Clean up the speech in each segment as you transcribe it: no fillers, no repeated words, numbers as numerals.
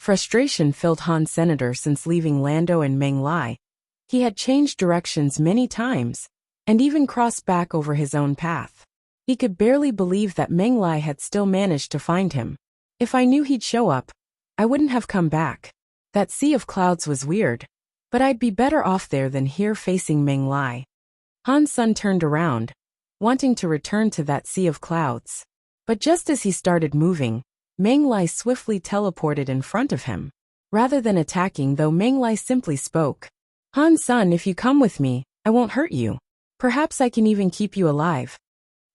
Frustration filled Han Senator since leaving Lando and Meng Lai. He had changed directions many times, and even crossed back over his own path. He could barely believe that Meng Lai had still managed to find him. If I knew he'd show up, I wouldn't have come back. That sea of clouds was weird, but I'd be better off there than here facing Meng Lai. Han Sen turned around, wanting to return to that sea of clouds. But just as he started moving, Meng Lai swiftly teleported in front of him. Rather than attacking though, Meng Lai simply spoke. Han Sen, if you come with me, I won't hurt you. Perhaps I can even keep you alive.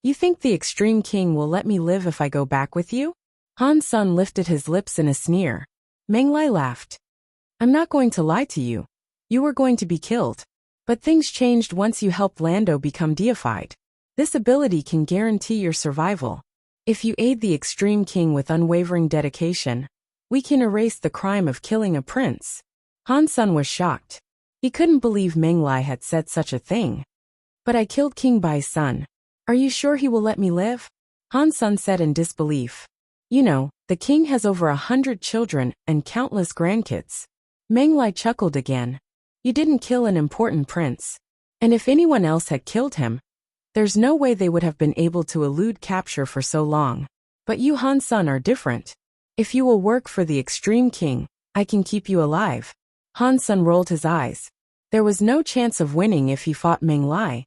You think the Extreme King will let me live if I go back with you? Han Sen lifted his lips in a sneer. Meng Lai laughed. I'm not going to lie to you. You were going to be killed. But things changed once you helped Lando become deified. This ability can guarantee your survival. If you aid the Extreme King with unwavering dedication, we can erase the crime of killing a prince. Han Sen was shocked. He couldn't believe Meng Lai had said such a thing. But I killed King Bai's son. Are you sure he will let me live? Han Sen said in disbelief. You know, the king has over 100 children and countless grandkids. Meng Lai chuckled again. You didn't kill an important prince. And if anyone else had killed him, there's no way they would have been able to elude capture for so long. But you Han Sen are different. If you will work for the Extreme King, I can keep you alive. Han Sen rolled his eyes. There was no chance of winning if he fought Meng Lai.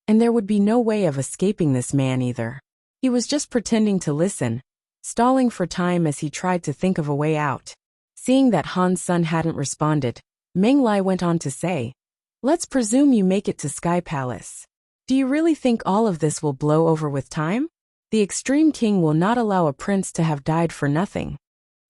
And there would be no way of escaping this man either. He was just pretending to listen, stalling for time as he tried to think of a way out. Seeing that Han Sen hadn't responded, Meng Lai went on to say, let's presume you make it to Sky Palace. Do you really think all of this will blow over with time? The Extreme King will not allow a prince to have died for nothing.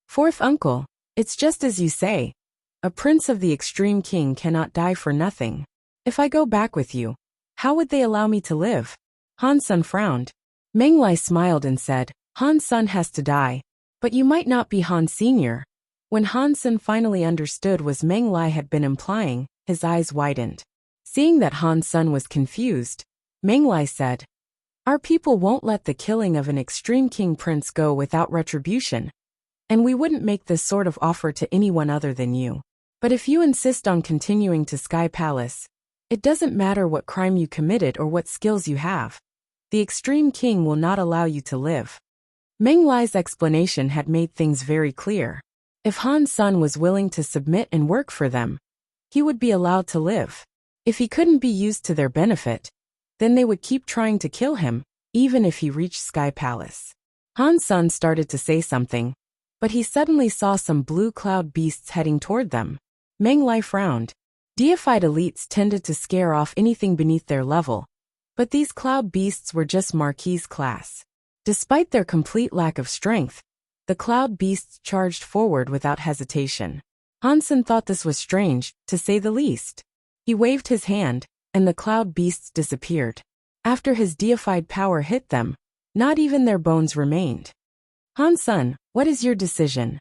Fourth uncle, it's just as you say. A prince of the Extreme King cannot die for nothing. If I go back with you, how would they allow me to live? Han Sen frowned. Meng Lai smiled and said, Han Sen has to die. But you might not be Han Sr. When Han Sen finally understood what Meng Lai had been implying, his eyes widened. Seeing that Han Sen was confused, Meng Lai said, our people won't let the killing of an Extreme King prince go without retribution. And we wouldn't make this sort of offer to anyone other than you. But if you insist on continuing to Sky Palace, it doesn't matter what crime you committed or what skills you have. The Extreme King will not allow you to live. Meng Lai's explanation had made things very clear. If Han Sen was willing to submit and work for them, he would be allowed to live. If he couldn't be used to their benefit, then they would keep trying to kill him, even if he reached Sky Palace. Han Sen started to say something, but he suddenly saw some blue cloud beasts heading toward them. Meng Lai frowned. Deified elites tended to scare off anything beneath their level, but these cloud beasts were just Marquis class. Despite their complete lack of strength, the cloud beasts charged forward without hesitation. Han Sen thought this was strange, to say the least. He waved his hand, and the cloud beasts disappeared. After his deified power hit them, not even their bones remained. Han Sen, what is your decision?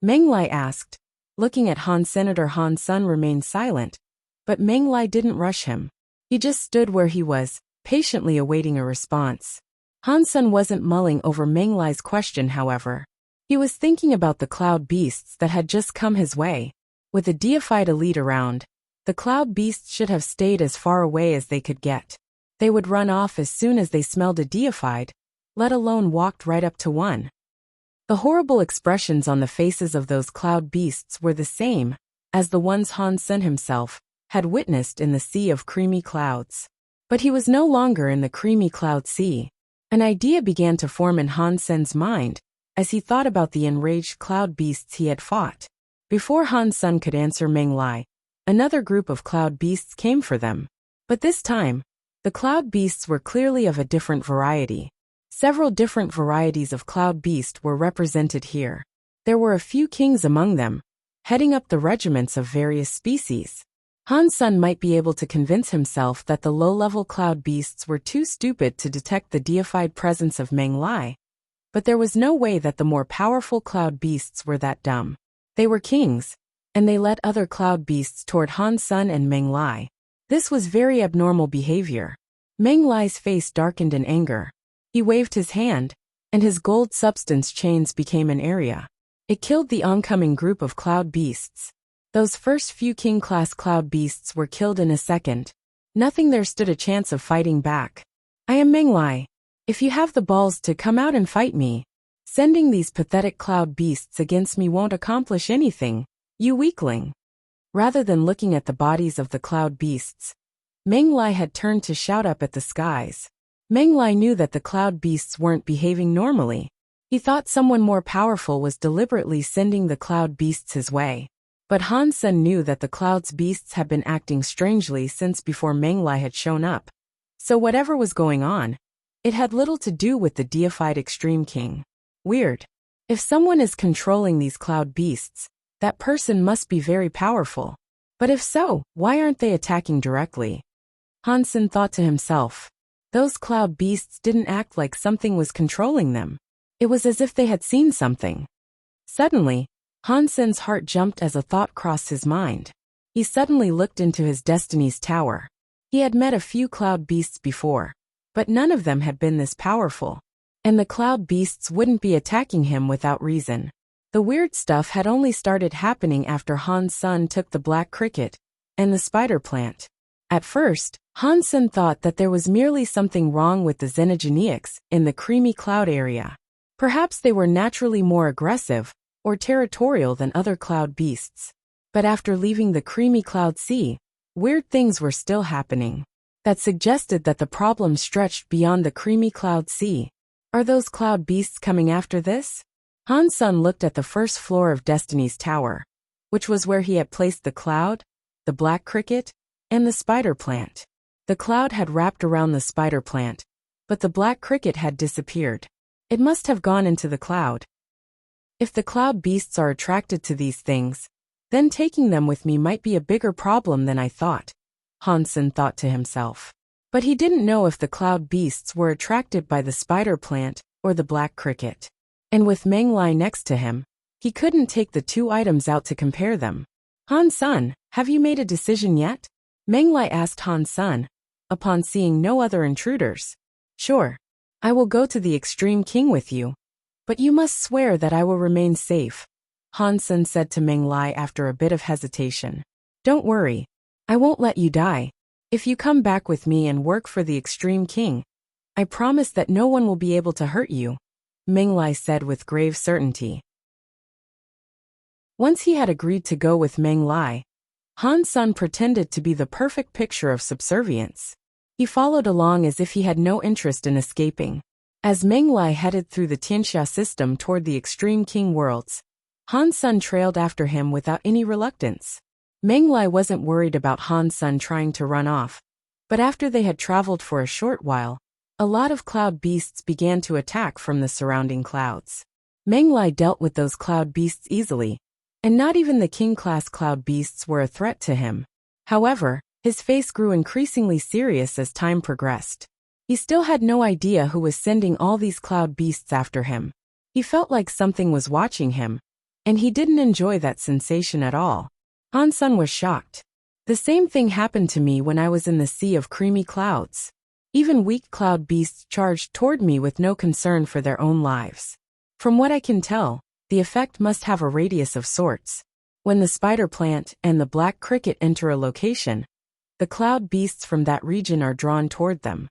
Meng Lai asked. Looking at Han Senator, Han Sen remained silent, but Meng Lai didn't rush him. He just stood where he was, patiently awaiting a response. Han Sen wasn't mulling over Meng Lai's question, however. He was thinking about the cloud beasts that had just come his way. With a deified elite around, the cloud beasts should have stayed as far away as they could get. They would run off as soon as they smelled a deified, let alone walked right up to one. The horrible expressions on the faces of those cloud beasts were the same as the ones Han Sen himself had witnessed in the sea of creamy clouds. But he was no longer in the creamy cloud sea. An idea began to form in Han Sen's mind as he thought about the enraged cloud beasts he had fought. Before Han Sen could answer Meng Lai, another group of cloud beasts came for them. But this time, the cloud beasts were clearly of a different variety. Several different varieties of cloud beast were represented here. There were a few kings among them, heading up the regiments of various species. Han Sen might be able to convince himself that the low-level cloud beasts were too stupid to detect the deified presence of Meng Lai, but there was no way that the more powerful cloud beasts were that dumb. They were kings, and they led other cloud beasts toward Han Sen and Meng Lai. This was very abnormal behavior. Meng Lai's face darkened in anger. He waved his hand, and his gold substance chains became an area. It killed the oncoming group of cloud beasts. Those first few king-class cloud beasts were killed in a second. Nothing there stood a chance of fighting back. I am Menglai. If you have the balls to come out and fight me, sending these pathetic cloud beasts against me won't accomplish anything, you weakling. Rather than looking at the bodies of the cloud beasts, Menglai had turned to shout up at the skies. Menglai knew that the cloud beasts weren't behaving normally. He thought someone more powerful was deliberately sending the cloud beasts his way. But Han Sen knew that the cloud's beasts had been acting strangely since before Menglai had shown up. So whatever was going on, it had little to do with the deified Extreme King. Weird. If someone is controlling these cloud beasts, that person must be very powerful. But if so, why aren't they attacking directly? Han Sen thought to himself. Those cloud beasts didn't act like something was controlling them. It was as if they had seen something. Suddenly, Han Sen's heart jumped as a thought crossed his mind. He suddenly looked into his destiny's tower. He had met a few cloud beasts before, but none of them had been this powerful. And the cloud beasts wouldn't be attacking him without reason. The weird stuff had only started happening after Han Sen took the black cricket and the spider plant. At first, Han Sen thought that there was merely something wrong with the xenogeneics in the creamy cloud area. Perhaps they were naturally more aggressive or territorial than other cloud beasts. But after leaving the creamy cloud sea, weird things were still happening. That suggested that the problem stretched beyond the creamy cloud sea. Are those cloud beasts coming after this? Han Sen looked at the first floor of Destiny's Tower, which was where he had placed the cloud, the black cricket, and the spider plant. The cloud had wrapped around the spider plant, but the black cricket had disappeared. It must have gone into the cloud. If the cloud beasts are attracted to these things, then taking them with me might be a bigger problem than I thought, Han Sen thought to himself. But he didn't know if the cloud beasts were attracted by the spider plant or the black cricket. And with Menglai next to him, he couldn't take the two items out to compare them. Han Sen, have you made a decision yet? Menglai asked Han Sen, upon seeing no other intruders. Sure. I will go to the Extreme King with you. But you must swear that I will remain safe, Han Sen said to Menglai after a bit of hesitation. Don't worry. I won't let you die. If you come back with me and work for the Extreme King, I promise that no one will be able to hurt you, Menglai said with grave certainty. Once he had agreed to go with Menglai, Han Sen pretended to be the perfect picture of subservience. He followed along as if he had no interest in escaping. As Menglai headed through the Tianxia system toward the Extreme King worlds, Han Sen trailed after him without any reluctance. Menglai wasn't worried about Han Sen trying to run off, but after they had traveled for a short while, a lot of cloud beasts began to attack from the surrounding clouds. Menglai dealt with those cloud beasts easily, and not even the king-class cloud beasts were a threat to him. However, his face grew increasingly serious as time progressed. He still had no idea who was sending all these cloud beasts after him. He felt like something was watching him, and he didn't enjoy that sensation at all. Han Sen was shocked. The same thing happened to me when I was in the sea of creamy clouds. Even weak cloud beasts charged toward me with no concern for their own lives. From what I can tell, the effect must have a radius of sorts. When the spider plant and the black cricket enter a location, the cloud beasts from that region are drawn toward them.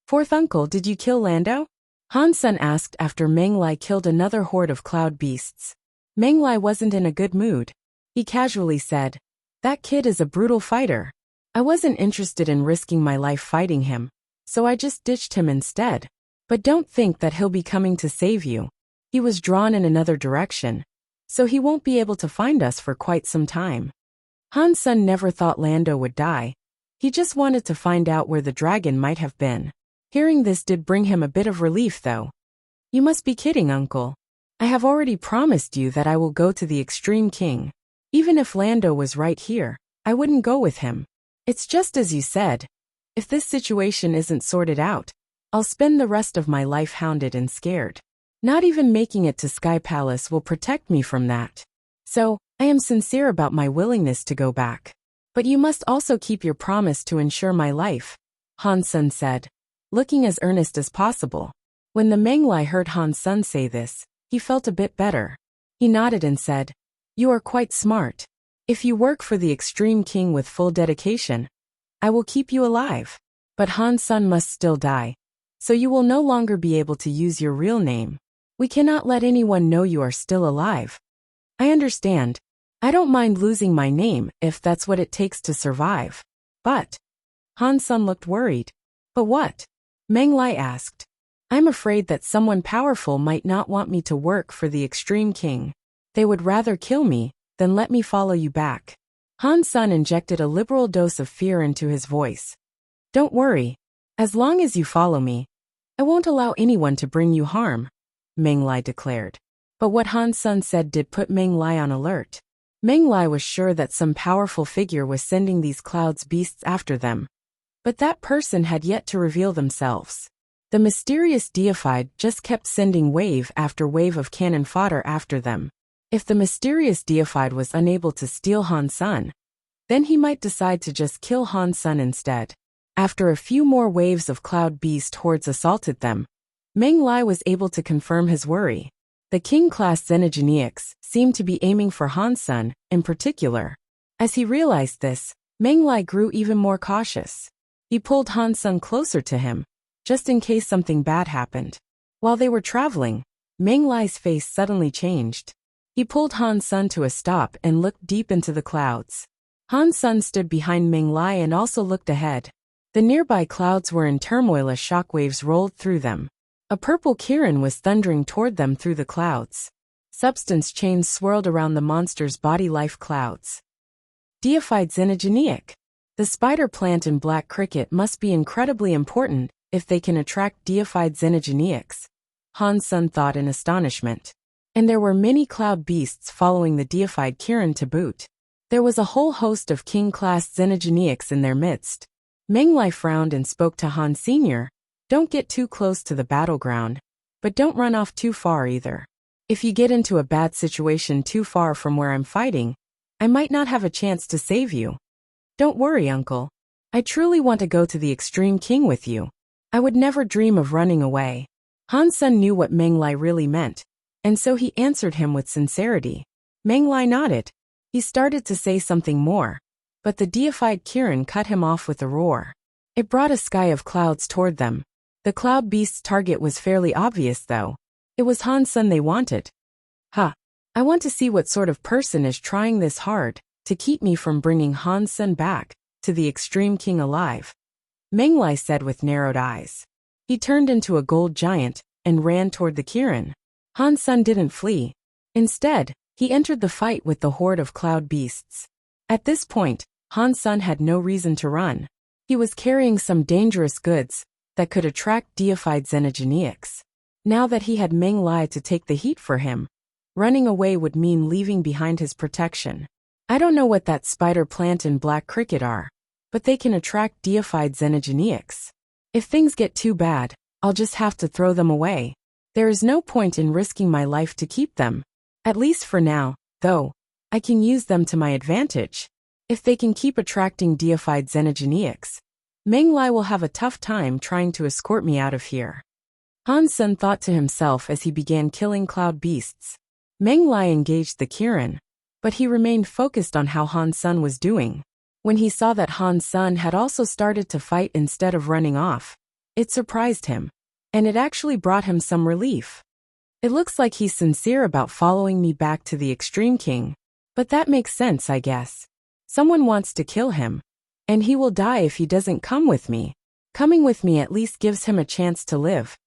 Fourth uncle, did you kill Lando? Han Sen asked after Menglai killed another horde of cloud beasts. Menglai wasn't in a good mood. He casually said, "That kid is a brutal fighter. I wasn't interested in risking my life fighting him, so I just ditched him instead. But don't think that he'll be coming to save you. He was drawn in another direction, so he won't be able to find us for quite some time." Han Sen never thought Lando would die. He just wanted to find out where the dragon might have been. Hearing this did bring him a bit of relief, though. You must be kidding, uncle. I have already promised you that I will go to the Extreme King. Even if Lando was right here, I wouldn't go with him. It's just as you said. If this situation isn't sorted out, I'll spend the rest of my life hounded and scared. Not even making it to Sky Palace will protect me from that. So, I am sincere about my willingness to go back. But you must also keep your promise to ensure my life, Han Sen said, looking as earnest as possible. When the Menglai heard Han Sen say this, he felt a bit better. He nodded and said, "You are quite smart. If you work for the Extreme King with full dedication, I will keep you alive. But Han Sun must still die, so you will no longer be able to use your real name. We cannot let anyone know you are still alive." "I understand. I don't mind losing my name if that's what it takes to survive. But..." Han Sun looked worried. "But what?" Meng Lai asked. "I'm afraid that someone powerful might not want me to work for the Extreme King. They would rather kill me than let me follow you back." Han Sun injected a liberal dose of fear into his voice. "Don't worry. As long as you follow me, I won't allow anyone to bring you harm," Meng Lai declared. But what Han Sun said did put Meng Lai on alert. Meng Lai was sure that some powerful figure was sending these clouds beasts after them. But that person had yet to reveal themselves. The mysterious deified just kept sending wave after wave of cannon fodder after them. If the mysterious deified was unable to steal Han Sun, then he might decide to just kill Han Sun instead. After a few more waves of cloud beast hordes assaulted them, Meng Lai was able to confirm his worry. The king-class Xenogeneics seemed to be aiming for Han Sun in particular. As he realized this, Meng Lai grew even more cautious. He pulled Han Sun closer to him, just in case something bad happened. While they were traveling, Meng Lai's face suddenly changed. He pulled Han Sun to a stop and looked deep into the clouds. Han Sun stood behind Meng Lai and also looked ahead. The nearby clouds were in turmoil as shockwaves rolled through them. A purple Kirin was thundering toward them through the clouds. Substance chains swirled around the monster's body-life clouds. Deified Xenogeneic. The spider plant and black cricket must be incredibly important if they can attract deified Xenogeneics, Han Sun thought in astonishment. And there were many cloud beasts following the deified Kirin to boot. There was a whole host of king-class Xenogeneics in their midst. Meng Lai frowned and spoke to Han Sr. "Don't get too close to the battleground, but don't run off too far either. If you get into a bad situation too far from where I'm fighting, I might not have a chance to save you." "Don't worry, uncle. I truly want to go to the Extreme King with you. I would never dream of running away." Han Sun knew what Meng Lai really meant, and so he answered him with sincerity. Meng Lai nodded. He started to say something more, but the deified Kirin cut him off with a roar. It brought a sky of clouds toward them. The cloud beast's target was fairly obvious though. It was Han Sun they wanted. "Huh. I want to see what sort of person is trying this hard to keep me from bringing Han Sun back to the Extreme King alive," Meng Lai said with narrowed eyes. He turned into a gold giant and ran toward the Kirin. Han Sun didn't flee. Instead, he entered the fight with the horde of cloud beasts. At this point, Han Sun had no reason to run. He was carrying some dangerous goods that could attract deified Xenogeneics. Now that he had Meng Lai to take the heat for him, running away would mean leaving behind his protection. "I don't know what that spider plant and black cricket are, but they can attract deified Xenogeneics. If things get too bad, I'll just have to throw them away. There is no point in risking my life to keep them. At least for now, though, I can use them to my advantage. If they can keep attracting deified Xenogeneics, Meng Lai will have a tough time trying to escort me out of here." Han Sun thought to himself as he began killing cloud beasts. Meng Lai engaged the Kirin, but he remained focused on how Han Sun was doing. When he saw that Han Sun had also started to fight instead of running off, it surprised him, and it actually brought him some relief. "It looks like he's sincere about following me back to the Extreme King, but that makes sense, I guess. Someone wants to kill him, and he will die if he doesn't come with me. Coming with me at least gives him a chance to live."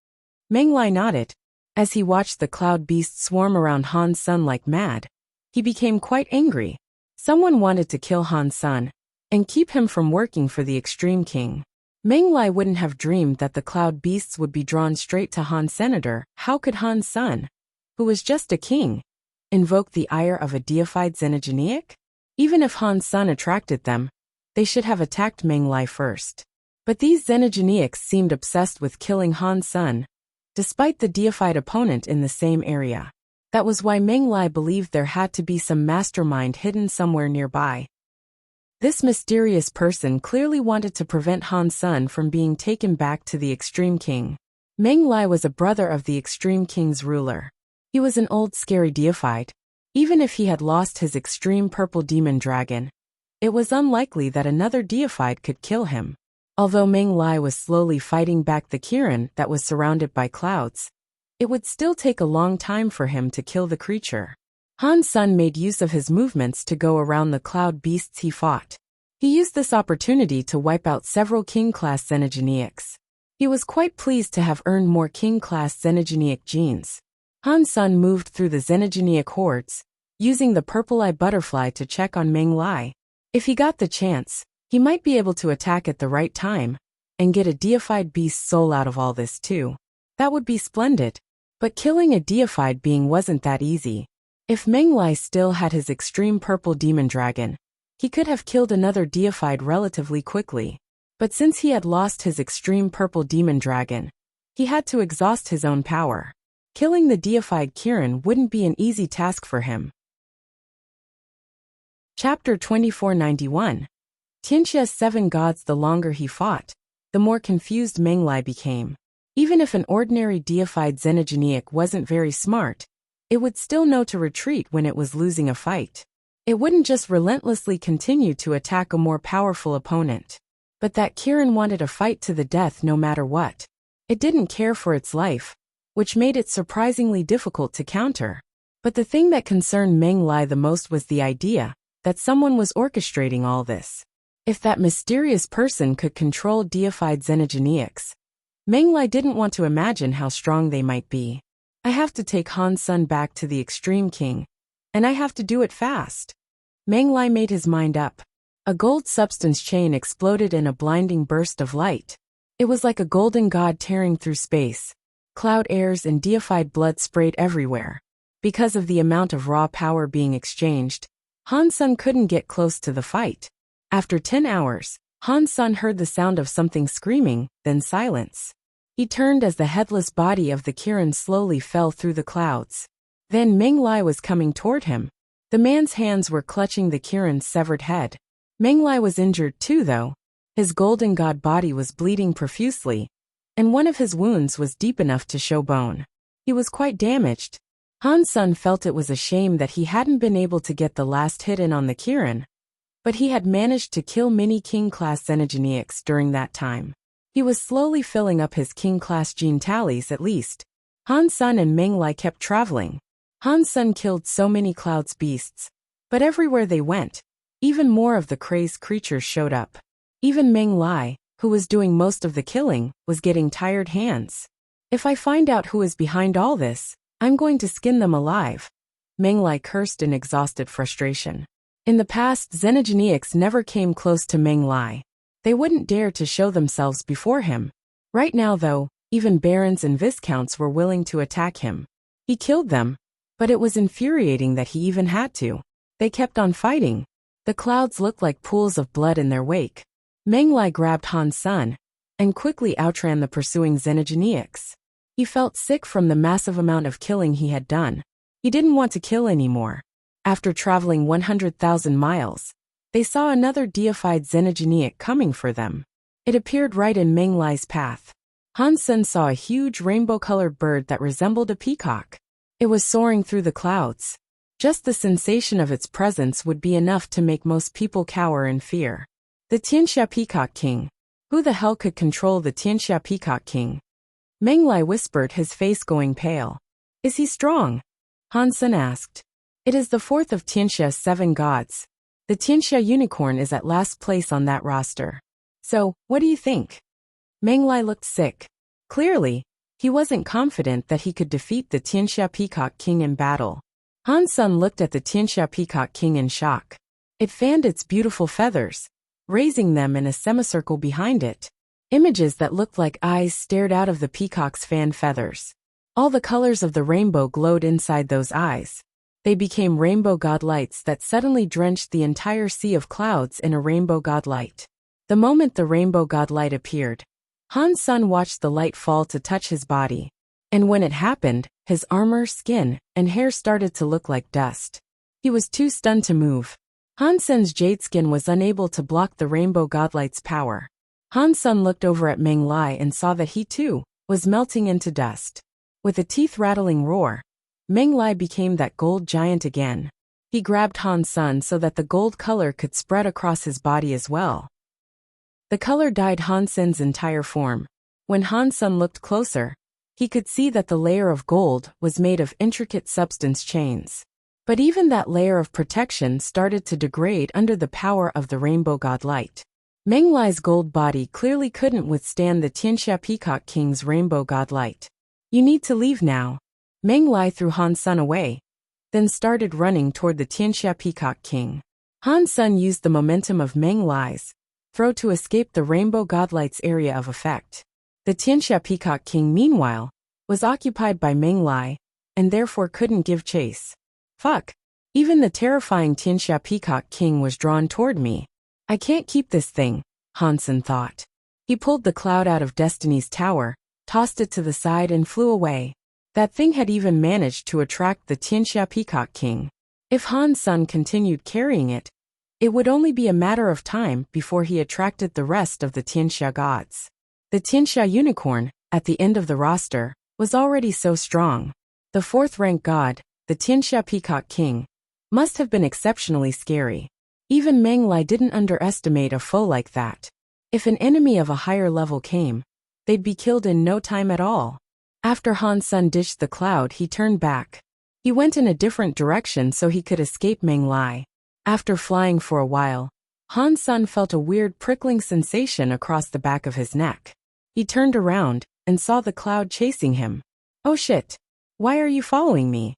Meng Lai nodded. As he watched the cloud beasts swarm around Han Sun like mad, he became quite angry. Someone wanted to kill Han Sun and keep him from working for the Extreme King. Meng Lai wouldn't have dreamed that the cloud beasts would be drawn straight to Han Senator. How could Han Sun, who was just a king, invoke the ire of a deified Xenogeneic? Even if Han Sun attracted them, they should have attacked Meng Lai first. But these Xenogeneics seemed obsessed with killing Han Sun, despite the deified opponent in the same area. That was why Meng Lai believed there had to be some mastermind hidden somewhere nearby. This mysterious person clearly wanted to prevent Han Sun from being taken back to the Extreme King. Meng Lai was a brother of the Extreme King's ruler. He was an old scary deified, Even if he had lost his extreme purple demon dragon, it was unlikely that another deified could kill him. Although Meng Lai was slowly fighting back the Kirin that was surrounded by clouds, it would still take a long time for him to kill the creature. Han Sun made use of his movements to go around the cloud beasts he fought. He used this opportunity to wipe out several King-class Xenogeneics. He was quite pleased to have earned more King-class Xenogeneic genes. Han Sun moved through the Xenogeneic hordes, using the purple eye butterfly to check on Meng Lai. If he got the chance, he might be able to attack at the right time, and get a deified beast soul out of all this too. That would be splendid. But killing a deified being wasn't that easy. If Meng Lai still had his extreme purple demon dragon, he could have killed another deified relatively quickly. But since he had lost his extreme purple demon dragon, he had to exhaust his own power. Killing the deified Kirin wouldn't be an easy task for him. Chapter 2491. Tianxia's 7 gods. The longer he fought, the more confused Meng Lai became. Even if an ordinary deified Xenogeneic wasn't very smart, it would still know to retreat when it was losing a fight. It wouldn't just relentlessly continue to attack a more powerful opponent. But that Kirin wanted a fight to the death no matter what. It didn't care for its life, which made it surprisingly difficult to counter. But the thing that concerned Meng Lai the most was the idea that someone was orchestrating all this. If that mysterious person could control deified Xenogeneics, Meng Lai didn't want to imagine how strong they might be. I have to take Han Sun back to the Extreme King, and I have to do it fast. Meng Lai made his mind up. A gold substance chain exploded in a blinding burst of light. It was like a golden god tearing through space. Cloud airs and deified blood sprayed everywhere. Because of the amount of raw power being exchanged, Han Sun couldn't get close to the fight. After 10 hours, Han Sun heard the sound of something screaming, then silence. He turned as the headless body of the Kirin slowly fell through the clouds. Then Meng Lai was coming toward him. The man's hands were clutching the Kirin's severed head. Meng Lai was injured too though. His golden god body was bleeding profusely, and one of his wounds was deep enough to show bone. He was quite damaged. Han Sun felt it was a shame that he hadn't been able to get the last hit in on the Kirin, but he had managed to kill many King-class Xenogeneics during that time. He was slowly filling up his King-class gene tallies at least. Han Sun and Meng Lai kept traveling. Han Sun killed so many clouds beasts, but everywhere they went, even more of the crazed creatures showed up. Even Meng Lai, who was doing most of the killing, was getting tired hands. If I find out who is behind all this, I'm going to skin them alive. Meng Lai cursed in exhausted frustration. In the past, Xenogeneics never came close to Meng Lai. They wouldn't dare to show themselves before him. Right now though, even barons and viscounts were willing to attack him. He killed them, but it was infuriating that he even had to. They kept on fighting. The clouds looked like pools of blood in their wake. Meng Lai grabbed Han Sun and quickly outran the pursuing Xenogeneics. He felt sick from the massive amount of killing he had done. He didn't want to kill anymore. After traveling 100,000 miles, they saw another deified Xenogeneic coming for them. It appeared right in Meng Lai's path. Han Sun saw a huge rainbow-colored bird that resembled a peacock. It was soaring through the clouds. Just the sensation of its presence would be enough to make most people cower in fear. The Tianxia Peacock King. Who the hell could control the Tianxia Peacock King? Meng Lai whispered, his face going pale. Is he strong? Han Sun asked. It is the 4th of Tianxia's 7 gods. The Tianxia unicorn is at last place on that roster. So, what do you think? Meng Lai looked sick. Clearly, he wasn't confident that he could defeat the Tianxia Peacock King in battle. Han Sun looked at the Tianxia Peacock King in shock. It fanned its beautiful feathers, raising them in a semicircle behind it. Images that looked like eyes stared out of the peacock's fanned feathers. All the colors of the rainbow glowed inside those eyes. They became rainbow godlights that suddenly drenched the entire sea of clouds in a rainbow godlight. The moment the rainbow godlight appeared, Han Sun watched the light fall to touch his body. And when it happened, his armor, skin, and hair started to look like dust. He was too stunned to move. Han Sun's jade skin was unable to block the rainbow godlight's power. Han Sun looked over at Meng Lai and saw that he too was melting into dust. With a teeth-rattling roar, Meng Lai became that gold giant again. He grabbed Han Sun so that the gold color could spread across his body as well. The color dyed Han Sun's entire form. When Han Sun looked closer, he could see that the layer of gold was made of intricate substance chains. But even that layer of protection started to degrade under the power of the rainbow god light. Meng Lai's gold body clearly couldn't withstand the Tianxia Peacock King's rainbow god light. You need to leave now. Meng Lai threw Han Sun away, then started running toward the Tianxia Peacock King. Han Sun used the momentum of Meng Lai's throw to escape the rainbow godlight's area of effect. The Tianxia Peacock King, meanwhile, was occupied by Meng Lai, and therefore couldn't give chase. Fuck. Even the terrifying Tianxia Peacock King was drawn toward me. I can't keep this thing, Han Sun thought. He pulled the cloud out of Destiny's tower, tossed it to the side and flew away. That thing had even managed to attract the Tianxia Peacock King. If Han Sun continued carrying it, it would only be a matter of time before he attracted the rest of the Tianxia gods. The Tianxia unicorn, at the end of the roster, was already so strong. The fourth-rank god, the Tianxia Peacock King, must have been exceptionally scary. Even Meng Lai didn't underestimate a foe like that. If an enemy of a higher level came, they'd be killed in no time at all. After Han Sun dished the cloud, he turned back. He went in a different direction so he could escape Meng Lai. After flying for a while, Han Sun felt a weird prickling sensation across the back of his neck. He turned around and saw the cloud chasing him. Oh shit! Why are you following me?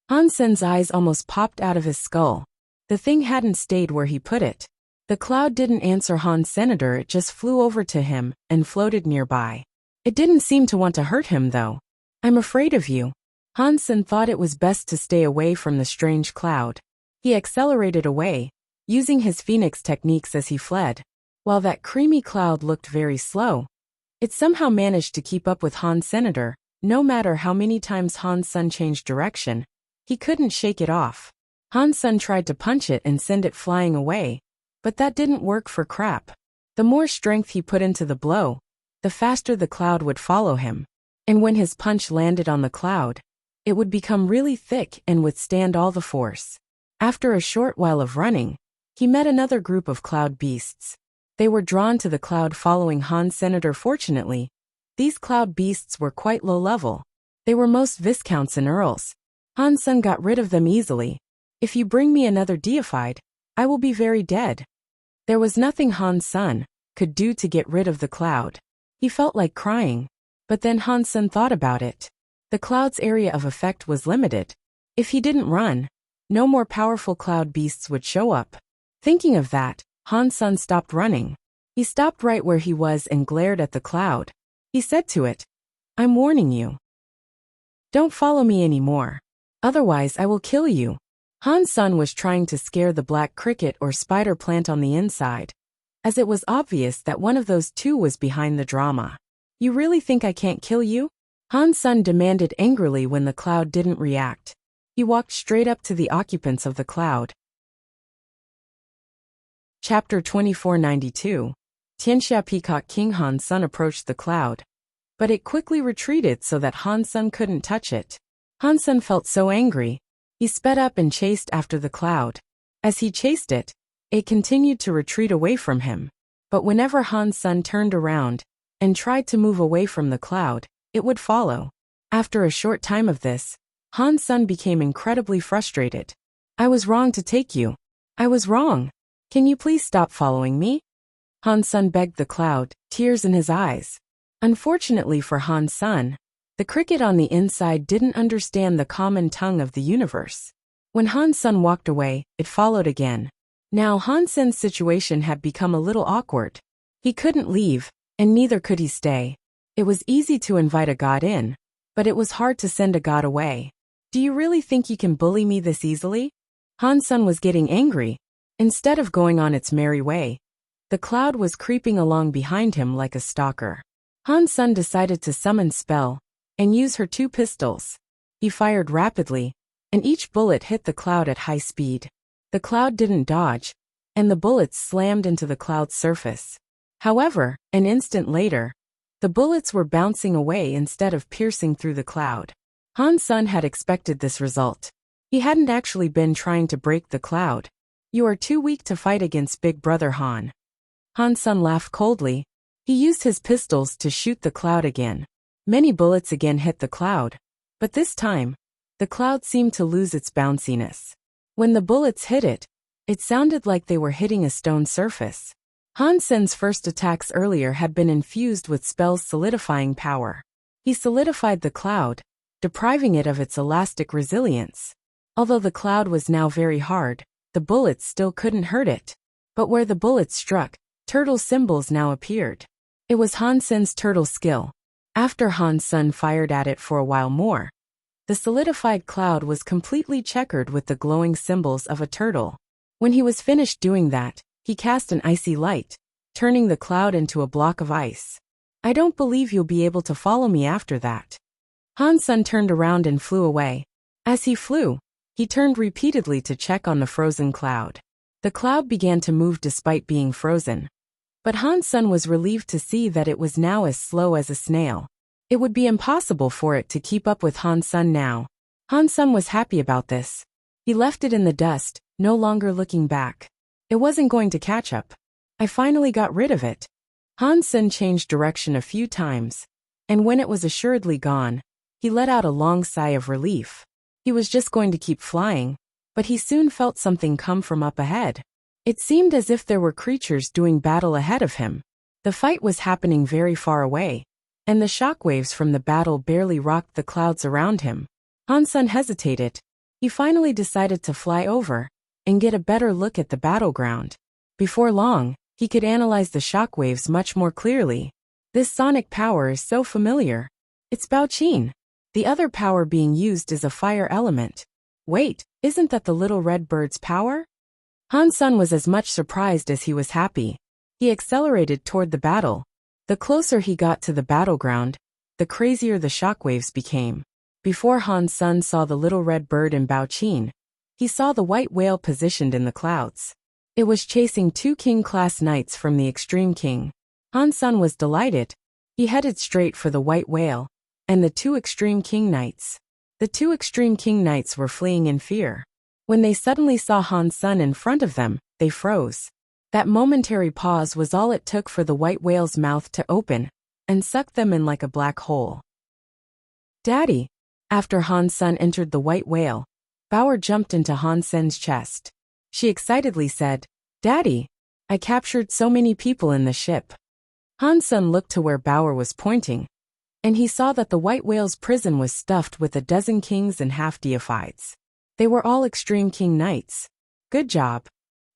Han Sun's eyes almost popped out of his skull. The thing hadn't stayed where he put it. The cloud didn't answer Han's senator, it just flew over to him and floated nearby. It didn't seem to want to hurt him though. I'm afraid of you. Han Sun thought it was best to stay away from the strange cloud. He accelerated away, using his phoenix techniques as he fled. While that creamy cloud looked very slow, it somehow managed to keep up with Han's senator. No matter how many times Han Sun changed direction, he couldn't shake it off. Han Sun tried to punch it and send it flying away, but that didn't work for crap. The more strength he put into the blow, the faster the cloud would follow him. And when his punch landed on the cloud, it would become really thick and withstand all the force. After a short while of running, he met another group of cloud beasts. They were drawn to the cloud following Han's senator. Fortunately, these cloud beasts were quite low level. They were most viscounts and earls. Han Sun got rid of them easily. If you bring me another deified, I will be very dead. There was nothing Han Sun could do to get rid of the cloud. He felt like crying, but then Han Sun thought about it. The cloud's area of effect was limited. If he didn't run, no more powerful cloud beasts would show up. Thinking of that, Han Sun stopped running. He stopped right where he was and glared at the cloud. He said to it, I'm warning you. Don't follow me anymore. Otherwise I will kill you. Han Sun was trying to scare the black cricket or spider plant on the inside, as it was obvious that one of those two was behind the drama. You really think I can't kill you? Han Sun demanded angrily when the cloud didn't react. He walked straight up to the occupants of the cloud. Chapter 2492. Tianxia Peacock King. Han Sun approached the cloud, but it quickly retreated so that Han Sun couldn't touch it. Han Sun felt so angry. He sped up and chased after the cloud. As he chased it, it continued to retreat away from him. But whenever Han Sun turned around and tried to move away from the cloud, it would follow. After a short time of this, Han Sun became incredibly frustrated. I was wrong to take you. I was wrong. Can you please stop following me? Han Sun begged the cloud, tears in his eyes. Unfortunately for Han Sun, the cricket on the inside didn't understand the common tongue of the universe. When Han Sun walked away, it followed again. Now Han Sun's situation had become a little awkward. He couldn't leave, and neither could he stay. It was easy to invite a god in, but it was hard to send a god away. Do you really think you can bully me this easily? Han Sun was getting angry. Instead of going on its merry way, the cloud was creeping along behind him like a stalker. Han Sun decided to summon Spell and use her 2 pistols. He fired rapidly, and each bullet hit the cloud at high speed. The cloud didn't dodge, and the bullets slammed into the cloud's surface. However, an instant later, the bullets were bouncing away instead of piercing through the cloud. Han Sun had expected this result. He hadn't actually been trying to break the cloud. You are too weak to fight against Big Brother Han. Han Sun laughed coldly. He used his pistols to shoot the cloud again. Many bullets again hit the cloud. But this time, the cloud seemed to lose its bounciness. When the bullets hit it, it sounded like they were hitting a stone surface. Han Sun's first attacks earlier had been infused with spells solidifying power. He solidified the cloud, depriving it of its elastic resilience. Although the cloud was now very hard, the bullets still couldn't hurt it. But where the bullets struck, turtle symbols now appeared. It was Han Sun's turtle skill. After Han Sun fired at it for a while more, the solidified cloud was completely checkered with the glowing symbols of a turtle. When he was finished doing that, he cast an icy light, turning the cloud into a block of ice. I don't believe you'll be able to follow me after that. Han Sun turned around and flew away. As he flew, he turned repeatedly to check on the frozen cloud. The cloud began to move despite being frozen. But Han Sun was relieved to see that it was now as slow as a snail. It would be impossible for it to keep up with Han Sun now. Han Sun was happy about this. He left it in the dust, no longer looking back. It wasn't going to catch up. I finally got rid of it. Han Sun changed direction a few times, and when it was assuredly gone, he let out a long sigh of relief. He was just going to keep flying, but he soon felt something come from up ahead. It seemed as if there were creatures doing battle ahead of him. The fight was happening very far away, and the shockwaves from the battle barely rocked the clouds around him. Han Sun hesitated. He finally decided to fly over and get a better look at the battleground. Before long, he could analyze the shockwaves much more clearly. This sonic power is so familiar. It's Baoqin. The other power being used is a fire element. Wait, isn't that the little red bird's power? Han Sun was as much surprised as he was happy. He accelerated toward the battle. The closer he got to the battleground, the crazier the shockwaves became. Before Han Sun saw the little red bird in Baoqin, he saw the white whale positioned in the clouds. It was chasing 2 king-class knights from the Extreme King. Han Sun was delighted. He headed straight for the white whale and the 2 Extreme King knights. The 2 Extreme King knights were fleeing in fear. When they suddenly saw Han Sun in front of them, they froze. That momentary pause was all it took for the white whale's mouth to open and suck them in like a black hole. Daddy! After Han Sun entered the white whale, Bauer jumped into Han Sun's chest. She excitedly said, Daddy! I captured so many people in the ship. Han Sun looked to where Bauer was pointing, and he saw that the white whale's prison was stuffed with a dozen kings and half-deifieds. They were all Extreme King knights. Good job.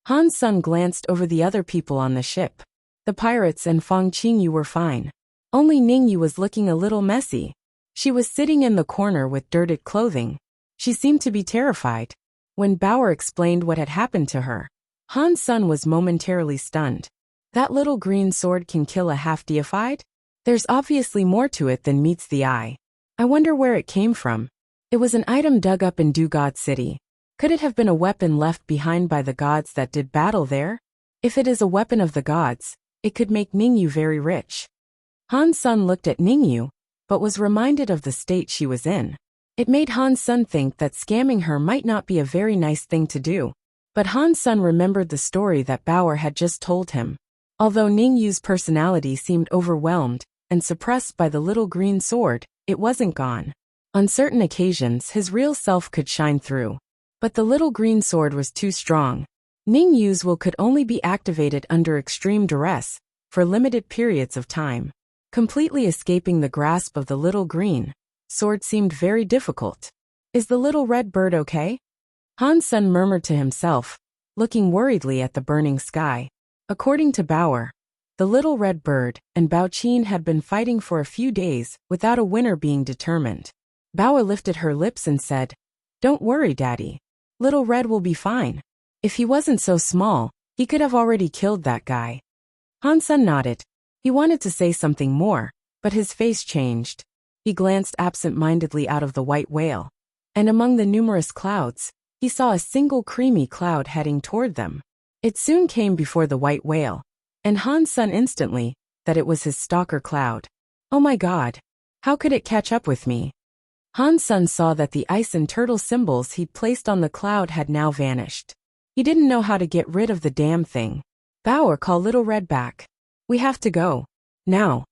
Han Sun glanced over the other people on the ship. The pirates and Fang Qingyu were fine. Only Ningyu was looking a little messy. She was sitting in the corner with dirted clothing. She seemed to be terrified. When Bauer explained what had happened to her, Han Sun was momentarily stunned. That little green sword can kill a half-deified? There's obviously more to it than meets the eye. I wonder where it came from. It was an item dug up in Du God City. Could it have been a weapon left behind by the gods that did battle there? If it is a weapon of the gods, it could make Ningyu very rich. Han Sun looked at Ningyu, but was reminded of the state she was in. It made Han Sun think that scamming her might not be a very nice thing to do. But Han Sun remembered the story that Bauer had just told him. Although Ningyu's personality seemed overwhelmed and suppressed by the little green sword, it wasn't gone. On certain occasions his real self could shine through. But the little green sword was too strong. Ningyu's will could only be activated under extreme duress, for limited periods of time. Completely escaping the grasp of the little green sword seemed very difficult. Is the little red bird okay? Han Sun murmured to himself, looking worriedly at the burning sky. According to Bauer, the little red bird and Baoqin had been fighting for a few days without a winner being determined. Bauer lifted her lips and said, Don't worry, Daddy. Little Red will be fine. If he wasn't so small, he could have already killed that guy. Han Sun nodded. He wanted to say something more, but his face changed. He glanced absent-mindedly out of the white whale, and among the numerous clouds, he saw a single creamy cloud heading toward them. It soon came before the white whale, and Han Sun instantly that it was his stalker cloud. Oh my God! How could it catch up with me? Han Sun saw that the ice and turtle symbols he'd placed on the cloud had now vanished. He didn't know how to get rid of the damn thing. Bauer, call Little Red back. We have to go. Now.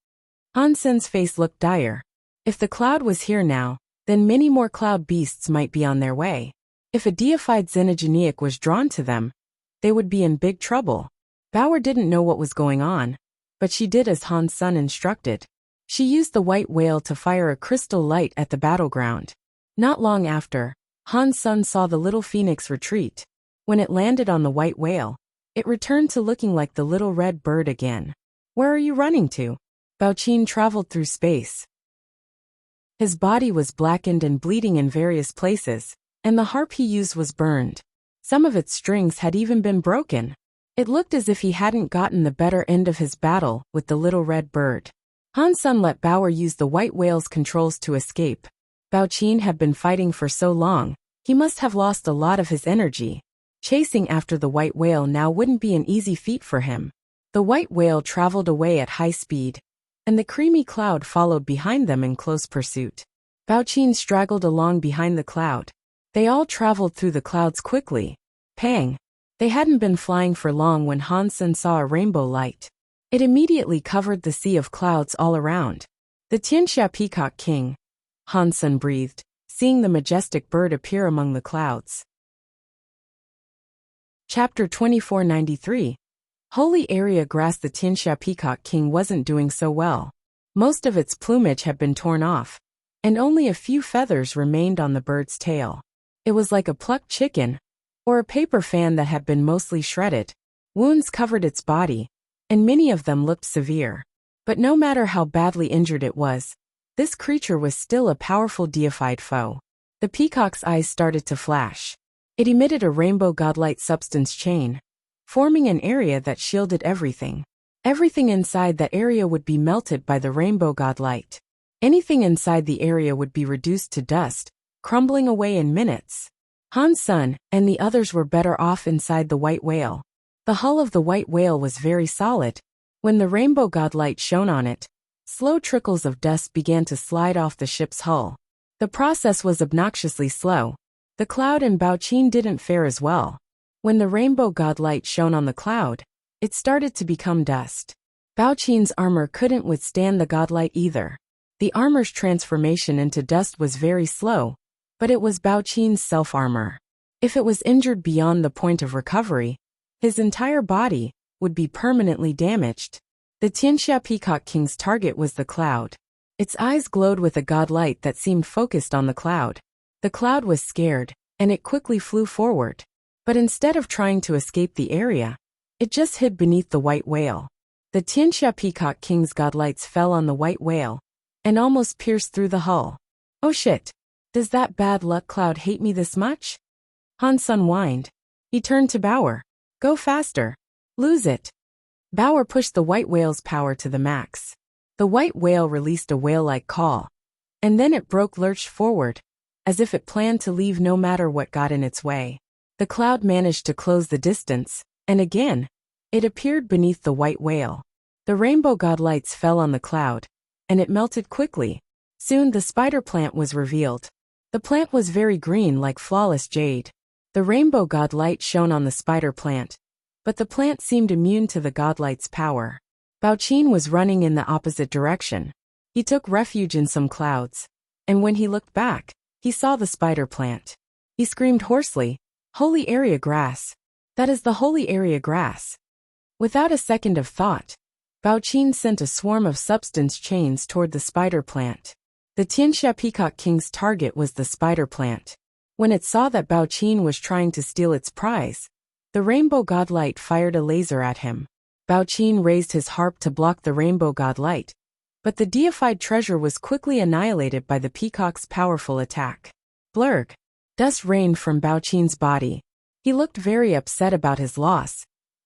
Han Sun's face looked dire. If the cloud was here now, then many more cloud beasts might be on their way. If a deified xenogeniac was drawn to them, they would be in big trouble. Bauer didn't know what was going on, but she did as Han Sun instructed. She used the white whale to fire a crystal light at the battleground. Not long after, Han Sun saw the little phoenix retreat. When it landed on the white whale, it returned to looking like the little red bird again. Where are you running to? Bao Qin traveled through space. His body was blackened and bleeding in various places, and the harp he used was burned. Some of its strings had even been broken. It looked as if he hadn't gotten the better end of his battle with the little red bird. Han Sun let Bauer use the white whale's controls to escape. Bao Qin had been fighting for so long, he must have lost a lot of his energy. Chasing after the white whale now wouldn't be an easy feat for him. The white whale traveled away at high speed, and the creamy cloud followed behind them in close pursuit. Bao Qin straggled along behind the cloud. They all traveled through the clouds quickly. Pang! They hadn't been flying for long when Han Sun saw a rainbow light. It immediately covered the sea of clouds all around. The Tianxia Peacock King, Han Sun breathed, seeing the majestic bird appear among the clouds. Chapter 2493. Holy Area Grass. The Tianxia Peacock King wasn't doing so well. Most of its plumage had been torn off, and only a few feathers remained on the bird's tail. It was like a plucked chicken, or a paper fan that had been mostly shredded. Wounds covered its body, and many of them looked severe. But no matter how badly injured it was, this creature was still a powerful deified foe. The peacock's eyes started to flash. It emitted a rainbow godlight substance chain, forming an area that shielded everything. Everything inside that area would be melted by the rainbow godlight. Anything inside the area would be reduced to dust, crumbling away in minutes. Han Sun and the others were better off inside the white whale. The hull of the white whale was very solid. When the rainbow godlight shone on it, slow trickles of dust began to slide off the ship's hull. The process was obnoxiously slow. The cloud and Bao Qin didn't fare as well. When the rainbow godlight shone on the cloud, it started to become dust. Bao Qin's armor couldn't withstand the godlight either. The armor's transformation into dust was very slow, but it was Bao Qin's self-armor. If it was injured beyond the point of recovery, his entire body would be permanently damaged. The Tianxia Peacock King's target was the cloud. Its eyes glowed with a godlight that seemed focused on the cloud. The cloud was scared, and it quickly flew forward. But instead of trying to escape the area, it just hid beneath the white whale. The Tianxia Peacock King's godlights fell on the white whale, and almost pierced through the hull. Oh shit! Does that bad luck cloud hate me this much? Han Sun whined. He turned to Bauer. Go faster. Lose it. Bauer pushed the white whale's power to the max. The white whale released a whale-like call, and then it lurched forward, as if it planned to leave no matter what got in its way. The cloud managed to close the distance, and again, it appeared beneath the white whale. The rainbow godlights fell on the cloud, and it melted quickly. Soon the spider plant was revealed. The plant was very green like flawless jade. The rainbow godlight shone on the spider plant, but the plant seemed immune to the godlight's power. Bao Qin was running in the opposite direction. He took refuge in some clouds, and when he looked back, he saw the spider plant. He screamed hoarsely, Holy Area Grass! That is the Holy Area Grass! Without a second of thought, Bao Qin sent a swarm of substance chains toward the spider plant. The Tianxia Peacock King's target was the spider plant. When it saw that Bao Qin was trying to steal its prize, the rainbow godlight fired a laser at him. Bao Qin raised his harp to block the rainbow godlight, but the deified treasure was quickly annihilated by the peacock's powerful attack. Blurg! Dust rained from Bao Qin's body. He looked very upset about his loss,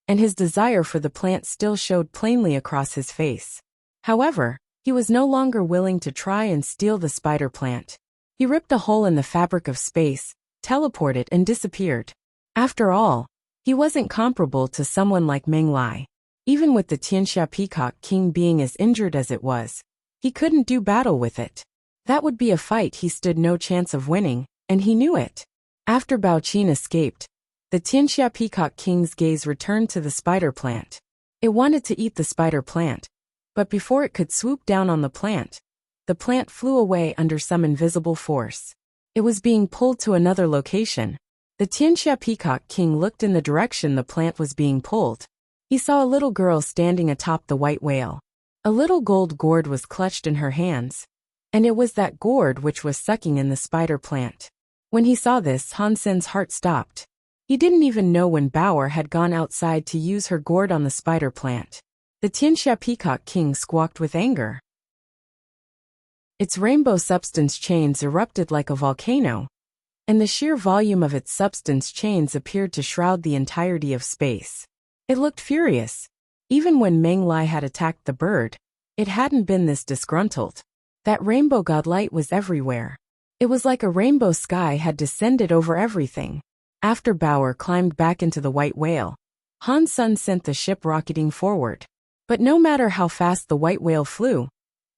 and his desire for the plant still showed plainly across his face. However, he was no longer willing to try and steal the spider plant. He ripped a hole in the fabric of space, teleported and disappeared. After all, he wasn't comparable to someone like Meng Lai. Even with the Tianxia Peacock King being as injured as it was, he couldn't do battle with it. That would be a fight he stood no chance of winning, and he knew it. After Bao Qin escaped, the Tianxia Peacock King's gaze returned to the spider plant. It wanted to eat the spider plant, but before it could swoop down on the plant flew away under some invisible force. It was being pulled to another location. The Tianxia Peacock King looked in the direction the plant was being pulled. He saw a little girl standing atop the white whale. A little gold gourd was clutched in her hands, and it was that gourd which was sucking in the spider plant. When he saw this, Han Sen's heart stopped. He didn't even know when Bauer had gone outside to use her gourd on the spider plant. The Tianxia Peacock King squawked with anger. Its rainbow substance chains erupted like a volcano, and the sheer volume of its substance chains appeared to shroud the entirety of space. It looked furious. Even when Meng Lai had attacked the bird, it hadn't been this disgruntled. That rainbow godlight was everywhere. It was like a rainbow sky had descended over everything. After Bauer climbed back into the white whale, Han Sen sent the ship rocketing forward. But no matter how fast the white whale flew,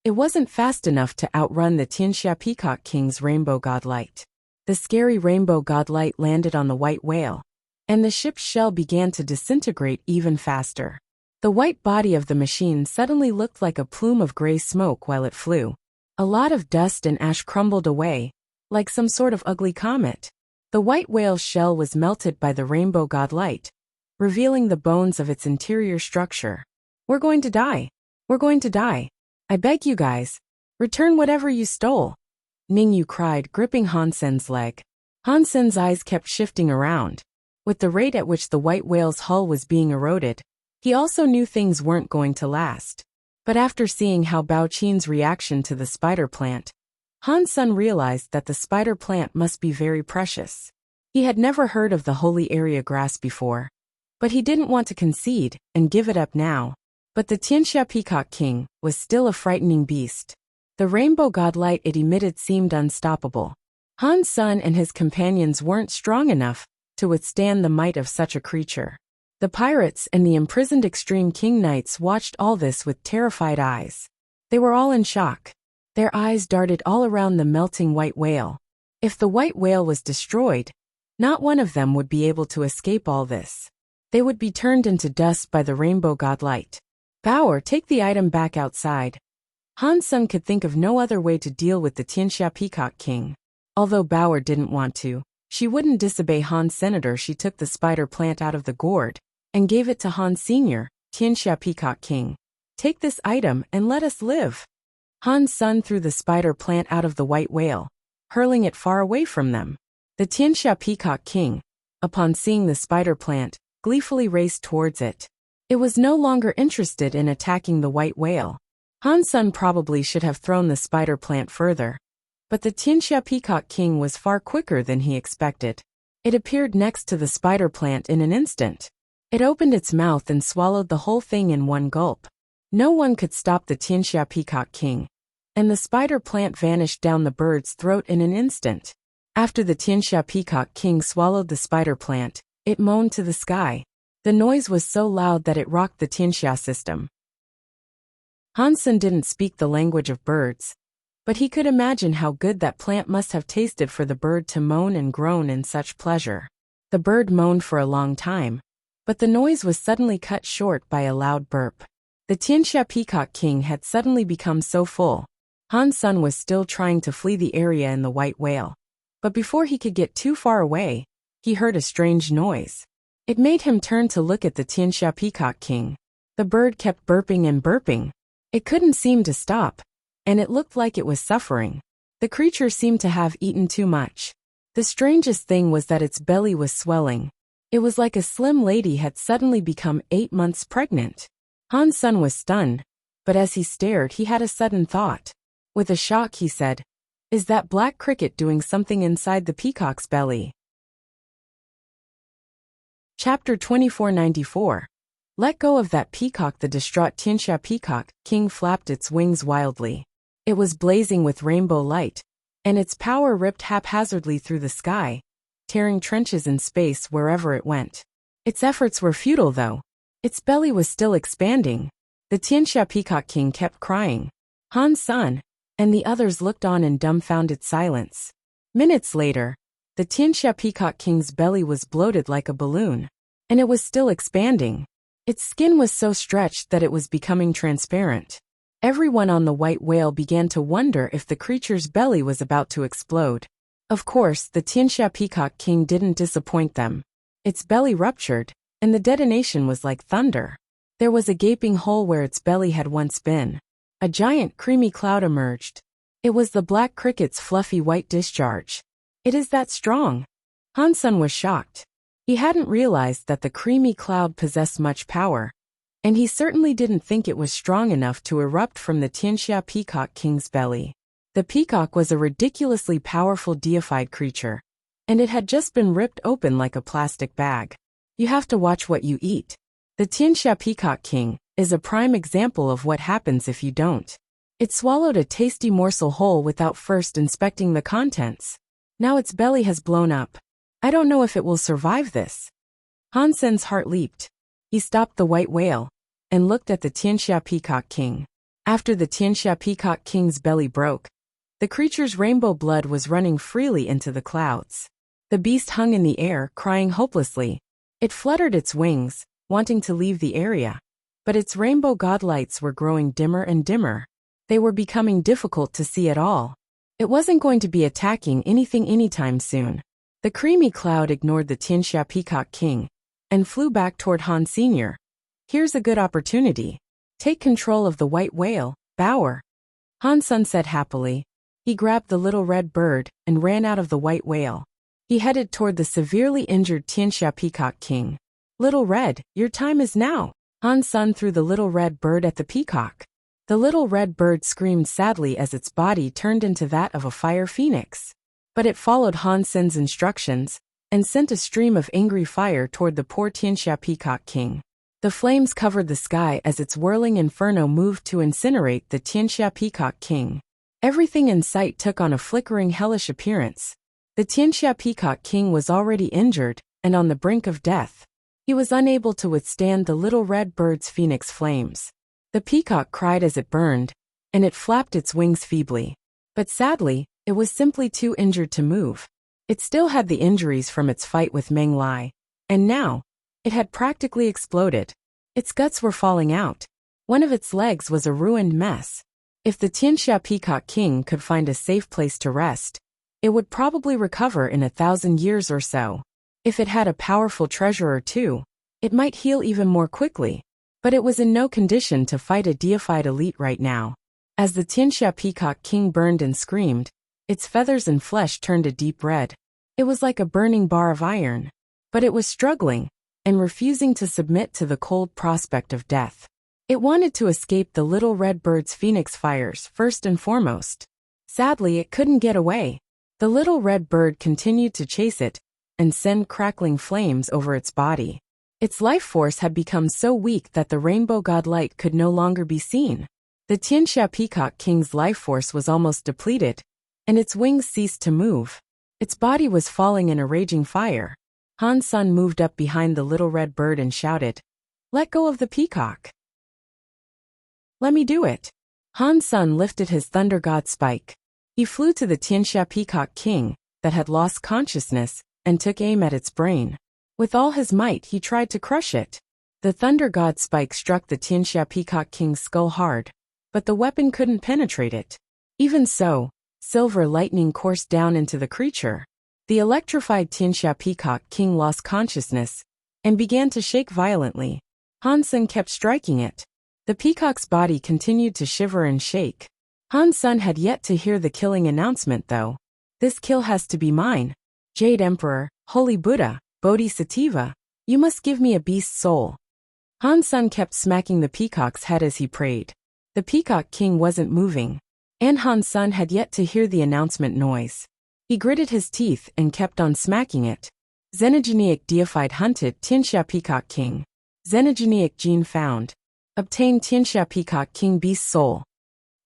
it wasn't fast enough to outrun the Tianxia Peacock King's rainbow godlight. The scary rainbow godlight landed on the white whale, and the ship's shell began to disintegrate even faster. The white body of the machine suddenly looked like a plume of gray smoke while it flew. A lot of dust and ash crumbled away, like some sort of ugly comet. The white whale's shell was melted by the rainbow godlight, revealing the bones of its interior structure. "We're going to die. We're going to die. I beg you guys, return whatever you stole," Ningyu cried, gripping Han Sen's leg. Han Sen's eyes kept shifting around. With the rate at which the white whale's hull was being eroded, he also knew things weren't going to last. But after seeing how Bao Qin's reaction to the spider plant, Han Sen realized that the spider plant must be very precious. He had never heard of the holy area grass before, but he didn't want to concede and give it up now. But the Tianxia Peacock King was still a frightening beast. The rainbow godlight it emitted seemed unstoppable. Han Sen and his companions weren't strong enough to withstand the might of such a creature. The pirates and the imprisoned Extreme King Knights watched all this with terrified eyes. They were all in shock. Their eyes darted all around the melting white whale. If the white whale was destroyed, not one of them would be able to escape all this. They would be turned into dust by the rainbow godlight. "Bauer, take the item back outside." Han Sen could think of no other way to deal with the Tianxia Peacock King. Although Bauer didn't want to, she wouldn't disobey Han Senator. She took the spider plant out of the gourd and gave it to Han Senior. "Tianxia Peacock King, take this item and let us live." Han Sen threw the spider plant out of the white whale, hurling it far away from them. The Tianxia Peacock King, upon seeing the spider plant, gleefully raced towards it. It was no longer interested in attacking the white whale. Han Sen probably should have thrown the spider plant further, but the Tianxia Peacock King was far quicker than he expected. It appeared next to the spider plant in an instant. It opened its mouth and swallowed the whole thing in one gulp. No one could stop the Tianxia Peacock King, and the spider plant vanished down the bird's throat in an instant. After the Tianxia Peacock King swallowed the spider plant, it moaned to the sky. The noise was so loud that it rocked the Tianxia system. Han Sen didn't speak the language of birds, but he could imagine how good that plant must have tasted for the bird to moan and groan in such pleasure. The bird moaned for a long time, but the noise was suddenly cut short by a loud burp. The Tianxia Peacock King had suddenly become so full. Han Sen was still trying to flee the area in the white whale, but before he could get too far away, he heard a strange noise. It made him turn to look at the Tianxia Peacock King. The bird kept burping and burping. It couldn't seem to stop, and it looked like it was suffering. The creature seemed to have eaten too much. The strangest thing was that its belly was swelling. It was like a slim lady had suddenly become 8 months pregnant. Han Sen was stunned, but as he stared he had a sudden thought. With a shock he said, "Is that black cricket doing something inside the peacock's belly?" Chapter 2494. Let go of that peacock. The distraught Tianxia Peacock King flapped its wings wildly. It was blazing with rainbow light, and its power ripped haphazardly through the sky, tearing trenches in space wherever it went. Its efforts were futile though. Its belly was still expanding. The Tianxia Peacock King kept crying, "Han Sen, and the others looked on in dumbfounded silence. Minutes later, the Tianxia Peacock King's belly was bloated like a balloon, and it was still expanding. Its skin was so stretched that it was becoming transparent. Everyone on the white whale began to wonder if the creature's belly was about to explode. Of course, the Tianxia Peacock King didn't disappoint them. Its belly ruptured, and the detonation was like thunder. There was a gaping hole where its belly had once been. A giant creamy cloud emerged. It was the black cricket's fluffy white discharge. It is that strong. Han Sen was shocked. He hadn't realized that the creamy cloud possessed much power, and he certainly didn't think it was strong enough to erupt from the Tianxia Peacock King's belly. The peacock was a ridiculously powerful deified creature, and it had just been ripped open like a plastic bag. You have to watch what you eat. The Tianxia Peacock King is a prime example of what happens if you don't. It swallowed a tasty morsel whole without first inspecting the contents. Now its belly has blown up. I don't know if it will survive this. Han Sen's heart leaped. He stopped the white whale and looked at the Tianxia Peacock King. After the Tianxia Peacock King's belly broke, the creature's rainbow blood was running freely into the clouds. The beast hung in the air, crying hopelessly. It fluttered its wings, wanting to leave the area, but its rainbow godlights were growing dimmer and dimmer. They were becoming difficult to see at all. It wasn't going to be attacking anything anytime soon. The creamy cloud ignored the Tianxia Peacock King and flew back toward Han Sr. Here's a good opportunity. Take control of the white whale, Bauer. Han Sen said happily. He grabbed the little red bird and ran out of the white whale. He headed toward the severely injured Tianxia Peacock King. Little Red, your time is now. Han Sen threw the little red bird at the peacock. The little red bird screamed sadly as its body turned into that of a fire phoenix. But it followed Han Sen's instructions and sent a stream of angry fire toward the poor Tianxia Peacock King. The flames covered the sky as its whirling inferno moved to incinerate the Tianxia Peacock King. Everything in sight took on a flickering hellish appearance. The Tianxia Peacock King was already injured and on the brink of death. He was unable to withstand the little red bird's phoenix flames. The peacock cried as it burned, and it flapped its wings feebly. But sadly, it was simply too injured to move. It still had the injuries from its fight with Meng Lai, and now, it had practically exploded. Its guts were falling out. One of its legs was a ruined mess. If the Tianxia Peacock King could find a safe place to rest, it would probably recover in 1,000 years or so. If it had a powerful treasure or two, it might heal even more quickly. But it was in no condition to fight a deified elite right now. As the Tianxia Peacock King burned and screamed, its feathers and flesh turned a deep red. It was like a burning bar of iron. But it was struggling and refusing to submit to the cold prospect of death. It wanted to escape the little red bird's phoenix fires first and foremost. Sadly, it couldn't get away. The little red bird continued to chase it and send crackling flames over its body. Its life force had become so weak that the rainbow godlight could no longer be seen. The Tianxia Peacock King's life force was almost depleted, and its wings ceased to move. Its body was falling in a raging fire. Han Sen moved up behind the little red bird and shouted, "Let go of the peacock. Let me do it." Han Sen lifted his thunder god spike. He flew to the Tianxia Peacock King, that had lost consciousness, and took aim at its brain. With all his might he tried to crush it. The thunder god spike struck the Tianxia Peacock King's skull hard, but the weapon couldn't penetrate it. Even so, silver lightning coursed down into the creature. The electrified Tianxia Peacock King lost consciousness and began to shake violently. Han Sen kept striking it. The peacock's body continued to shiver and shake. Han Sen had yet to hear the killing announcement though. This kill has to be mine. Jade Emperor, Holy Buddha, Bodhisattva, you must give me a beast's soul. Han Sen kept smacking the peacock's head as he prayed. The Peacock King wasn't moving, and Han Sen had yet to hear the announcement noise. He gritted his teeth and kept on smacking it. Xenogenic deified hunted Tianxia Peacock King. Xenogenic gene found. Obtained Tianxia Peacock King beast soul.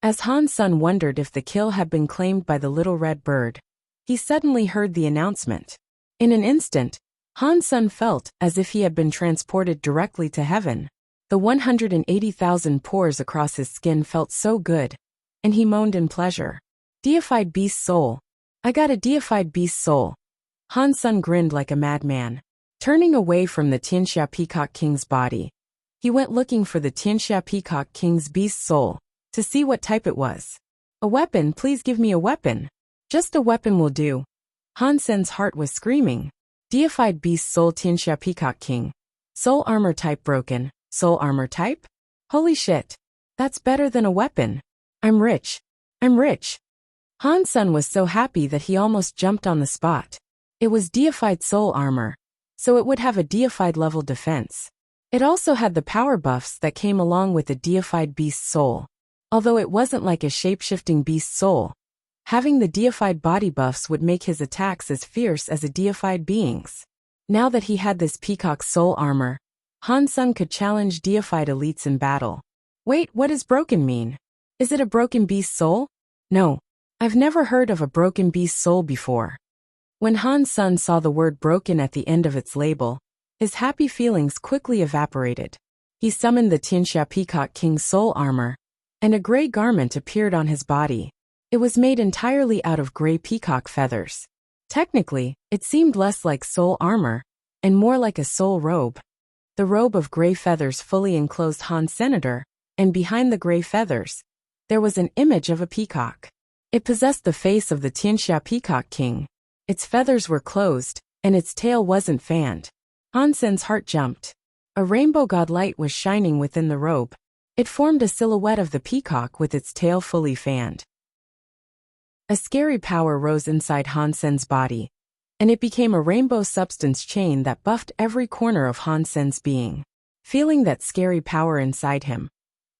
As Han Sen wondered if the kill had been claimed by the little red bird, he suddenly heard the announcement. In an instant, Han Sen felt as if he had been transported directly to heaven. The 180,000 pores across his skin felt so good, and he moaned in pleasure. Deified beast soul. I got a deified beast soul. Han Sen grinned like a madman. Turning away from the Tianxia Peacock King's body, he went looking for the Tianxia Peacock King's beast soul, to see what type it was. A weapon, please give me a weapon. Just a weapon will do. Han Sen's heart was screaming. Deified beast soul Tianxia Peacock King. Soul armor type broken. Soul armor type? Holy shit. That's better than a weapon. I'm rich. I'm rich. Han Sen was so happy that he almost jumped on the spot. It was deified soul armor, so it would have a deified level defense. It also had the power buffs that came along with the deified beast soul. Although it wasn't like a shape-shifting beast soul, having the deified body buffs would make his attacks as fierce as a deified being's. Now that he had this peacock soul armor, Han Sen could challenge deified elites in battle. Wait, what does broken mean? Is it a broken beast soul? No. I've never heard of a broken beast soul before. When Han Sen saw the word broken at the end of its label, his happy feelings quickly evaporated. He summoned the Tianxia Peacock King's soul armor, and a gray garment appeared on his body. It was made entirely out of gray peacock feathers. Technically, it seemed less like soul armor, and more like a soul robe. The robe of gray feathers fully enclosed Han Senator, and behind the gray feathers, there was an image of a peacock. It possessed the face of the Tianxia Peacock King. Its feathers were closed, and its tail wasn't fanned. Han Sen's heart jumped. A rainbow god light was shining within the robe. It formed a silhouette of the peacock with its tail fully fanned. A scary power rose inside Han Sen's body, and it became a rainbow substance chain that buffed every corner of Han Sen's being. Feeling that scary power inside him,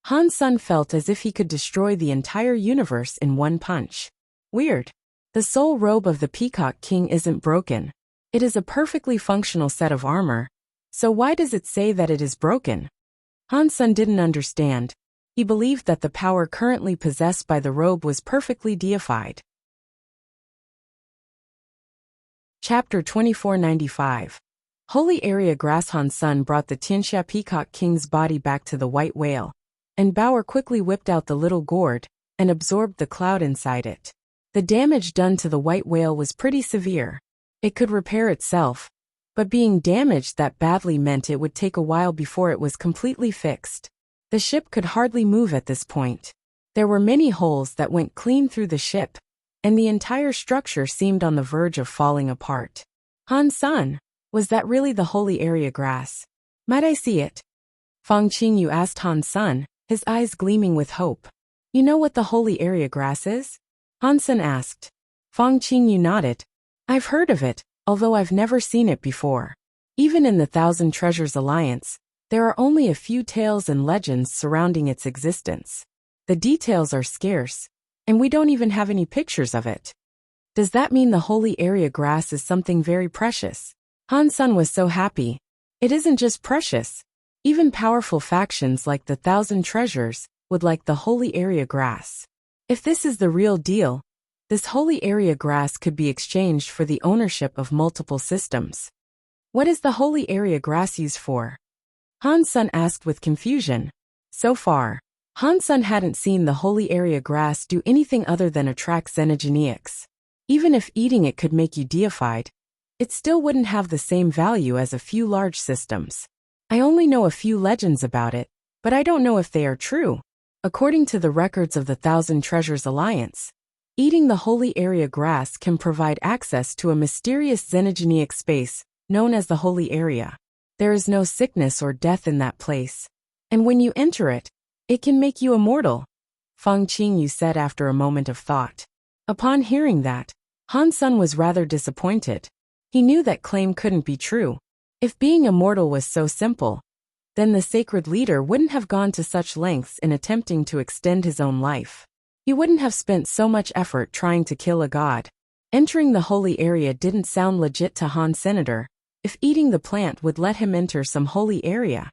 Han Sen felt as if he could destroy the entire universe in one punch. Weird. The soul robe of the Peacock King isn't broken. It is a perfectly functional set of armor. So why does it say that it is broken? Han Sen didn't understand. He believed that the power currently possessed by the robe was perfectly deified. Chapter 2495. Holy Area Grass. Han Sen brought the Tianxia Peacock King's body back to the white whale, and Bauer quickly whipped out the little gourd and absorbed the cloud inside it. The damage done to the white whale was pretty severe. It could repair itself, but being damaged that badly meant it would take a while before it was completely fixed. The ship could hardly move at this point. There were many holes that went clean through the ship, and the entire structure seemed on the verge of falling apart. Han Sen, was that really the holy area grass? Might I see it? Fang Qingyu asked Han Sen, his eyes gleaming with hope. You know what the holy area grass is? Han Sen asked. Fang Qingyu nodded. I've heard of it, although I've never seen it before. Even in the Thousand Treasures Alliance, there are only a few tales and legends surrounding its existence. The details are scarce, and we don't even have any pictures of it. Does that mean the holy area grass is something very precious? Han Sen was so happy. It isn't just precious. Even powerful factions like the Thousand Treasures would like the holy area grass. If this is the real deal, this holy area grass could be exchanged for the ownership of multiple systems. What is the holy area grass used for? Han Sen asked with confusion. So far, Han Sen hadn't seen the holy area grass do anything other than attract xenogeneics. Even if eating it could make you deified, it still wouldn't have the same value as a few large systems. I only know a few legends about it, but I don't know if they are true. According to the records of the Thousand Treasures Alliance, eating the holy area grass can provide access to a mysterious xenogeneic space known as the holy area. There is no sickness or death in that place, and when you enter it, it can make you immortal, Fang Qingyu said after a moment of thought. Upon hearing that, Han Sen was rather disappointed. He knew that claim couldn't be true. If being immortal was so simple, then the sacred leader wouldn't have gone to such lengths in attempting to extend his own life. He wouldn't have spent so much effort trying to kill a god. Entering the holy area didn't sound legit to Han Senator. If eating the plant would let him enter some holy area,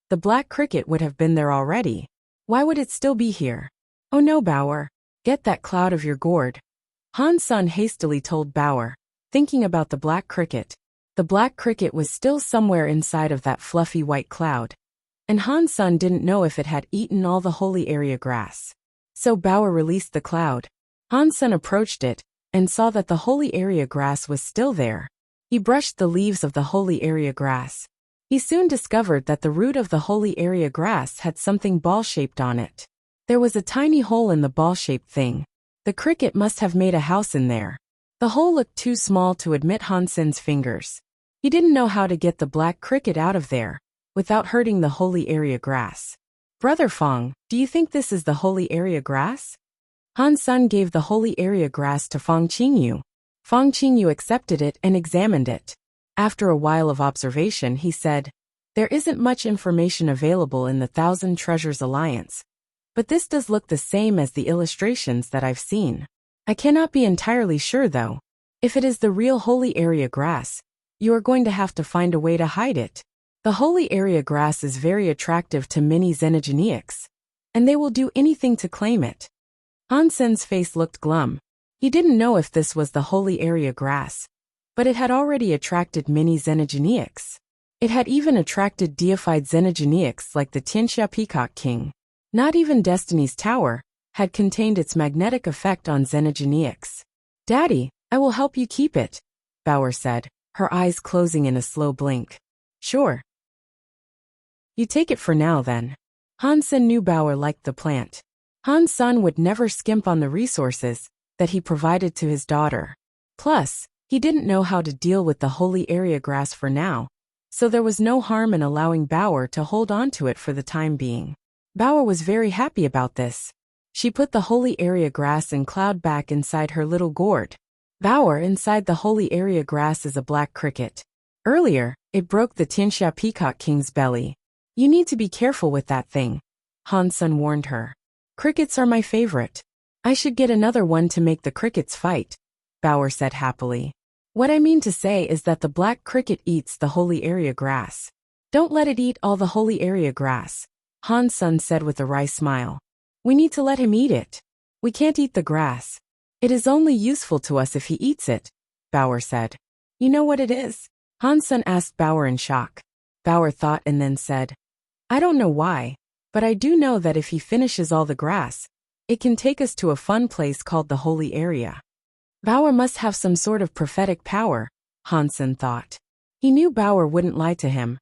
the black cricket would have been there already. Why would it still be here? Oh no, Bauer. Get that cloud of your gourd. Han Sen hastily told Bauer, thinking about the black cricket. The black cricket was still somewhere inside of that fluffy white cloud, and Han Sen didn't know if it had eaten all the holy area grass. So Bauer released the cloud. Han Sen approached it and saw that the holy area grass was still there. He brushed the leaves of the holy area grass. He soon discovered that the root of the holy area grass had something ball-shaped on it. There was a tiny hole in the ball-shaped thing. The cricket must have made a house in there. The hole looked too small to admit Han Sen's fingers. He didn't know how to get the black cricket out of there without hurting the holy area grass. Brother Fong, do you think this is the holy area grass? Han Sen gave the holy area grass to Fong Qingyu. Fong Qingyu accepted it and examined it. After a while of observation, he said, "There isn't much information available in the Thousand Treasures Alliance. But this does look the same as the illustrations that I've seen. I cannot be entirely sure though. If it is the real holy area grass, you are going to have to find a way to hide it. The holy area grass is very attractive to many xenogeneics, and they will do anything to claim it." Han Sen's face looked glum. He didn't know if this was the holy area grass, but it had already attracted many xenogeneics. It had even attracted deified xenogeneics like the Tianxia Peacock King. Not even Destiny's Tower had contained its magnetic effect on xenogeneics. "Daddy, I will help you keep it," Bauer said, her eyes closing in a slow blink. "Sure. You take it for now then." Han Sen knew Bauer liked the plant. Han Sen would never skimp on the resources that he provided to his daughter. Plus, he didn't know how to deal with the holy area grass for now, so there was no harm in allowing Bauer to hold on to it for the time being. Bauer was very happy about this. She put the holy area grass and cloud back inside her little gourd. Bauer, inside the holy area grass is a black cricket. Earlier, it broke the Tianxia Peacock King's belly. "You need to be careful with that thing," Han Sen warned her. "Crickets are my favorite. I should get another one to make the crickets fight," Bauer said happily. "What I mean to say is that the black cricket eats the holy area grass. Don't let it eat all the holy area grass," Han Sen said with a wry smile. "We need to let him eat it. We can't eat the grass. It is only useful to us if he eats it," Bauer said. "You know what it is?" Han Sen asked Bauer in shock. Bauer thought and then said, "I don't know why, but I do know that if he finishes all the grass, it can take us to a fun place called the Holy Area." Bauer must have some sort of prophetic power, Han Sen thought. He knew Bauer wouldn't lie to him,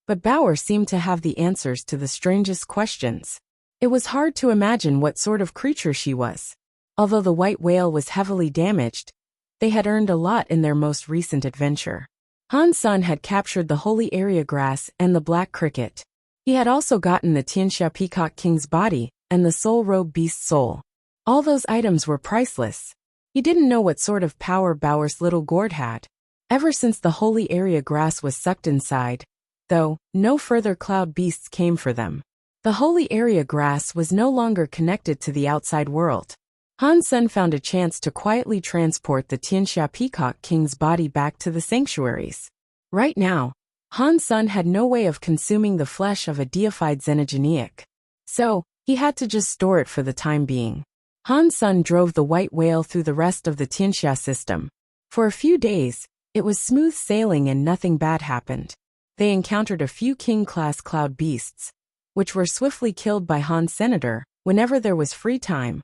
but Bauer seemed to have the answers to the strangest questions. It was hard to imagine what sort of creature she was. Although the white whale was heavily damaged, they had earned a lot in their most recent adventure. Han Sen had captured the holy area grass and the black cricket. He had also gotten the Tianxia Peacock King's body and the soul robe beast's soul. All those items were priceless. He didn't know what sort of power Bauer's little gourd had. Ever since the holy area grass was sucked inside, though, no further cloud beasts came for them. The holy area grass was no longer connected to the outside world. Han Sen found a chance to quietly transport the Tianxia Peacock King's body back to the sanctuaries. Right now, Han Sen had no way of consuming the flesh of a deified xenogeneic. So, he had to just store it for the time being. Han Sen drove the white whale through the rest of the Tianxia system. For a few days, it was smooth sailing and nothing bad happened. They encountered a few king-class cloud beasts, which were swiftly killed by Han Senator whenever there was free time.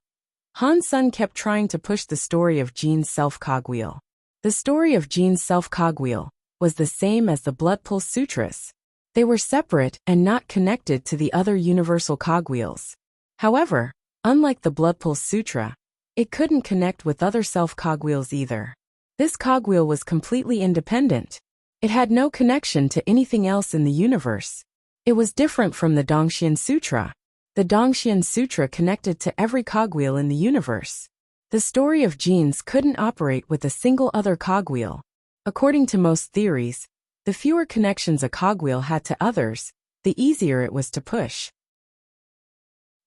Han Sen kept trying to push the story of Jean's self-cogwheel. The story of Jean's self-cogwheel was the same as the Blood Pulse Sutras. They were separate and not connected to the other universal cogwheels. However, unlike the Blood Pulse Sutra, it couldn't connect with other self-cogwheels either. This cogwheel was completely independent. It had no connection to anything else in the universe. It was different from the Dongxian Sutra. The Dongxian Sutra connected to every cogwheel in the universe. The story of genes couldn't operate with a single other cogwheel. According to most theories, the fewer connections a cogwheel had to others, the easier it was to push.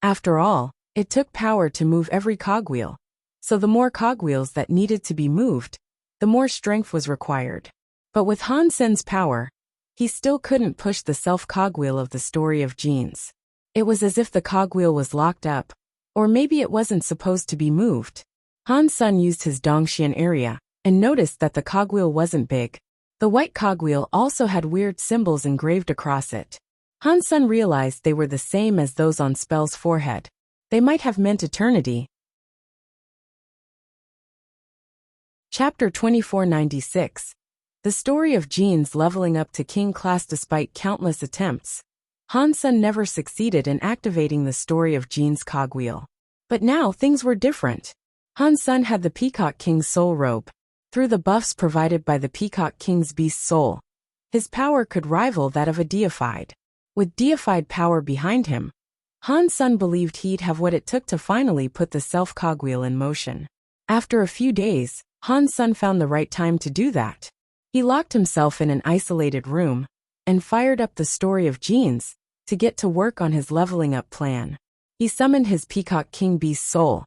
After all, it took power to move every cogwheel, so the more cogwheels that needed to be moved, the more strength was required. But with Han Sen's power, he still couldn't push the self-cogwheel of the story of genes. It was as if the cogwheel was locked up, or maybe it wasn't supposed to be moved. Han Sen used his Dongxian area, and noticed that the cogwheel wasn't big. The white cogwheel also had weird symbols engraved across it. Han Sen realized they were the same as those on Spell's forehead. They might have meant eternity. Chapter 2496. The story of Jean's leveling up to king class despite countless attempts. Han Sen never succeeded in activating the story of Jean's cogwheel. But now things were different. Han Sen had the Peacock King's soul robe. Through the buffs provided by the Peacock King's beast soul, his power could rival that of a deified. With deified power behind him, Han Sen believed he'd have what it took to finally put the self-cogwheel in motion. After a few days, Han Sen found the right time to do that. He locked himself in an isolated room and fired up the story of Jean's to get to work on his leveling up plan. He summoned his Peacock King beast soul,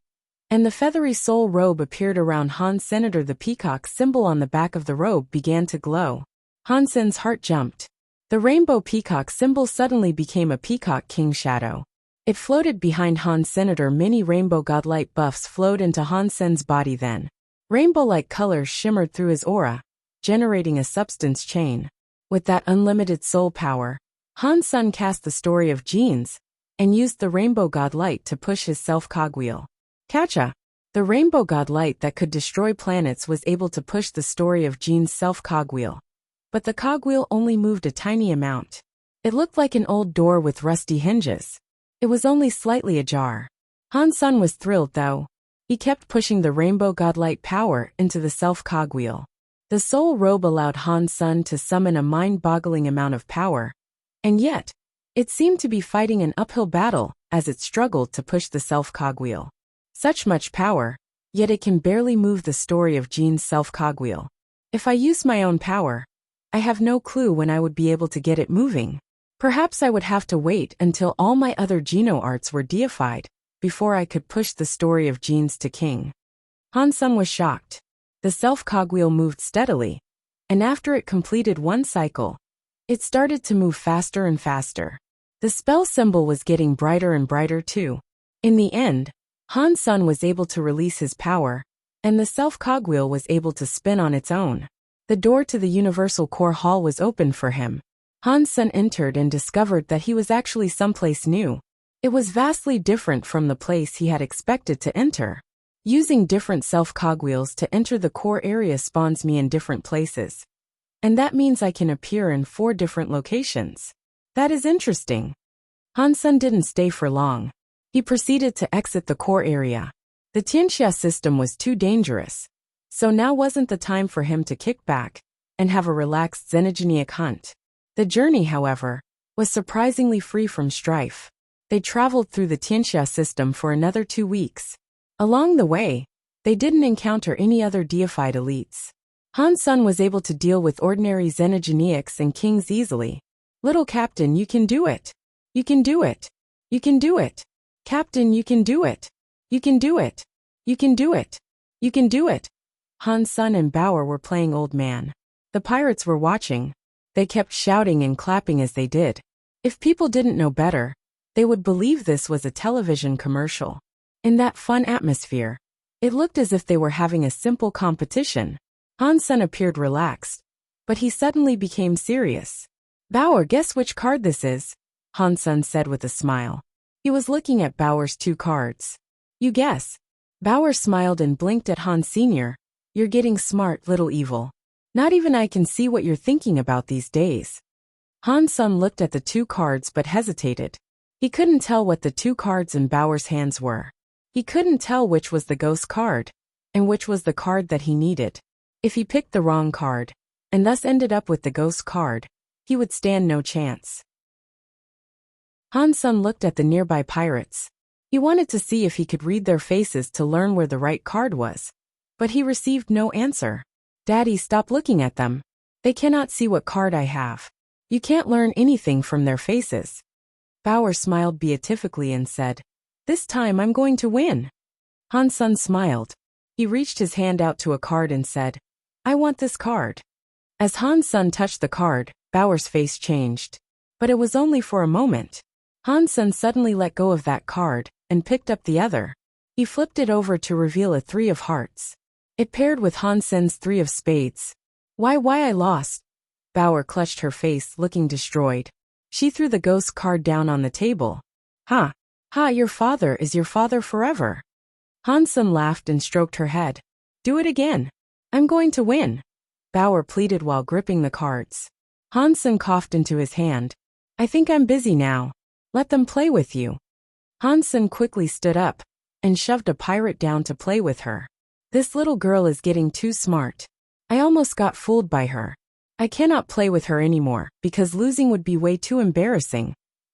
and the feathery soul robe appeared around Han Sen. The peacock symbol on the back of the robe began to glow. Han Sen's heart jumped. The rainbow peacock symbol suddenly became a Peacock King shadow. It floated behind Han Sen. Many rainbow godlight buffs flowed into Han Sen's body then. Rainbow-like colors shimmered through his aura, generating a substance chain. With that unlimited soul power, Han Sen cast the story of Jean's and used the rainbow godlight to push his self-cogwheel. Catcha! The rainbow godlight that could destroy planets was able to push the story of Jean's self-cogwheel. But the cogwheel only moved a tiny amount. It looked like an old door with rusty hinges. It was only slightly ajar. Han Sen was thrilled though. He kept pushing the rainbow godlight power into the self-cogwheel. The soul robe allowed Han Sen to summon a mind-boggling amount of power, and yet, it seemed to be fighting an uphill battle as it struggled to push the self-cogwheel. Such much power, yet it can barely move the story of Jean's self-cogwheel. If I use my own power, I have no clue when I would be able to get it moving. Perhaps I would have to wait until all my other Geno arts were deified before I could push the story of Jean's to king. Han Sen was shocked. The self-cogwheel moved steadily, and after it completed one cycle, it started to move faster and faster. The spell symbol was getting brighter and brighter too. In the end, Han Sen was able to release his power, and the self-cogwheel was able to spin on its own. The door to the Universal Core Hall was open for him. Han Sen entered and discovered that he was actually someplace new. It was vastly different from the place he had expected to enter. Using different self-cogwheels to enter the core area spawns me in different places. And that means I can appear in 4 different locations. That is interesting. Han Sen didn't stay for long. He proceeded to exit the core area. The Tianxia system was too dangerous, so now wasn't the time for him to kick back and have a relaxed xenogenic hunt. The journey, however, was surprisingly free from strife. They traveled through the Tianxia system for another 2 weeks. Along the way, they didn't encounter any other deified elites. Han Sen was able to deal with ordinary xenogenics and kings easily. Little Captain, you can do it. You can do it. You can do it. Captain, you can do it. You can do it. You can do it. You can do it. Han Sen and Bauer were playing old man. The pirates were watching. They kept shouting and clapping as they did. If people didn't know better, they would believe this was a television commercial. In that fun atmosphere, it looked as if they were having a simple competition. Han Sen appeared relaxed, but he suddenly became serious. Bauer, guess which card this is? Han Sen said with a smile. He was looking at Bauer's 2 cards. You guess. Bauer smiled and blinked at Han Sr. You're getting smart, little evil. Not even I can see what you're thinking about these days. Han Sen looked at the 2 cards but hesitated. He couldn't tell what the 2 cards in Bauer's hands were. He couldn't tell which was the ghost card, and which was the card that he needed. If he picked the wrong card, and thus ended up with the ghost card, he would stand no chance. Han Sen looked at the nearby pirates. He wanted to see if he could read their faces to learn where the right card was. But he received no answer. Daddy, stop looking at them. They cannot see what card I have. You can't learn anything from their faces. Bauer smiled beatifically and said, This time I'm going to win. Han Sen smiled. He reached his hand out to a card and said, I want this card. As Han Sen touched the card, Bauer's face changed. But it was only for a moment. Han Sen suddenly let go of that card and picked up the other. He flipped it over to reveal a 3 of hearts. It paired with Han Sen's 3 of spades. Why I lost? Bauer clutched her face, looking destroyed. She threw the ghost card down on the table. Ha Ha, your father is your father forever. Hansen laughed and stroked her head. Do it again. I'm going to win. Bauer pleaded while gripping the cards. Hansen coughed into his hand. I think I'm busy now. Let them play with you. Hansen quickly stood up and shoved a pirate down to play with her. This little girl is getting too smart. I almost got fooled by her. I cannot play with her anymore because losing would be way too embarrassing,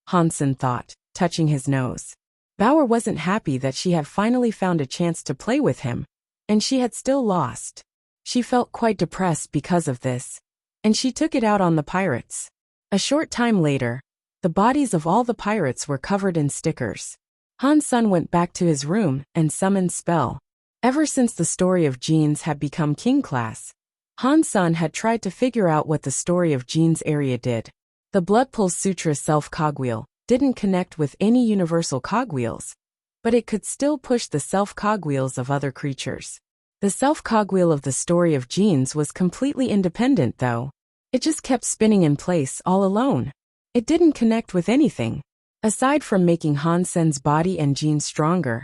Hansen thought, touching his nose. Bauer wasn't happy that she had finally found a chance to play with him, and she had still lost. She felt quite depressed because of this, and she took it out on the pirates. A short time later, the bodies of all the pirates were covered in stickers. Hansen went back to his room and summoned Spell. Ever since the story of genes had become king class, Hansen had tried to figure out what the story of genes area did. The Blood Pulse Sutra self-cogwheel didn't connect with any universal cogwheels, but it could still push the self-cogwheels of other creatures. The self-cogwheel of the story of genes was completely independent though. It just kept spinning in place all alone. It didn't connect with anything. Aside from making Hansen's body and genes stronger,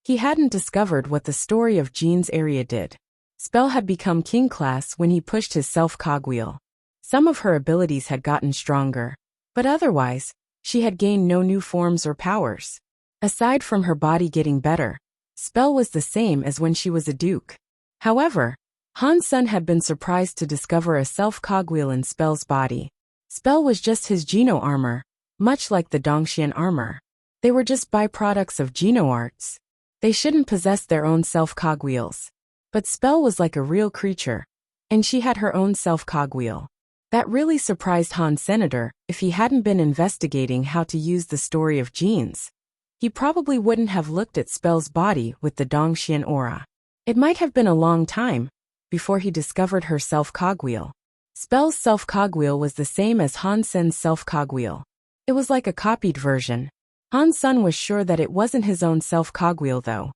he hadn't discovered what the story of genes area did. Spell had become king class when he pushed his self-cogwheel. Some of her abilities had gotten stronger, but otherwise, she had gained no new forms or powers. Aside from her body getting better, Spell was the same as when she was a duke. However, Hansen had been surprised to discover a self-cogwheel in Spell's body. Spell was just his Geno armor, much like the Dongxian armor. They were just byproducts of Geno arts. They shouldn't possess their own self-cogwheels. But Spell was like a real creature, and she had her own self-cogwheel. That really surprised Senator. If he hadn't been investigating how to use the story of genes, he probably wouldn't have looked at Spell's body with the Dongxian aura. It might have been a long time before he discovered her self-cogwheel. Spell's self-cogwheel was the same as Hansen's self-cogwheel. It was like a copied version. Hansen was sure that it wasn't his own self-cogwheel though.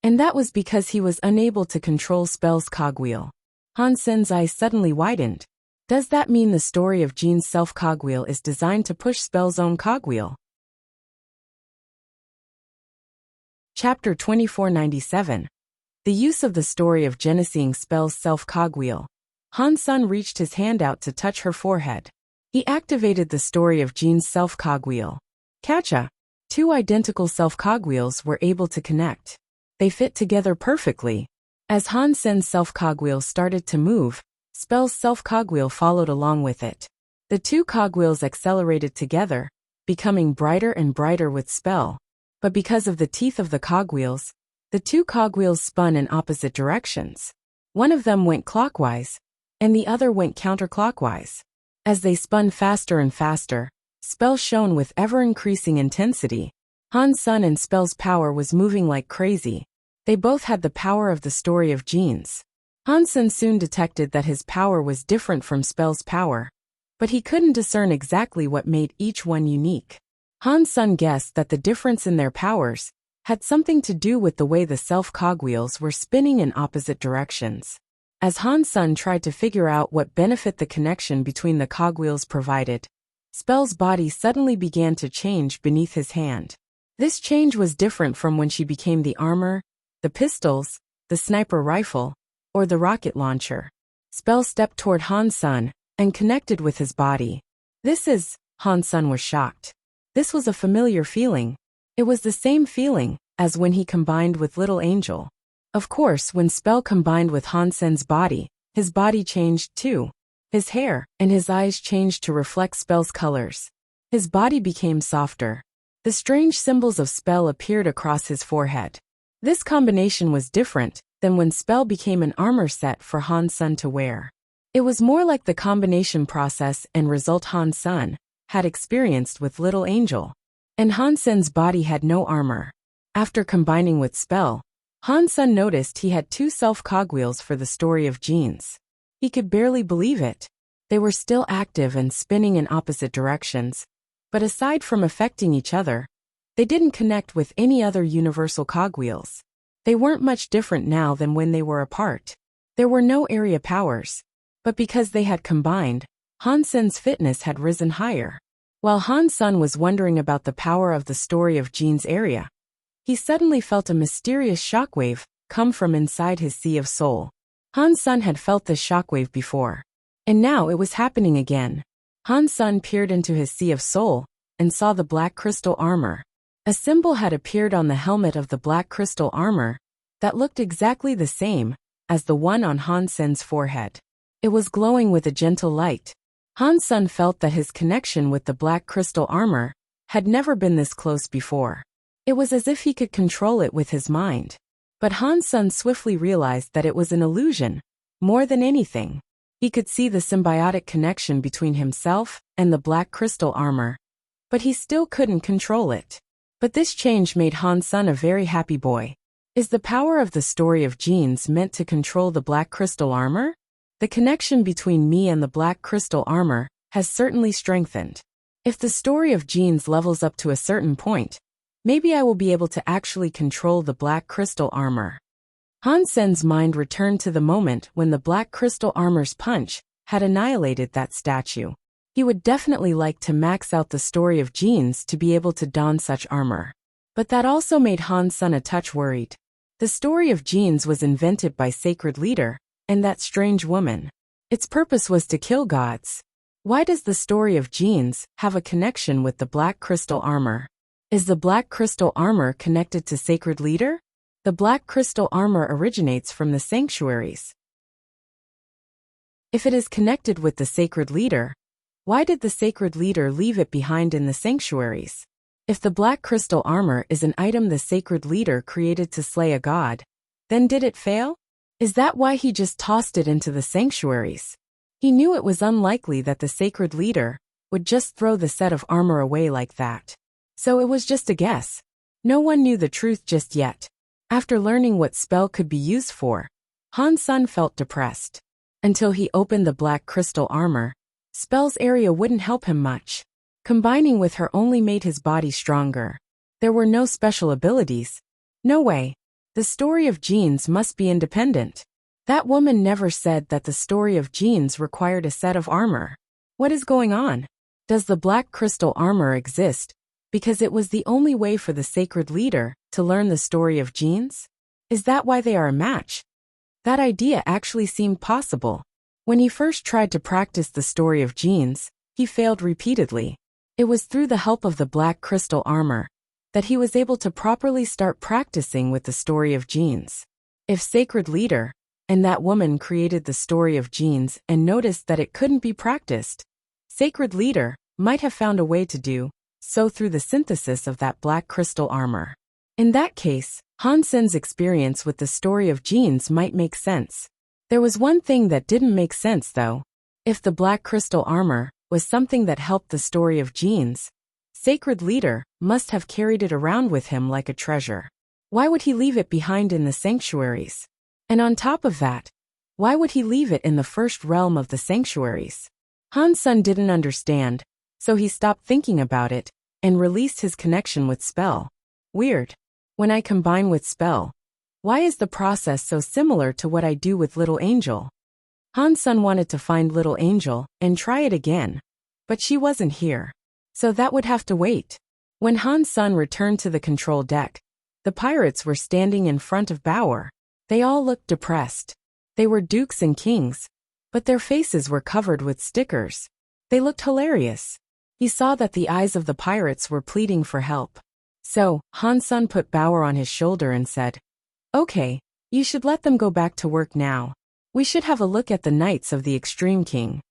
And that was because he was unable to control Spell's cogwheel. Hansen's eyes suddenly widened. Does that mean the story of Gene's self-cogwheel is designed to push Spell's own cogwheel? Chapter 2497. The use of the story of Geneseeing Spell's self-cogwheel. Hansen reached his hand out to touch her forehead. He activated the story of Gene's self-cogwheel. Catcha! Two identical self-cogwheels were able to connect. They fit together perfectly. As Hansen's self-cogwheel started to move, Spell's self-cogwheel followed along with it. The two cogwheels accelerated together, becoming brighter and brighter with Spell. But because of the teeth of the cogwheels, the two cogwheels spun in opposite directions. One of them went clockwise, and the other went counterclockwise. As they spun faster and faster, Spell shone with ever-increasing intensity. Hansen and Spell's power was moving like crazy. They both had the power of the story of genes. Hansen soon detected that his power was different from Spell's power, but he couldn't discern exactly what made each one unique. Hansen guessed that the difference in their powers had something to do with the way the self-cogwheels were spinning in opposite directions. As Hansen tried to figure out what benefit the connection between the cogwheels provided, Spell's body suddenly began to change beneath his hand. This change was different from when she became the armor, the pistols, the sniper rifle, or the rocket launcher. Spell stepped toward Hansen and connected with his body. Hansen was shocked. This was a familiar feeling. It was the same feeling as when he combined with Little Angel. Of course, when Spell combined with Hansen's body, his body changed too. His hair and his eyes changed to reflect Spell's colors. His body became softer. The strange symbols of Spell appeared across his forehead. This combination was different than when Spell became an armor set for Hansen to wear. It was more like the combination process and result Hansen had experienced with Little Angel. And Hansen's body had no armor. After combining with Spell, Hansen noticed he had two self-cogwheels for the story of genes. He could barely believe it. They were still active and spinning in opposite directions, but aside from affecting each other, they didn't connect with any other universal cogwheels. They weren't much different now than when they were apart. There were no area powers, but because they had combined, Hansen's fitness had risen higher. While Han Sun was wondering about the power of the story of Jin's area, he suddenly felt a mysterious shockwave come from inside his sea of soul. Han Sun had felt this shockwave before, and now it was happening again. Han Sun peered into his sea of soul and saw the black crystal armor. A symbol had appeared on the helmet of the black crystal armor that looked exactly the same as the one on Han Sen's forehead. It was glowing with a gentle light. Han Sun felt that his connection with the black crystal armor had never been this close before. It was as if he could control it with his mind. But Han Sun swiftly realized that it was an illusion. More than anything, he could see the symbiotic connection between himself and the black crystal armor, but he still couldn't control it. But this change made Han Sun a very happy boy. Is the power of the story of Jin's meant to control the black crystal armor? The connection between me and the black crystal armor has certainly strengthened. If the story of Jin's levels up to a certain point, maybe I will be able to actually control the black crystal armor. Han Sen's mind returned to the moment when the black crystal armor's punch had annihilated that statue. He would definitely like to max out the story of Jin's to be able to don such armor. But that also made Han Sun a touch worried. The story of Jin's was invented by Sacred Leader and that strange woman. Its purpose was to kill gods. Why does the story of Jin's have a connection with the black crystal armor? Is the black crystal armor connected to Sacred Leader? The black crystal armor originates from the sanctuaries. If it is connected with the Sacred Leader, why did the Sacred Leader leave it behind in the sanctuaries? If the black crystal armor is an item the Sacred Leader created to slay a god, then did it fail? Is that why he just tossed it into the sanctuaries? He knew it was unlikely that the Sacred Leader would just throw the set of armor away like that. So it was just a guess. No one knew the truth just yet. After learning what spell could be used for, Han Sun felt depressed. Until he opened the black crystal armor, spell's area wouldn't help him much. Combining with her only made his body stronger. There were no special abilities. No way. The story of Jin's must be independent. That woman never said that the story of Jin's required a set of armor. What is going on? Does the black crystal armor exist because it was the only way for the Sacred Leader to learn the story of Jin's? Is that why they are a match? That idea actually seemed possible. When he first tried to practice the story of Jin's, he failed repeatedly. It was through the help of the black crystal armor that he was able to properly start practicing with the story of Jin's. If Sacred Leader and that woman created the story of Jin's and noticed that it couldn't be practiced, Sacred Leader might have found a way to do so through the synthesis of that black crystal armor. In that case, Han Sen's experience with the story of Jin's might make sense. There was one thing that didn't make sense though. If the black crystal armor was something that helped the story of Jin's, Sacred Leader must have carried it around with him like a treasure. Why would he leave it behind in the sanctuaries? And on top of that, why would he leave it in the first realm of the sanctuaries? Han Sun didn't understand, so he stopped thinking about it and released his connection with spell. Weird. When I combine with spell, why is the process so similar to what I do with Little Angel? Han Sun wanted to find Little Angel and try it again, but she wasn't here. So that would have to wait. When Han Sun returned to the control deck, the pirates were standing in front of Bauer. They all looked depressed. They were dukes and kings, but their faces were covered with stickers. They looked hilarious. He saw that the eyes of the pirates were pleading for help. So, Han Sun put Bauer on his shoulder and said, "Okay, you should let them go back to work now. We should have a look at the Knights of the Extreme King."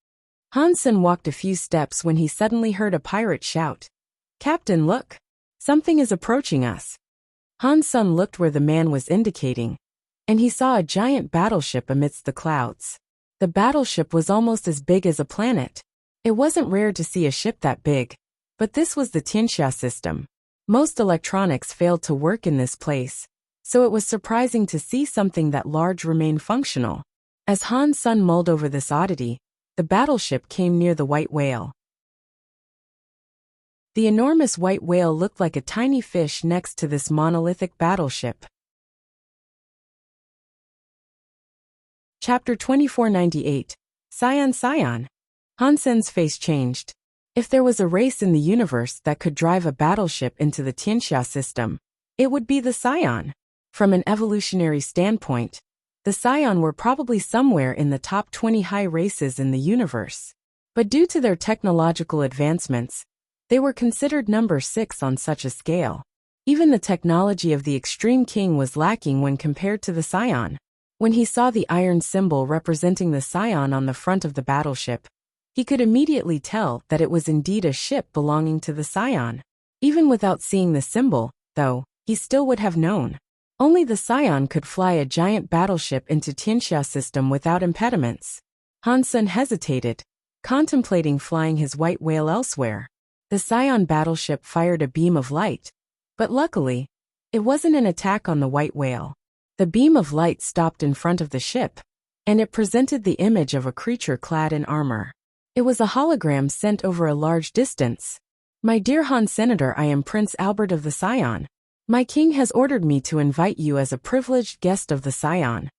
Han Sun walked a few steps when he suddenly heard a pirate shout, "Captain, look! Something is approaching us." Han Sun looked where the man was indicating, and he saw a giant battleship amidst the clouds. The battleship was almost as big as a planet. It wasn't rare to see a ship that big, but this was the Tianxia system. Most electronics failed to work in this place, so it was surprising to see something that large remain functional. As Han Sun mulled over this oddity, the battleship came near the white whale. The enormous white whale looked like a tiny fish next to this monolithic battleship. Chapter 2498. Scion Scion. Han Sen's face changed. If there was a race in the universe that could drive a battleship into the Tianxia system, it would be the Scion. From an evolutionary standpoint, the Scion were probably somewhere in the top 20 high races in the universe. But due to their technological advancements, they were considered number 6 on such a scale. Even the technology of the Extreme King was lacking when compared to the Scion. When he saw the iron symbol representing the Scion on the front of the battleship, he could immediately tell that it was indeed a ship belonging to the Scion. Even without seeing the symbol, though, he still would have known. Only the Scion could fly a giant battleship into Tianxia system without impediments. Han Sen hesitated, contemplating flying his white whale elsewhere. The Scion battleship fired a beam of light, but luckily, it wasn't an attack on the white whale. The beam of light stopped in front of the ship, and it presented the image of a creature clad in armor. It was a hologram sent over a large distance. My dear Han Senator, I am Prince Albert of the Scion. My king has ordered me to invite you as a privileged guest of the Scion.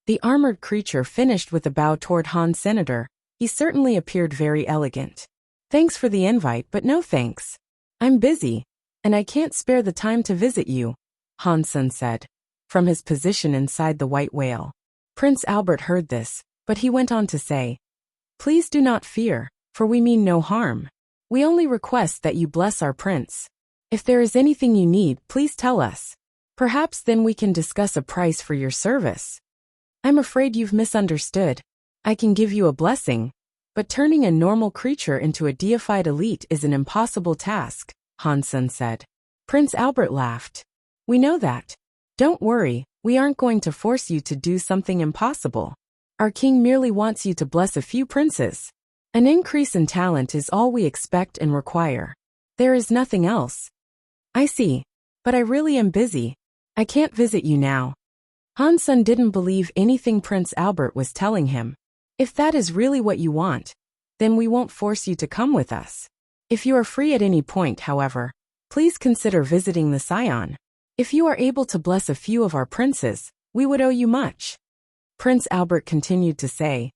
The armored creature finished with a bow toward Han Senator. He certainly appeared very elegant. Thanks for the invite, but no thanks. I'm busy, and I can't spare the time to visit you, Han Sen said, from his position inside the white whale. Prince Albert heard this, but he went on to say, Please do not fear, for we mean no harm. We only request that you bless our prince. If there is anything you need, please tell us. Perhaps then we can discuss a price for your service. I'm afraid you've misunderstood. I can give you a blessing, but turning a normal creature into a deified elite is an impossible task, Han Sen said. Prince Albert laughed. We know that. Don't worry, we aren't going to force you to do something impossible. Our king merely wants you to bless a few princes. An increase in talent is all we expect and require. There is nothing else. I see, but I really am busy. I can't visit you now. Han Sen didn't believe anything Prince Albert was telling him. If that is really what you want, then we won't force you to come with us. If you are free at any point, however, please consider visiting the Scion. If you are able to bless a few of our princes, we would owe you much. Prince Albert continued to say,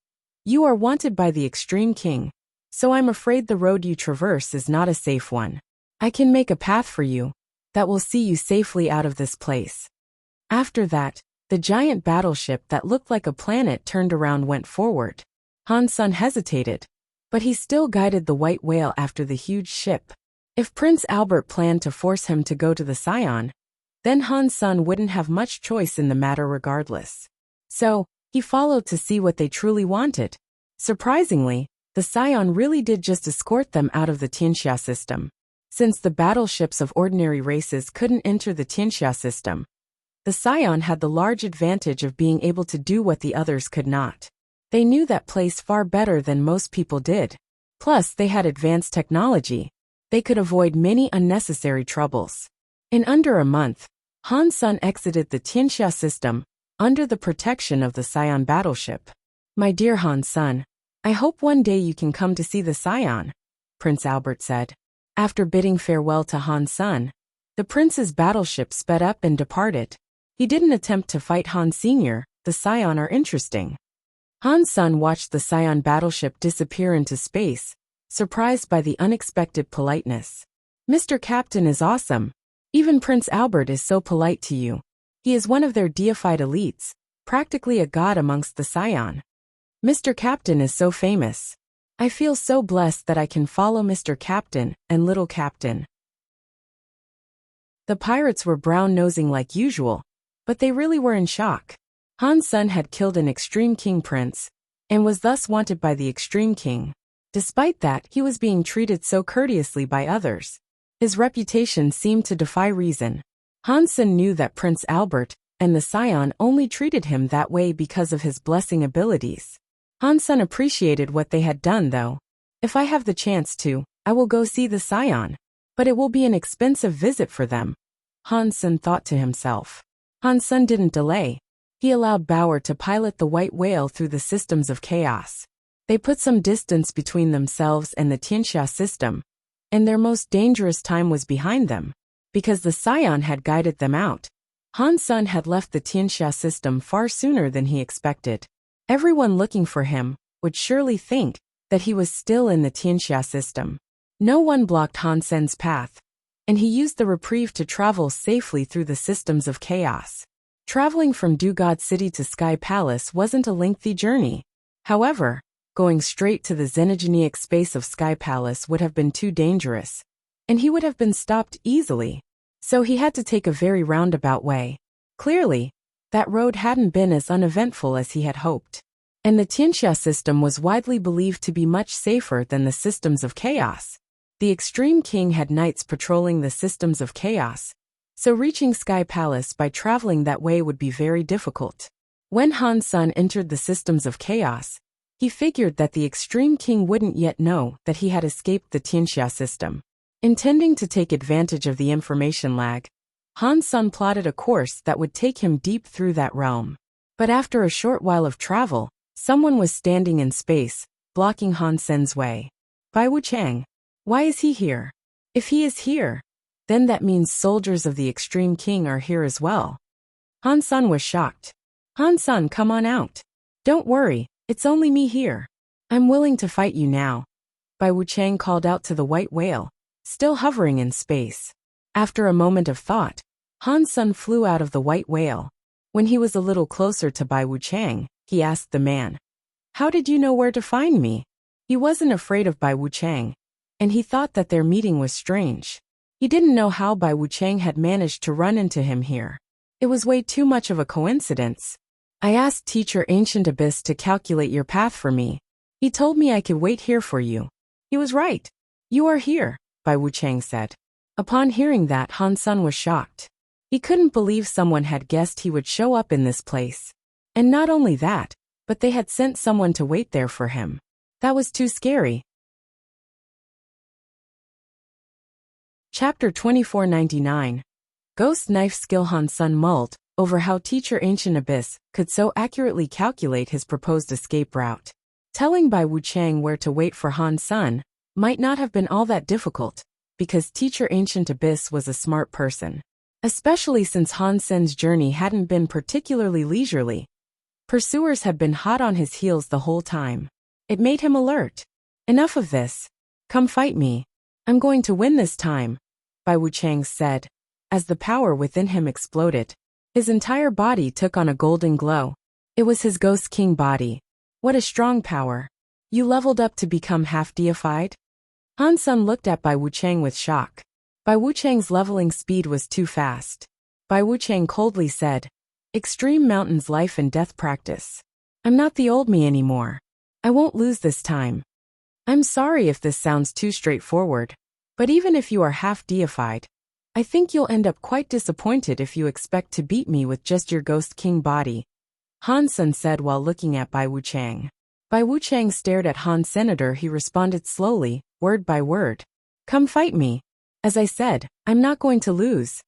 You are wanted by the Extreme King, so I'm afraid the road you traverse is not a safe one. I can make a path for you that will see you safely out of this place. After that, the giant battleship that looked like a planet turned around and went forward. Han Sen hesitated, but he still guided the white whale after the huge ship. If Prince Albert planned to force him to go to the Scion, then Han Sen wouldn't have much choice in the matter regardless. So, he followed to see what they truly wanted. Surprisingly, the Scion really did just escort them out of the Tianxia system. Since the battleships of ordinary races couldn't enter the Tianxia system, the Scion had the large advantage of being able to do what the others could not. They knew that place far better than most people did. Plus, they had advanced technology. They could avoid many unnecessary troubles. In under a month, Han Sen exited the Tianxia system, under the protection of the Scion battleship. My dear Han Sen, I hope one day you can come to see the Scion, Prince Albert said. After bidding farewell to Han Sen, the prince's battleship sped up and departed. He didn't attempt to fight Han Sr., the Scion are interesting. Han Sen watched the Scion battleship disappear into space, surprised by the unexpected politeness. Mr. Captain is awesome. Even Prince Albert is so polite to you. He is one of their deified elites, practically a god amongst the Scion. Mr. Captain is so famous. I feel so blessed that I can follow Mr. Captain and Little Captain. The pirates were brown-nosing like usual, but they really were in shock. Han Sen had killed an Extreme King prince, and was thus wanted by the Extreme King. Despite that, he was being treated so courteously by others. His reputation seemed to defy reason. Han Sen knew that Prince Albert and the Scion only treated him that way because of his blessing abilities. Han Sen appreciated what they had done though. If I have the chance to, I will go see the Scion. But it will be an expensive visit for them, Han Sen thought to himself. Han Sen didn't delay. He allowed Bauer to pilot the white whale through the systems of chaos. They put some distance between themselves and the Tianxia system, and their most dangerous time was behind them. Because the Scion had guided them out, Han Sen had left the Tianxia system far sooner than he expected. Everyone looking for him would surely think that he was still in the Tianxia system. No one blocked Han Sen's path, and he used the reprieve to travel safely through the systems of chaos. Traveling from Dew God City to Sky Palace wasn't a lengthy journey. However, going straight to the xenogenic space of Sky Palace would have been too dangerous, and he would have been stopped easily. So he had to take a very roundabout way. Clearly, that road hadn't been as uneventful as he had hoped. And the Tianxia system was widely believed to be much safer than the systems of chaos. The Extreme King had knights patrolling the systems of chaos, so reaching Sky Palace by traveling that way would be very difficult. When Han Sen entered the systems of chaos, he figured that the Extreme King wouldn't yet know that he had escaped the Tianxia system. Intending to take advantage of the information lag, Han Sen plotted a course that would take him deep through that realm. But after a short while of travel, someone was standing in space, blocking Han Sen's way. Bai Wuchang. Why is he here? If he is here, then that means soldiers of the Extreme King are here as well. Han Sen was shocked. Han Sen, come on out. Don't worry, it's only me here. I'm willing to fight you now. Bai Wuchang called out to the white whale, still hovering in space. After a moment of thought, Han Sen flew out of the white whale. When he was a little closer to Bai Wuchang, he asked the man, "How did you know where to find me?" He wasn't afraid of Bai Wuchang, and he thought that their meeting was strange. He didn't know how Bai Wuchang had managed to run into him here. It was way too much of a coincidence. I asked Teacher Ancient Abyss to calculate your path for me. He told me I could wait here for you. He was right. You are here, Bai Wuchang said. Upon hearing that, Han Sen was shocked. He couldn't believe someone had guessed he would show up in this place. And not only that, but they had sent someone to wait there for him. That was too scary. Chapter 2499. Ghost Knife Skill. Han Sen mulled over how Teacher Ancient Abyss could so accurately calculate his proposed escape route. Telling Bai Wuchang where to wait for Han Sen might not have been all that difficult, because Teacher Ancient Abyss was a smart person. Especially since Han Sen's journey hadn't been particularly leisurely. Pursuers had been hot on his heels the whole time. It made him alert. Enough of this. Come fight me. I'm going to win this time, Bai Wuchang said. As the power within him exploded, his entire body took on a golden glow. It was his Ghost King body. What a strong power. You leveled up to become half-deified? Han Sen looked at Bai Wuchang with shock. Bai Wuchang's leveling speed was too fast. Bai Wuchang coldly said, Extreme Mountain's life and death practice. I'm not the old me anymore. I won't lose this time. I'm sorry if this sounds too straightforward, but even if you are half-deified, I think you'll end up quite disappointed if you expect to beat me with just your Ghost King body, Han Sen said while looking at Bai Wuchang. Bai Wuchang stared at Han Senator. He responded slowly, word by word. Come fight me. As I said, I'm not going to lose.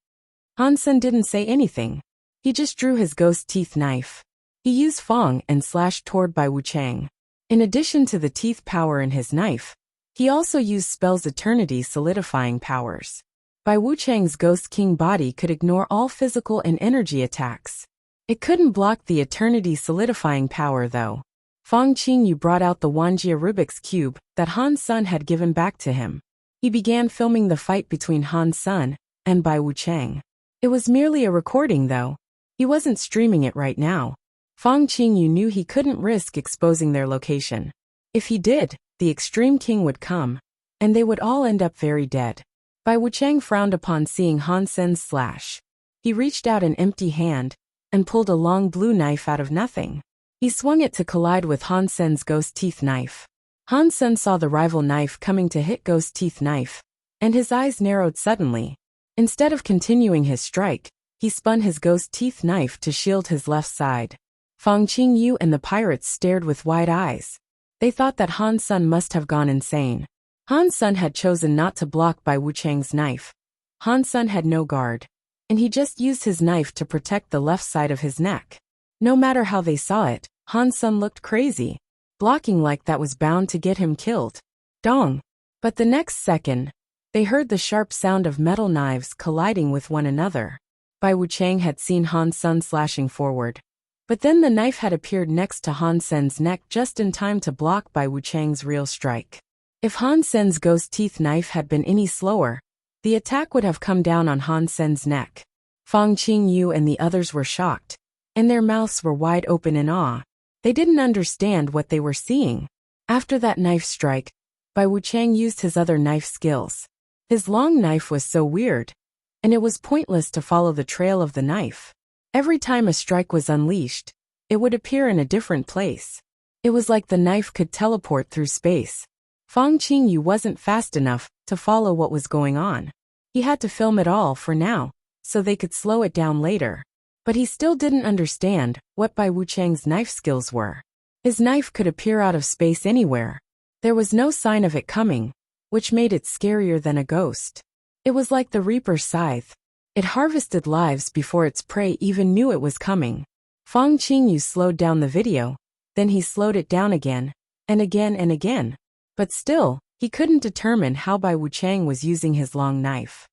Han Sen didn't say anything. He just drew his ghost teeth knife. He used Fong and slashed toward Bai Wuchang. In addition to the teeth power in his knife, he also used spells eternity solidifying powers. Bai Wuchang's Ghost King body could ignore all physical and energy attacks. It couldn't block the eternity solidifying power though. Fong Qingyu brought out the Wanjia Rubik's Cube that Han Sen had given back to him. He began filming the fight between Han Sen and Bai Wuchang. It was merely a recording though. He wasn't streaming it right now. Fong Qingyu knew he couldn't risk exposing their location. If he did, the Extreme King would come, and they would all end up very dead. Bai Wuchang frowned upon seeing Han Sen's slash. He reached out an empty hand and pulled a long blue knife out of nothing. He swung it to collide with Han Sen's ghost teeth knife. Han Sen saw the rival knife coming to hit Ghost Teeth Knife, and his eyes narrowed suddenly. Instead of continuing his strike, he spun his Ghost Teeth Knife to shield his left side. Fong Qingyu and the pirates stared with wide eyes. They thought that Han Sen must have gone insane. Han Sen had chosen not to block Bai Wuchang's knife. Han Sen had no guard, and he just used his knife to protect the left side of his neck. No matter how they saw it, Han Sen looked crazy. Blocking like that was bound to get him killed. Dong! But the next second, they heard the sharp sound of metal knives colliding with one another. Bai Wuchang had seen Han Sen slashing forward. But then the knife had appeared next to Han Sen's neck just in time to block Bai Wuchang's real strike. If Han Sen's ghost teeth knife had been any slower, the attack would have come down on Han Sen's neck. Fang Qingyu and the others were shocked, and their mouths were wide open in awe. They didn't understand what they were seeing. After that knife strike, Bai Wuchang used his other knife skills. His long knife was so weird, and it was pointless to follow the trail of the knife. Every time a strike was unleashed, it would appear in a different place. It was like the knife could teleport through space. Fang Qingyu wasn't fast enough to follow what was going on. He had to film it all for now, so they could slow it down later. But he still didn't understand what Bai Wuchang's knife skills were. His knife could appear out of space anywhere. There was no sign of it coming, which made it scarier than a ghost. It was like the Reaper's scythe. It harvested lives before its prey even knew it was coming. Fang Qingyu slowed down the video, then he slowed it down again, and again and again. But still, he couldn't determine how Bai Wuchang was using his long knife.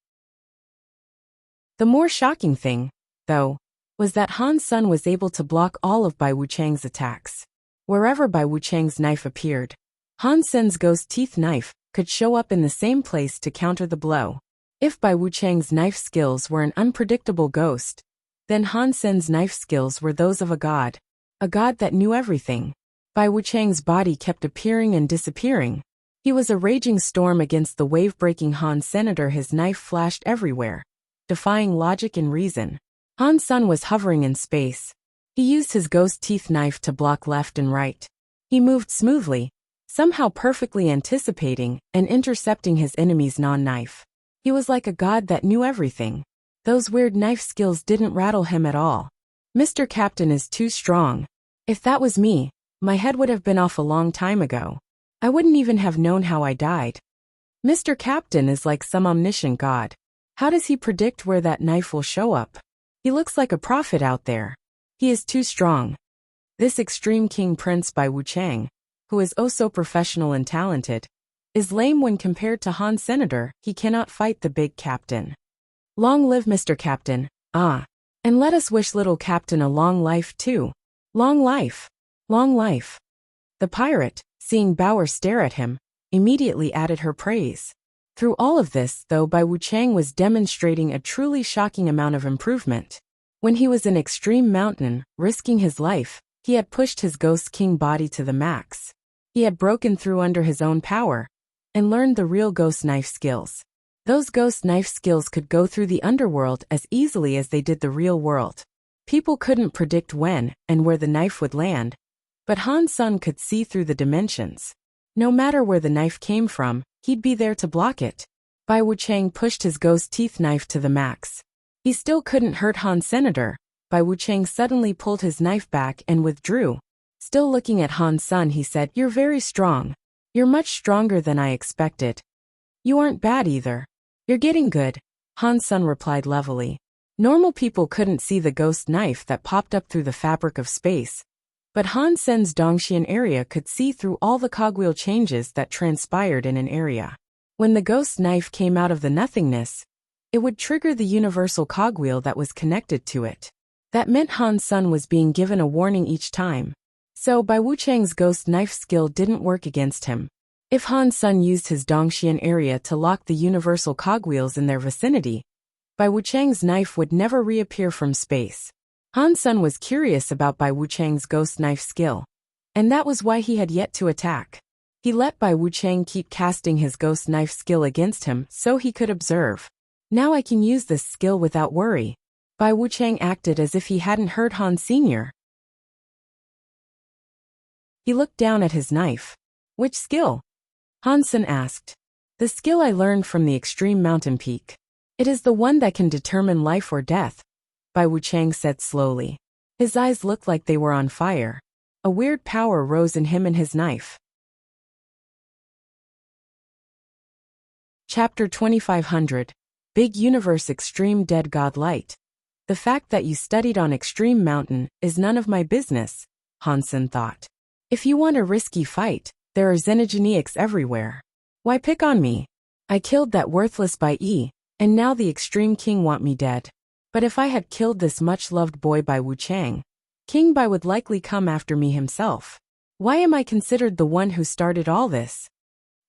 The more shocking thing, though, was that Han Sen was able to block all of Bai Wuchang's attacks. Wherever Bai Wuchang's knife appeared, Han Sen's ghost teeth knife could show up in the same place to counter the blow. If Bai Wuchang's knife skills were an unpredictable ghost, then Han Sen's knife skills were those of a god that knew everything. Bai Wuchang's body kept appearing and disappearing. He was a raging storm against the wave-breaking Han Senator. His knife flashed everywhere, defying logic and reason. Han Sen was hovering in space. He used his ghost teeth knife to block left and right. He moved smoothly, somehow perfectly anticipating and intercepting his enemy's non-knife. He was like a god that knew everything. Those weird knife skills didn't rattle him at all. Mr. Captain is too strong. If that was me, my head would have been off a long time ago. I wouldn't even have known how I died. Mr. Captain is like some omniscient god. How does he predict where that knife will show up? He looks like a prophet out there. He is too strong. This extreme King Prince Bai Wuchang, who is oh so professional and talented, is lame when compared to Han Senator. He cannot fight the big captain. Long live Mr. Captain, and let us wish little Captain a long life too. Long life. Long life. The pirate, seeing Bauer stare at him, immediately added her praise. Through all of this, though, Bai Wuchang was demonstrating a truly shocking amount of improvement. When he was in Extreme Mountain, risking his life, he had pushed his Ghost King body to the max. He had broken through under his own power, and learned the real ghost knife skills. Those ghost knife skills could go through the underworld as easily as they did the real world. People couldn't predict when and where the knife would land, but Han Sen could see through the dimensions. No matter where the knife came from, he'd be there to block it. Bai Wuchang pushed his ghost teeth knife to the max. He still couldn't hurt Han Senator. Bai Wuchang suddenly pulled his knife back and withdrew. Still looking at Han Sen, he said, "You're very strong. You're much stronger than I expected. You aren't bad either. You're getting good," Han Sen replied levelly. Normal people couldn't see the ghost knife that popped up through the fabric of space, but Han Sen's Dongxian area could see through all the cogwheel changes that transpired in an area. When the ghost knife came out of the nothingness, it would trigger the universal cogwheel that was connected to it. That meant Han Sen was being given a warning each time. So Bai Wuchang's ghost knife skill didn't work against him. If Han Sen used his Dongxian area to lock the universal cogwheels in their vicinity, Bai Wuchang's knife would never reappear from space. Han Sen was curious about Bai Wuchang's ghost knife skill, and that was why he had yet to attack. He let Bai Wuchang keep casting his ghost knife skill against him so he could observe. Now I can use this skill without worry. Bai Wuchang acted as if he hadn't heard Han Sr. He looked down at his knife. "Which skill?" Han Sen asked. "The skill I learned from the extreme mountain peak. It is the one that can determine life or death," Bai Wuchang said slowly. His eyes looked like they were on fire. A weird power rose in him and his knife. Chapter 2500. Big Universe Extreme Dead God Light. The fact that you studied on Extreme Mountain is none of my business, Han Sen thought. If you want a risky fight, there are xenogenics everywhere. Why pick on me? I killed that worthless Bai Yi, and now the Extreme King want me dead. But if I had killed this much-loved boy Bai Wuchang, King Bai would likely come after me himself. Why am I considered the one who started all this?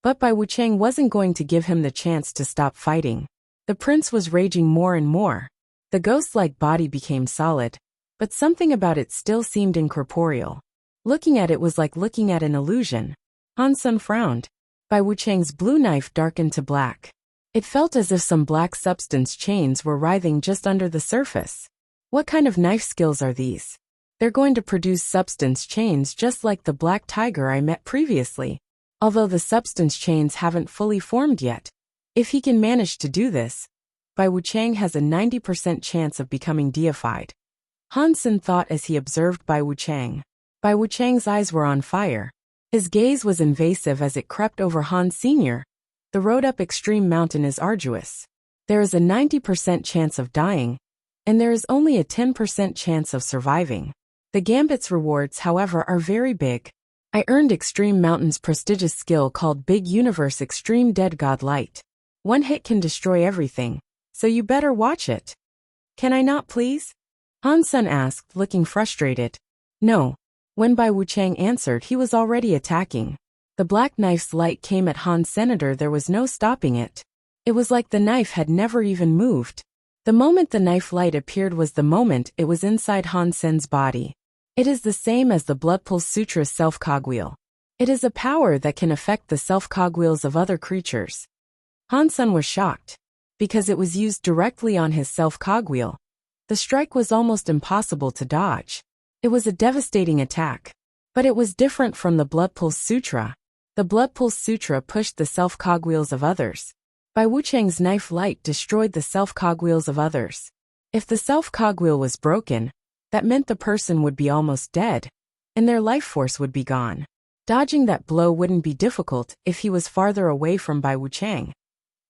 But Bai Wuchang wasn't going to give him the chance to stop fighting. The prince was raging more and more. The ghost-like body became solid, but something about it still seemed incorporeal. Looking at it was like looking at an illusion. Han Sen frowned. Bai Wuchang's blue knife darkened to black. It felt as if some black substance chains were writhing just under the surface. What kind of knife skills are these? They're going to produce substance chains just like the black tiger I met previously. Although the substance chains haven't fully formed yet. If he can manage to do this, Bai Wuchang has a 90% chance of becoming deified. Han Sen thought as he observed Bai Wuchang. Bai Wuchang's eyes were on fire. His gaze was invasive as it crept over Han Sr. The road up Extreme Mountain is arduous. There is a 90% chance of dying, and there is only a 10% chance of surviving. The Gambit's rewards, however, are very big. I earned Extreme Mountain's prestigious skill called Big Universe Extreme Dead God Light. One hit can destroy everything, so you better watch it. Can I not please? Han Sen asked, looking frustrated. No. When Bai Wuchang answered, he was already attacking. The black knife's light came at Han Senator. There was no stopping it. It was like the knife had never even moved. The moment the knife light appeared was the moment it was inside Han Sen's body. It is the same as the Blood Pulse Sutra's self-cogwheel. It is a power that can affect the self-cogwheels of other creatures. Han Sen was shocked. Because it was used directly on his self-cogwheel, the strike was almost impossible to dodge. It was a devastating attack. But it was different from the Blood Pulse Sutra. The Blood Pulse Sutra pushed the self-cogwheels of others. Bai Wuchang's knife light destroyed the self-cogwheels of others. If the self-cogwheel was broken, that meant the person would be almost dead, and their life force would be gone. Dodging that blow wouldn't be difficult if he was farther away from Bai Wuchang.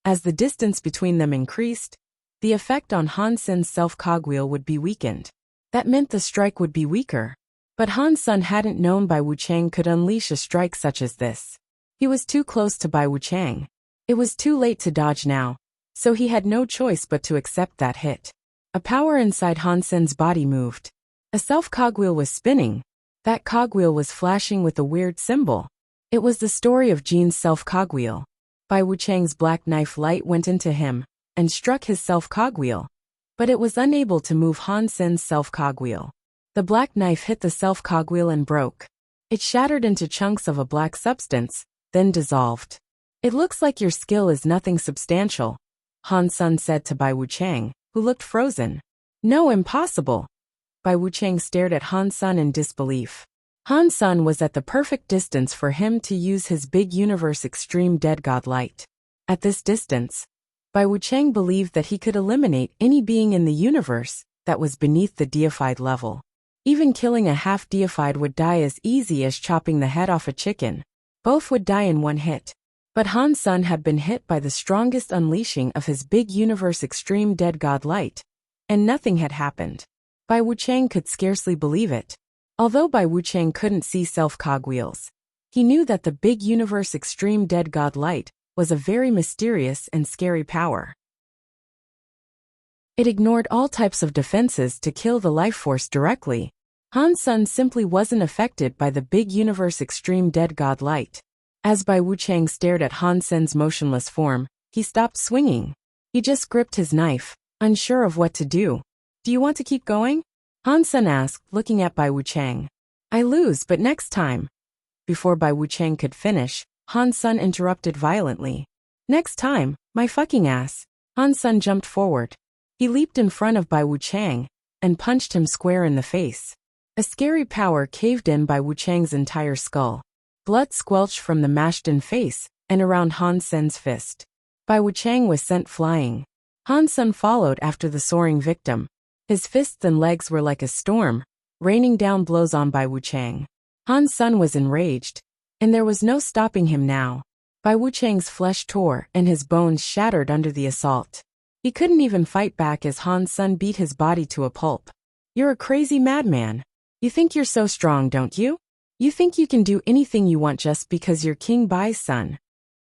As the distance between them increased, the effect on Han Sen's self-cogwheel would be weakened. That meant the strike would be weaker. But Han Sen hadn't known Bai Wuchang could unleash a strike such as this. He was too close to Bai Wuchang. It was too late to dodge now, so he had no choice but to accept that hit. A power inside Han Sen's body moved. A self-cogwheel was spinning. That cogwheel was flashing with a weird symbol. It was the story of Jin's self-cogwheel. Bai Wuchang's black knife light went into him and struck his self-cogwheel, but it was unable to move Han Sen's self-cogwheel. The black knife hit the self-cogwheel and broke. It shattered into chunks of a black substance, then dissolved. It looks like your skill is nothing substantial, Han Sen said to Bai Wuchang, who looked frozen. No, impossible. Bai Wuchang stared at Han Sen in disbelief. Han Sen was at the perfect distance for him to use his Big Universe Extreme Dead God Light. At this distance, Bai Wuchang believed that he could eliminate any being in the universe that was beneath the deified level. Even killing a half-deified would die as easy as chopping the head off a chicken. Both would die in one hit. But Han Sen had been hit by the strongest unleashing of his Big Universe Extreme Dead God Light, and nothing had happened. Bai Wuchang could scarcely believe it. Although Bai Wuchang couldn't see self-cogwheels, he knew that the Big Universe Extreme Dead God Light was a very mysterious and scary power. It ignored all types of defenses to kill the life force directly. Han Sen simply wasn't affected by the Big Universe Extreme Dead God Light. As Bai Wuchang stared at Han Sen's motionless form, he stopped swinging. He just gripped his knife, unsure of what to do. Do you want to keep going? Han Sen asked, looking at Bai Wuchang. I lose, but next time. Before Bai Wuchang could finish, Han Sen interrupted violently. Next time, my fucking ass. Han Sen jumped forward. He leaped in front of Bai Wuchang and punched him square in the face. A scary power caved in Bai Wuchang's entire skull. Blood squelched from the mashed-in face and around Han Sen's fist. Bai Wuchang was sent flying. Han Sen followed after the soaring victim. His fists and legs were like a storm, raining down blows on Bai Wuchang. Han Sen was enraged, and there was no stopping him now. Bai Wuchang's flesh tore and his bones shattered under the assault. He couldn't even fight back as Han Sen beat his body to a pulp. You're a crazy madman. You think you're so strong, don't you? You think you can do anything you want just because you're King Bai's son.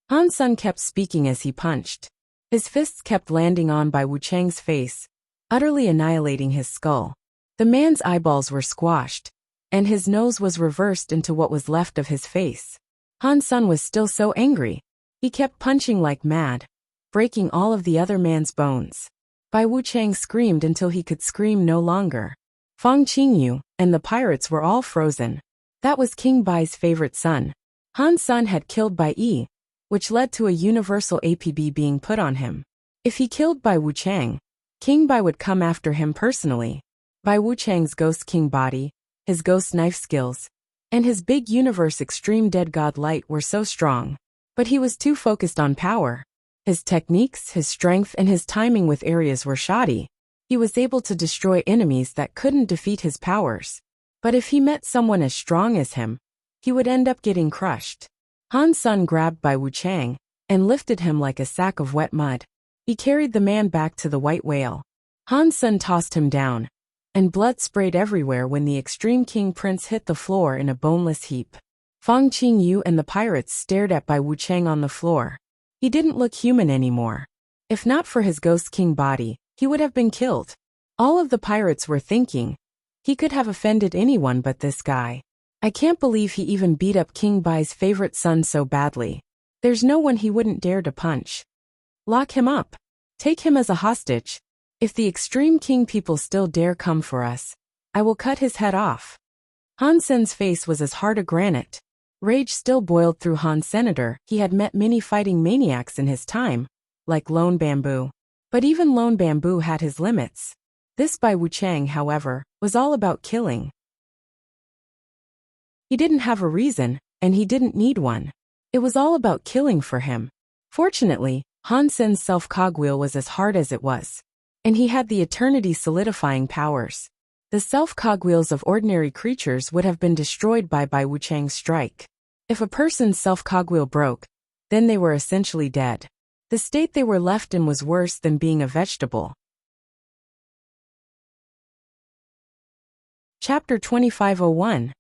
Han Sen kept speaking as he punched. His fists kept landing on Bai Wuchang's face, utterly annihilating his skull. The man's eyeballs were squashed, and his nose was reversed into what was left of his face. Han Sen was still so angry, He kept punching like mad, breaking all of the other man's bones. Bai Wuchang screamed until he could scream no longer. Fang Qingyu and the pirates were all frozen. That was King Bai's favorite son. Han Sun had killed Bai Yi, which led to a universal APB being put on him. If he killed Bai Wuchang, King Bai would come after him personally. Bai Wuchang's ghost king body, his ghost knife skills, and his big universe extreme dead god light were so strong. But he was too focused on power. His techniques, his strength, and his timing with areas were shoddy. He was able to destroy enemies that couldn't defeat his powers. But if he met someone as strong as him, he would end up getting crushed. Han Sun grabbed Bai Wuchang and lifted him like a sack of wet mud. He carried the man back to the white whale. Han Sun tossed him down, and blood sprayed everywhere when the Extreme King Prince hit the floor in a boneless heap. Fang Qingyu and the pirates stared at Bai Wuchang on the floor. He didn't look human anymore. If not for his ghost king body, he would have been killed. All of the pirates were thinking, he could have offended anyone but this guy. I can't believe he even beat up King Bai's favorite son so badly. There's no one he wouldn't dare to punch. Lock him up. Take him as a hostage. If the Extreme King people still dare come for us, I will cut his head off. Han Sen's face was as hard as granite. Rage still boiled through Han Senator. He had met many fighting maniacs in his time, like Lone Bamboo. But even Lone Bamboo had his limits. This Bai Wuchang, however, was all about killing. He didn't have a reason, and he didn't need one. It was all about killing for him. Fortunately, Han Sen's self-cogwheel was as hard as it was. And he had the eternity-solidifying powers. The self-cogwheels of ordinary creatures would have been destroyed by Bai Wuchang's strike. If a person's self-cogwheel broke, then they were essentially dead. The state they were left in was worse than being a vegetable. Chapter 2501.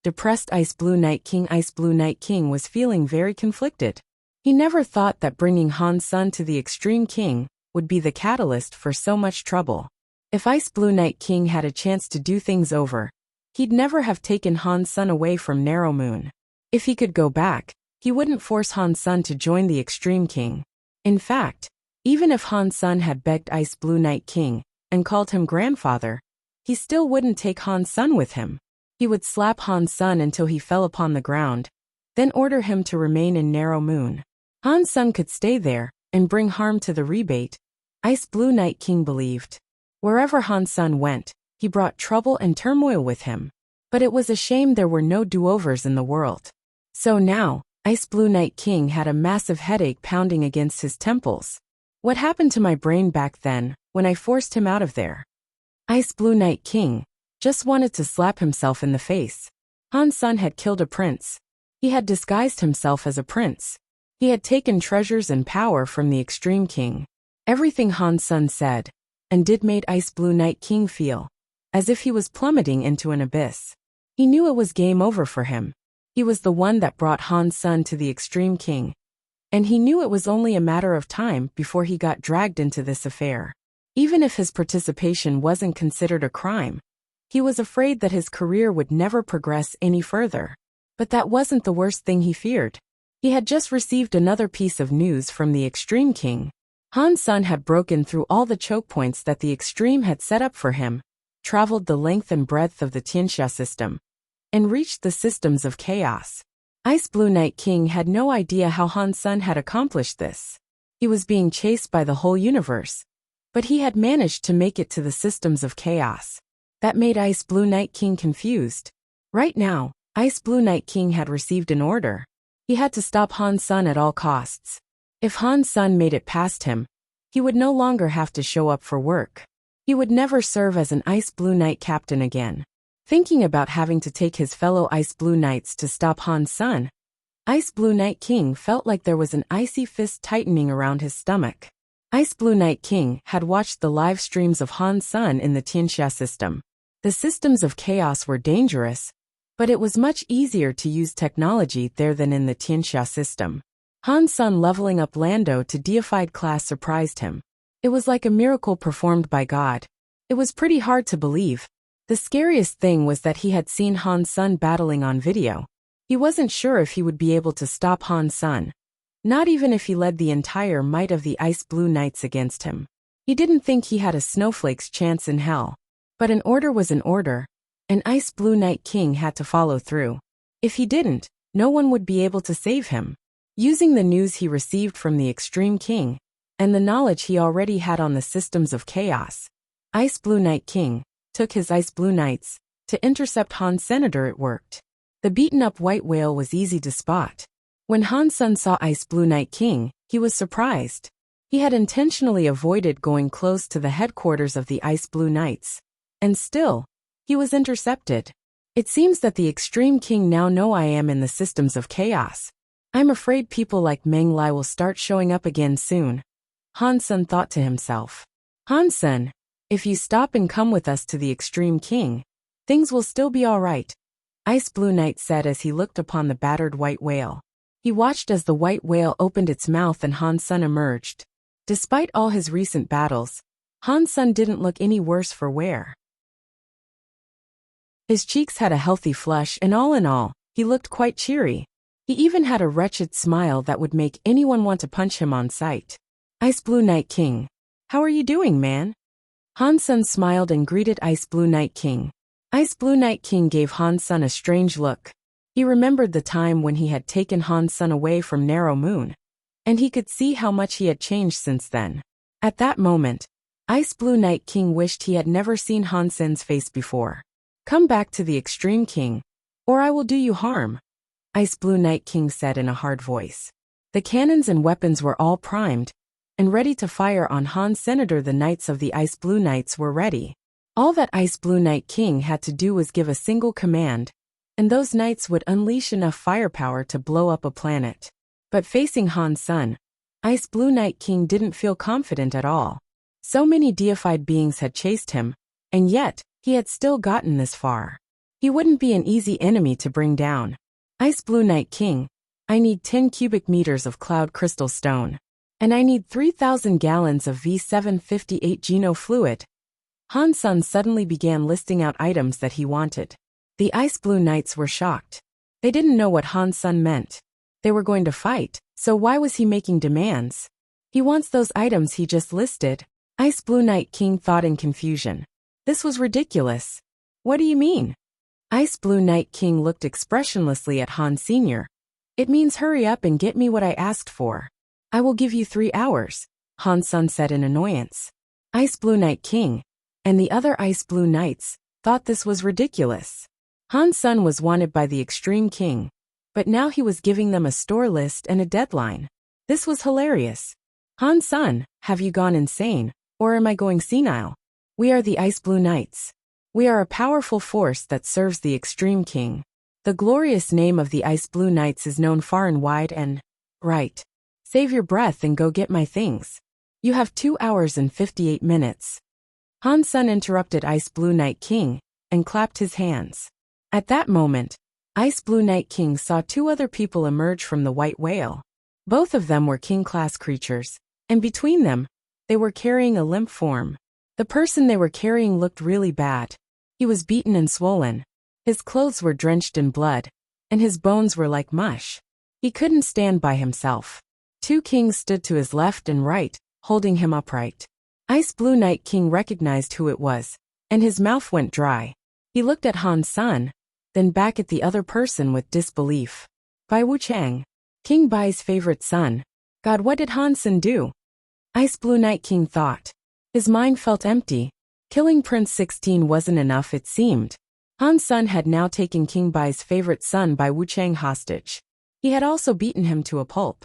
Depressed Ice Blue Night King. Ice Blue Night King was feeling very conflicted. He never thought that bringing Han Sun to the Extreme King would be the catalyst for so much trouble. If Ice Blue Night King had a chance to do things over, he'd never have taken Han Sun away from Narrow Moon. If he could go back, he wouldn't force Han Sun to join the Extreme King. In fact, even if Han Sun had begged Ice Blue Night King and called him grandfather, he still wouldn't take Han Sun with him. He would slap Han Sun until he fell upon the ground, then order him to remain in Narrow Moon. Han Sun could stay there and bring harm to the rebate, Ice Blue Night King believed. Wherever Han Sun went, he brought trouble and turmoil with him. But it was a shame there were no do-overs in the world. So now, Ice Blue Night King had a massive headache pounding against his temples. What happened to my brain back then, when I forced him out of there? Ice Blue Night King just wanted to slap himself in the face. Han Sun had killed a prince. He had disguised himself as a prince. He had taken treasures and power from the Extreme King. Everything Han Sun said and did made Ice Blue Night King feel as if he was plummeting into an abyss. He knew it was game over for him. He was the one that brought Han Sun to the Extreme King, and he knew it was only a matter of time before he got dragged into this affair. Even if his participation wasn't considered a crime, he was afraid that his career would never progress any further. But that wasn't the worst thing he feared. He had just received another piece of news from the Extreme King. Han Sun had broken through all the choke points that the Extreme had set up for him, traveled the length and breadth of the Tianxia system, and reached the systems of chaos. Ice Blue Night King had no idea how Han Sun had accomplished this. He was being chased by the whole universe, but he had managed to make it to the systems of chaos. That made Ice Blue Night King confused. Right now, Ice Blue Night King had received an order. He had to stop Han Sun at all costs. If Han Sun made it past him, he would no longer have to show up for work. He would never serve as an Ice Blue Knight captain again. Thinking about having to take his fellow Ice Blue Knights to stop Han Sun, Ice Blue Night King felt like there was an icy fist tightening around his stomach. Ice Blue Night King had watched the live streams of Han Sun in the Tianxia system. The systems of chaos were dangerous, but it was much easier to use technology there than in the Tianxia system. Han Sun leveling up Lando to deified class surprised him. It was like a miracle performed by God. It was pretty hard to believe. The scariest thing was that he had seen Han Sun battling on video. He wasn't sure if he would be able to stop Han Sun. Not even if he led the entire might of the Ice Blue Knights against him. He didn't think he had a snowflake's chance in hell. But an order was an order. An Ice Blue Knight King had to follow through. If he didn't, no one would be able to save him. Using the news he received from the Extreme King, and the knowledge he already had on the systems of chaos, Ice Blue Knight King took his Ice Blue Knights to intercept Han's senator. It worked. The beaten-up white whale was easy to spot. When Han Sen saw Ice Blue Knight King, he was surprised. He had intentionally avoided going close to the headquarters of the Ice Blue Knights. And still, he was intercepted. It seems that the Extreme King now know I am in the systems of chaos. I'm afraid people like Meng Lai will start showing up again soon. Han Sen thought to himself. Han Sen, if you stop and come with us to the Extreme King, things will still be all right, Ice Blue Knight said as he looked upon the battered white whale. He watched as the white whale opened its mouth and Han Sen emerged. Despite all his recent battles, Han Sen didn't look any worse for wear. His cheeks had a healthy flush and all in all, he looked quite cheery. He even had a wretched smile that would make anyone want to punch him on sight. Ice Blue Knight King. How are you doing, man? Han Sen smiled and greeted Ice Blue Knight King. Ice Blue Knight King gave Han Sen a strange look. He remembered the time when he had taken Han Sen away from Narrow Moon, and he could see how much he had changed since then. At that moment, Ice Blue Knight King wished he had never seen Han Sen's face before. Come back to the Extreme King, or I will do you harm, Ice Blue Knight King said in a hard voice. The cannons and weapons were all primed and ready to fire on Han's senator. The Knights of the Ice Blue Knights were ready. All that Ice Blue Knight King had to do was give a single command, and those knights would unleash enough firepower to blow up a planet. But facing Han Sen, Ice Blue Knight King didn't feel confident at all. So many deified beings had chased him, and yet, he had still gotten this far. He wouldn't be an easy enemy to bring down. Ice Blue Knight King, I need 10 cubic meters of cloud crystal stone. And I need 3,000 gallons of V758 Geno fluid. Han Sen suddenly began listing out items that he wanted. The Ice Blue Knights were shocked. They didn't know what Han Sen meant. They were going to fight, so why was he making demands? He wants those items he just listed. Ice Blue Knight King thought in confusion. This was ridiculous. What do you mean? Ice Blue Knight King looked expressionlessly at Han Sr. It means hurry up and get me what I asked for. I will give you 3 hours, Han Sen said in annoyance. Ice Blue Knight King and the other Ice Blue Knights thought this was ridiculous. Han Sen was wanted by the Extreme King, but now he was giving them a store list and a deadline. This was hilarious. Han Sen, have you gone insane, or am I going senile? We are the Ice Blue Knights. We are a powerful force that serves the Extreme King. The glorious name of the Ice Blue Knights is known far and wide and... Right. Save your breath and go get my things. You have 2 hours and 58 minutes. Han Sen interrupted Ice Blue Knight King and clapped his hands. At that moment, Ice Blue Knight King saw 2 other people emerge from the white whale. Both of them were king-class creatures, and between them, they were carrying a limp form. The person they were carrying looked really bad. He was beaten and swollen. His clothes were drenched in blood, and his bones were like mush. He couldn't stand by himself. 2 kings stood to his left and right, holding him upright. Ice Blue Knight King recognized who it was, and his mouth went dry. He looked at Han Sen, then back at the other person with disbelief. Bai Wuchang, King Bai's favorite son. God, what did Han Sen do? Ice Blue Knight King thought. His mind felt empty. Killing Prince 16 wasn't enough, it seemed. Han Sen had now taken King Bai's favorite son Bai Wuchang hostage. He had also beaten him to a pulp.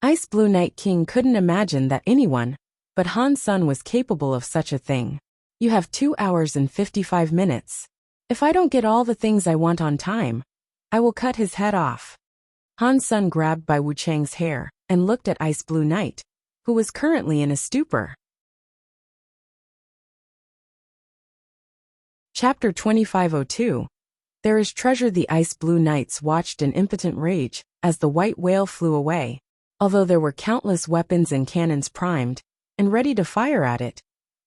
Ice Blue Knight King couldn't imagine that anyone but Han Sen was capable of such a thing. You have 2 hours and 55 minutes. If I don't get all the things I want on time, I will cut his head off. Han Sen grabbed Bai Wuchang's hair and looked at Ice Blue Knight, who was currently in a stupor. Chapter 2502. There is treasure. The Ice Blue Knights watched in impotent rage as the white whale flew away. Although there were countless weapons and cannons primed and ready to fire at it,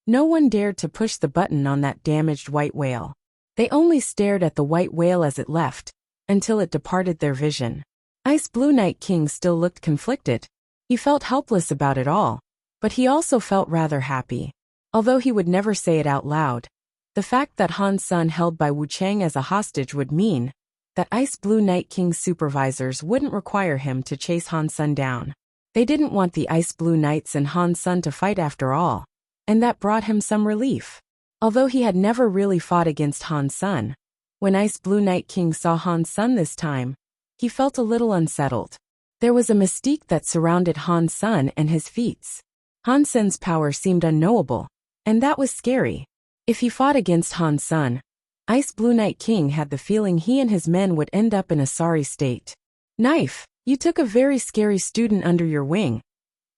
no one dared to push the button on that damaged white whale. They only stared at the white whale as it left, until it departed their vision. Ice Blue Night King still looked conflicted. He felt helpless about it all, but he also felt rather happy. Although he would never say it out loud, the fact that Han Sun held by Wuchang as a hostage would mean that Ice Blue Night King's supervisors wouldn't require him to chase Han Sun down. They didn't want the Ice Blue Knights and Han Sun to fight after all, and that brought him some relief. Although he had never really fought against Han Sun, when Ice Blue Night King saw Han Sun this time, he felt a little unsettled. There was a mystique that surrounded Han Sun and his feats. Han Sun's power seemed unknowable, and that was scary. If he fought against Han Sun, Ice Blue Night King had the feeling he and his men would end up in a sorry state. Knife, you took a very scary student under your wing,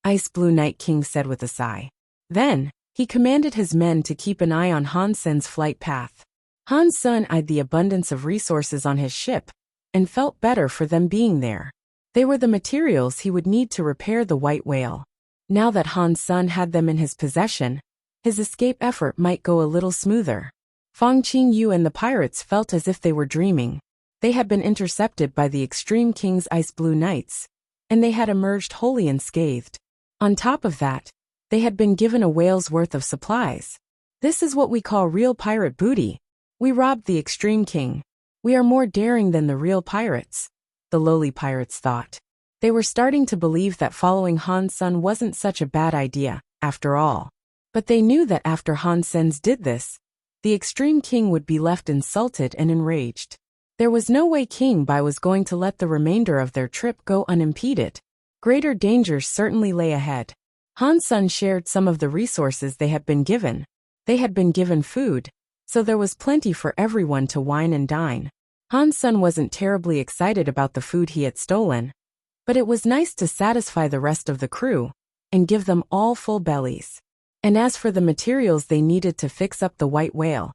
Ice Blue Night King said with a sigh. Then, he commanded his men to keep an eye on Han Sun's flight path. Han Sun eyed the abundance of resources on his ship, and felt better for them being there. They were the materials he would need to repair the white whale. Now that Han Sun had them in his possession, his escape effort might go a little smoother. Fang Qingyu and the pirates felt as if they were dreaming. They had been intercepted by the Extreme King's Ice Blue Knights, and they had emerged wholly unscathed. On top of that, they had been given a whale's worth of supplies. This is what we call real pirate booty. We robbed the Extreme King. We are more daring than the real pirates, the lowly pirates thought. They were starting to believe that following Han Sun wasn't such a bad idea, after all. But they knew that after Han Sun did this, the Extreme King would be left insulted and enraged. There was no way King Bai was going to let the remainder of their trip go unimpeded. Greater dangers certainly lay ahead. Han Sun shared some of the resources they had been given. They had been given food, so there was plenty for everyone to wine and dine. Han Sun wasn't terribly excited about the food he had stolen, but it was nice to satisfy the rest of the crew and give them all full bellies. And as for the materials they needed to fix up the white whale,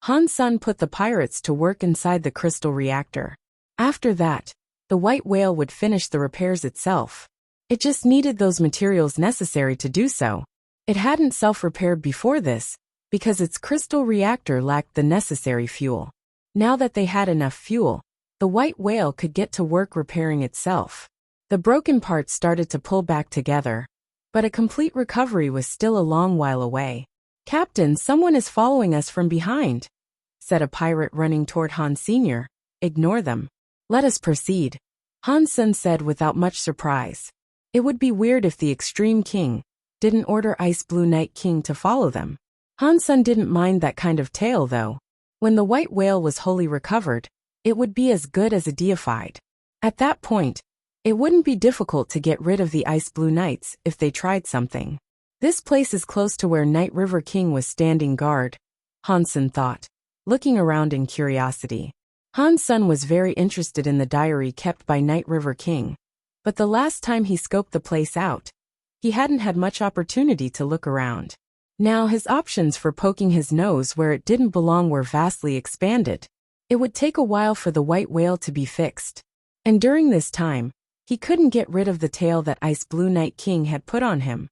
Han Sun put the pirates to work inside the crystal reactor. After that, the white whale would finish the repairs itself. It just needed those materials necessary to do so. It hadn't self-repaired before this, because its crystal reactor lacked the necessary fuel. Now that they had enough fuel, the white whale could get to work repairing itself. The broken parts started to pull back together, but a complete recovery was still a long while away. "Captain, someone is following us from behind," said a pirate running toward Han Sr. "Ignore them. Let us proceed," Han Sun said without much surprise. It would be weird if the Extreme King didn't order Ice Blue Night King to follow them. Han Sun didn't mind that kind of tale though. When the white whale was wholly recovered, it would be as good as a deified. At that point, it wouldn't be difficult to get rid of the Ice Blue Knights if they tried something. This place is close to where Night River King was standing guard, Han Sun thought, looking around in curiosity. Han Sun was very interested in the diary kept by Night River King, but the last time he scoped the place out, he hadn't had much opportunity to look around. Now his options for poking his nose where it didn't belong were vastly expanded. It would take a while for the white whale to be fixed. And during this time, he couldn't get rid of the tail that Ice Blue Night King had put on him.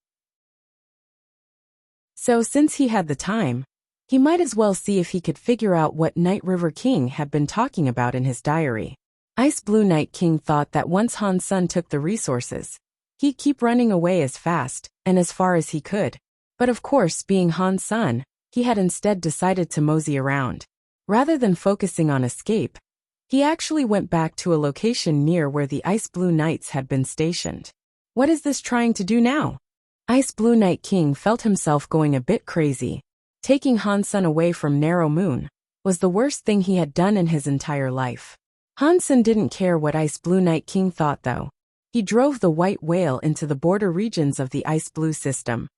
So since he had the time, he might as well see if he could figure out what Night River King had been talking about in his diary. Ice Blue Night King thought that once Han Sun took the resources, he'd keep running away as fast and as far as he could. But of course, being Han Sun, he had instead decided to mosey around. Rather than focusing on escape, he actually went back to a location near where the Ice Blue Knights had been stationed. What is this trying to do now? Ice Blue Night King felt himself going a bit crazy. Taking Han Sun away from Narrow Moon was the worst thing he had done in his entire life. Han Sun didn't care what Ice Blue Night King thought though. He drove the white whale into the border regions of the Ice Blue system,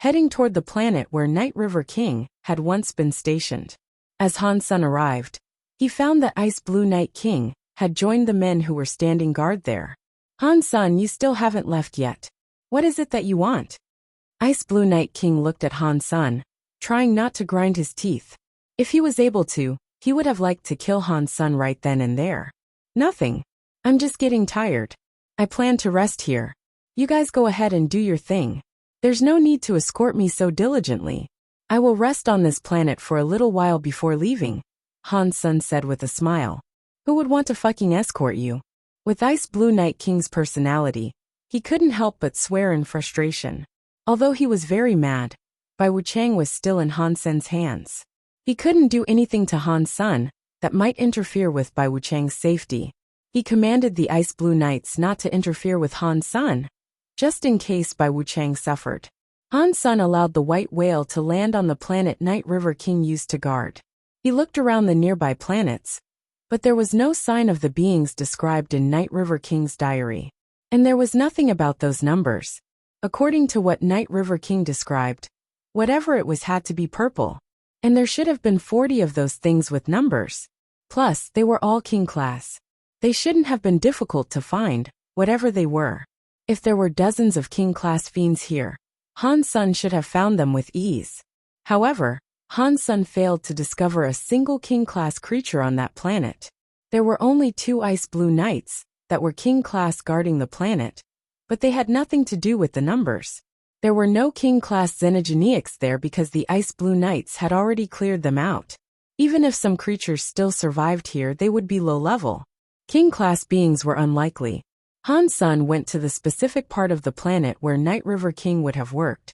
heading toward the planet where Night River King had once been stationed. As Han Sun arrived, he found that Ice Blue Night King had joined the men who were standing guard there. "Han Sun, you still haven't left yet. What is it that you want?" Ice Blue Night King looked at Han Sun, trying not to grind his teeth. If he was able to, he would have liked to kill Han Sun right then and there. "Nothing. I'm just getting tired. I plan to rest here. You guys go ahead and do your thing. There's no need to escort me so diligently. I will rest on this planet for a little while before leaving," Han Sun said with a smile. "Who would want to fucking escort you? With Ice Blue Night King's personality, he couldn't help but swear in frustration. Although he was very mad, Bai Wuchang was still in Han Sen's hands. He couldn't do anything to Han Sen that might interfere with Bai Wuchang's safety. He commanded the Ice Blue Knights not to interfere with Han Sen, just in case Bai Wuchang suffered. Han Sen allowed the white whale to land on the planet Night River King used to guard. He looked around the nearby planets, but there was no sign of the beings described in Night River King's diary. And there was nothing about those numbers. According to what Night River King described, whatever it was had to be purple. And there should have been 40 of those things with numbers. Plus, they were all king class. They shouldn't have been difficult to find, whatever they were. If there were dozens of king class fiends here, Han Sen should have found them with ease. However, Han Sen failed to discover a single king class creature on that planet. There were only 2 Ice Blue Knights that were king class guarding the planet, but they had nothing to do with the numbers. There were no king class xenogeneics there because the Ice Blue Knights had already cleared them out. Even if some creatures still survived here, they would be low level. King class beings were unlikely. Han Sen went to the specific part of the planet where Night River King would have worked.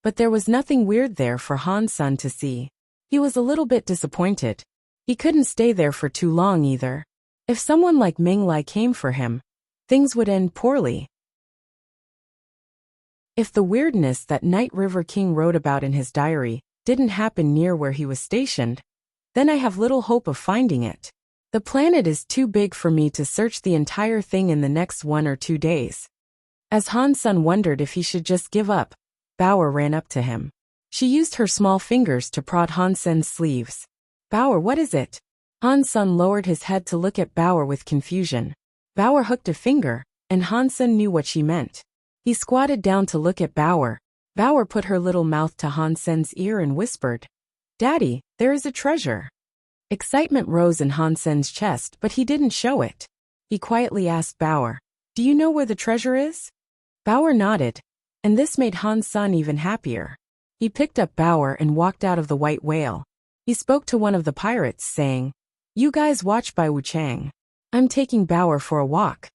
But there was nothing weird there for Han Sen to see. He was a little bit disappointed. He couldn't stay there for too long either. If someone like Meng Lai came for him, things would end poorly. If the weirdness that Night River King wrote about in his diary didn't happen near where he was stationed, then I have little hope of finding it. The planet is too big for me to search the entire thing in the next 1 or 2 days. As Han Sen wondered if he should just give up, Bauer ran up to him. She used her small fingers to prod Han Sen's sleeves. Bauer, what is it? Han Sen lowered his head to look at Bauer with confusion. Bauer hooked a finger, and Han Sen knew what she meant. He squatted down to look at Bauer. Bauer put her little mouth to Han Sen's ear and whispered, "Daddy, there is a treasure." Excitement rose in Han Sen's chest, but he didn't show it. He quietly asked Bauer, "Do you know where the treasure is?" Bauer nodded, and this made Han Sen even happier. He picked up Bauer and walked out of the white whale. He spoke to one of the pirates, saying, "You guys watch Bai Wuchang. I'm taking Bauer for a walk."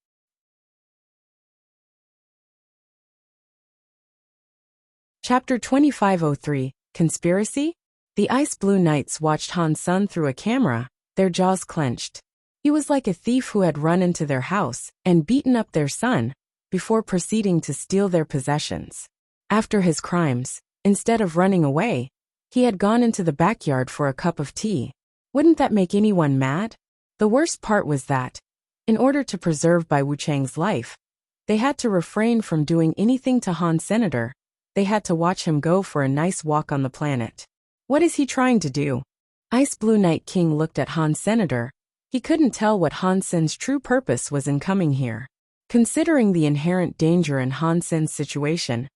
Chapter 2503, Conspiracy? The Ice Blue Knights watched Han Sen through a camera, their jaws clenched. He was like a thief who had run into their house and beaten up their son, before proceeding to steal their possessions. After his crimes, instead of running away, he had gone into the backyard for a cup of tea. Wouldn't that make anyone mad? The worst part was that, in order to preserve Bai Wuchang's life, they had to refrain from doing anything to Han Senator. They had to watch him go for a nice walk on the planet. What is he trying to do? Ice Blue Night King looked at Han Senator. He couldn't tell what Han Sen's true purpose was in coming here. Considering the inherent danger in Han Sen's situation,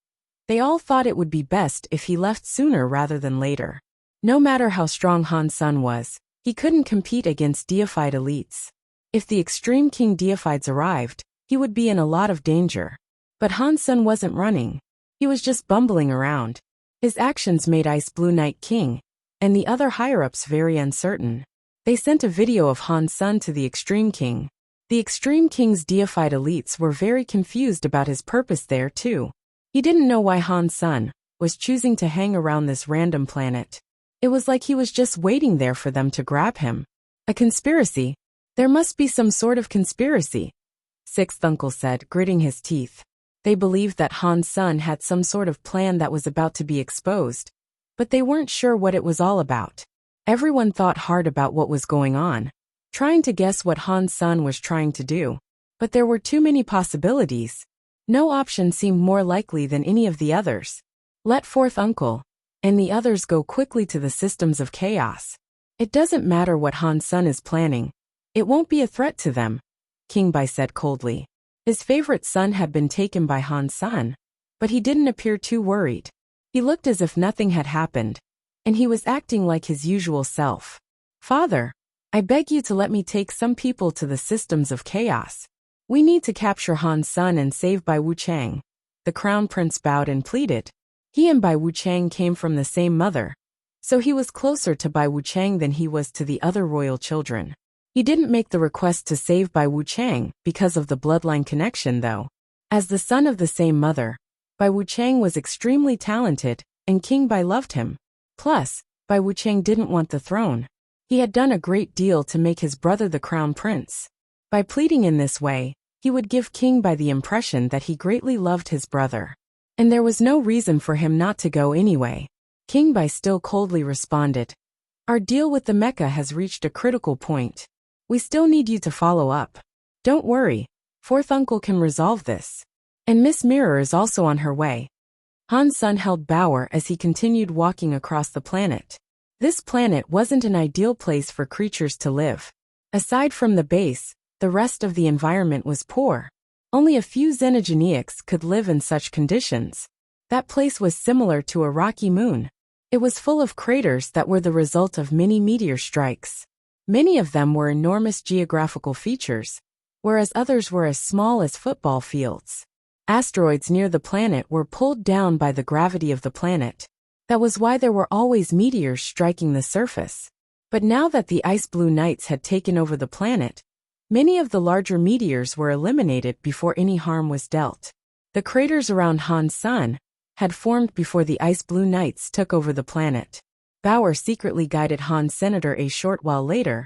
they all thought it would be best if he left sooner rather than later. No matter how strong Han Sen was, he couldn't compete against deified elites. If the extreme king deifieds arrived, he would be in a lot of danger. But Han Sen wasn't running. He was just bumbling around. His actions made Ice Blue Night King and the other higher-ups very uncertain. They sent a video of Han Sen to the Extreme King. The Extreme King's deified elites were very confused about his purpose there too. He didn't know why Han Sen was choosing to hang around this random planet. It was like he was just waiting there for them to grab him. A conspiracy? There must be some sort of conspiracy, Sixth Uncle said, gritting his teeth. They believed that Han Sen had some sort of plan that was about to be exposed, but they weren't sure what it was all about. Everyone thought hard about what was going on, trying to guess what Han Sen was trying to do. But there were too many possibilities. No option seemed more likely than any of the others. Let Fourth Uncle and the others go quickly to the systems of chaos. It doesn't matter what Han Sen is planning. It won't be a threat to them, King Bai said coldly. His favorite son had been taken by Han Sen, but he didn't appear too worried. He looked as if nothing had happened, and he was acting like his usual self. "Father, I beg you to let me take some people to the systems of chaos. We need to capture Han Sen and save Bai Wuchang." The Crown Prince bowed and pleaded. He and Bai Wuchang came from the same mother, so he was closer to Bai Wuchang than he was to the other royal children. He didn't make the request to save Bai Wuchang because of the bloodline connection though. As the son of the same mother, Bai Wuchang was extremely talented, and King Bai loved him. Plus, Bai Wuchang didn't want the throne. He had done a great deal to make his brother the crown prince. By pleading in this way, he would give King Bai the impression that he greatly loved his brother. And there was no reason for him not to go anyway. King Bai still coldly responded, "Our deal with the Mecca has reached a critical point. We still need you to follow up. Don't worry, fourth uncle can resolve this. And Miss Mirror is also on her way." Han Sun held Bauer as he continued walking across the planet. This planet wasn't an ideal place for creatures to live. Aside from the base, the rest of the environment was poor. Only a few xenogeneics could live in such conditions. That place was similar to a rocky moon. It was full of craters that were the result of many meteor strikes. Many of them were enormous geographical features, whereas others were as small as football fields. Asteroids near the planet were pulled down by the gravity of the planet. That was why there were always meteors striking the surface. But now that the ice blue knights had taken over the planet, many of the larger meteors were eliminated before any harm was dealt. The craters around Han Sun had formed before the ice blue knights took over the planet. Bauer secretly guided Han Senator a short while later.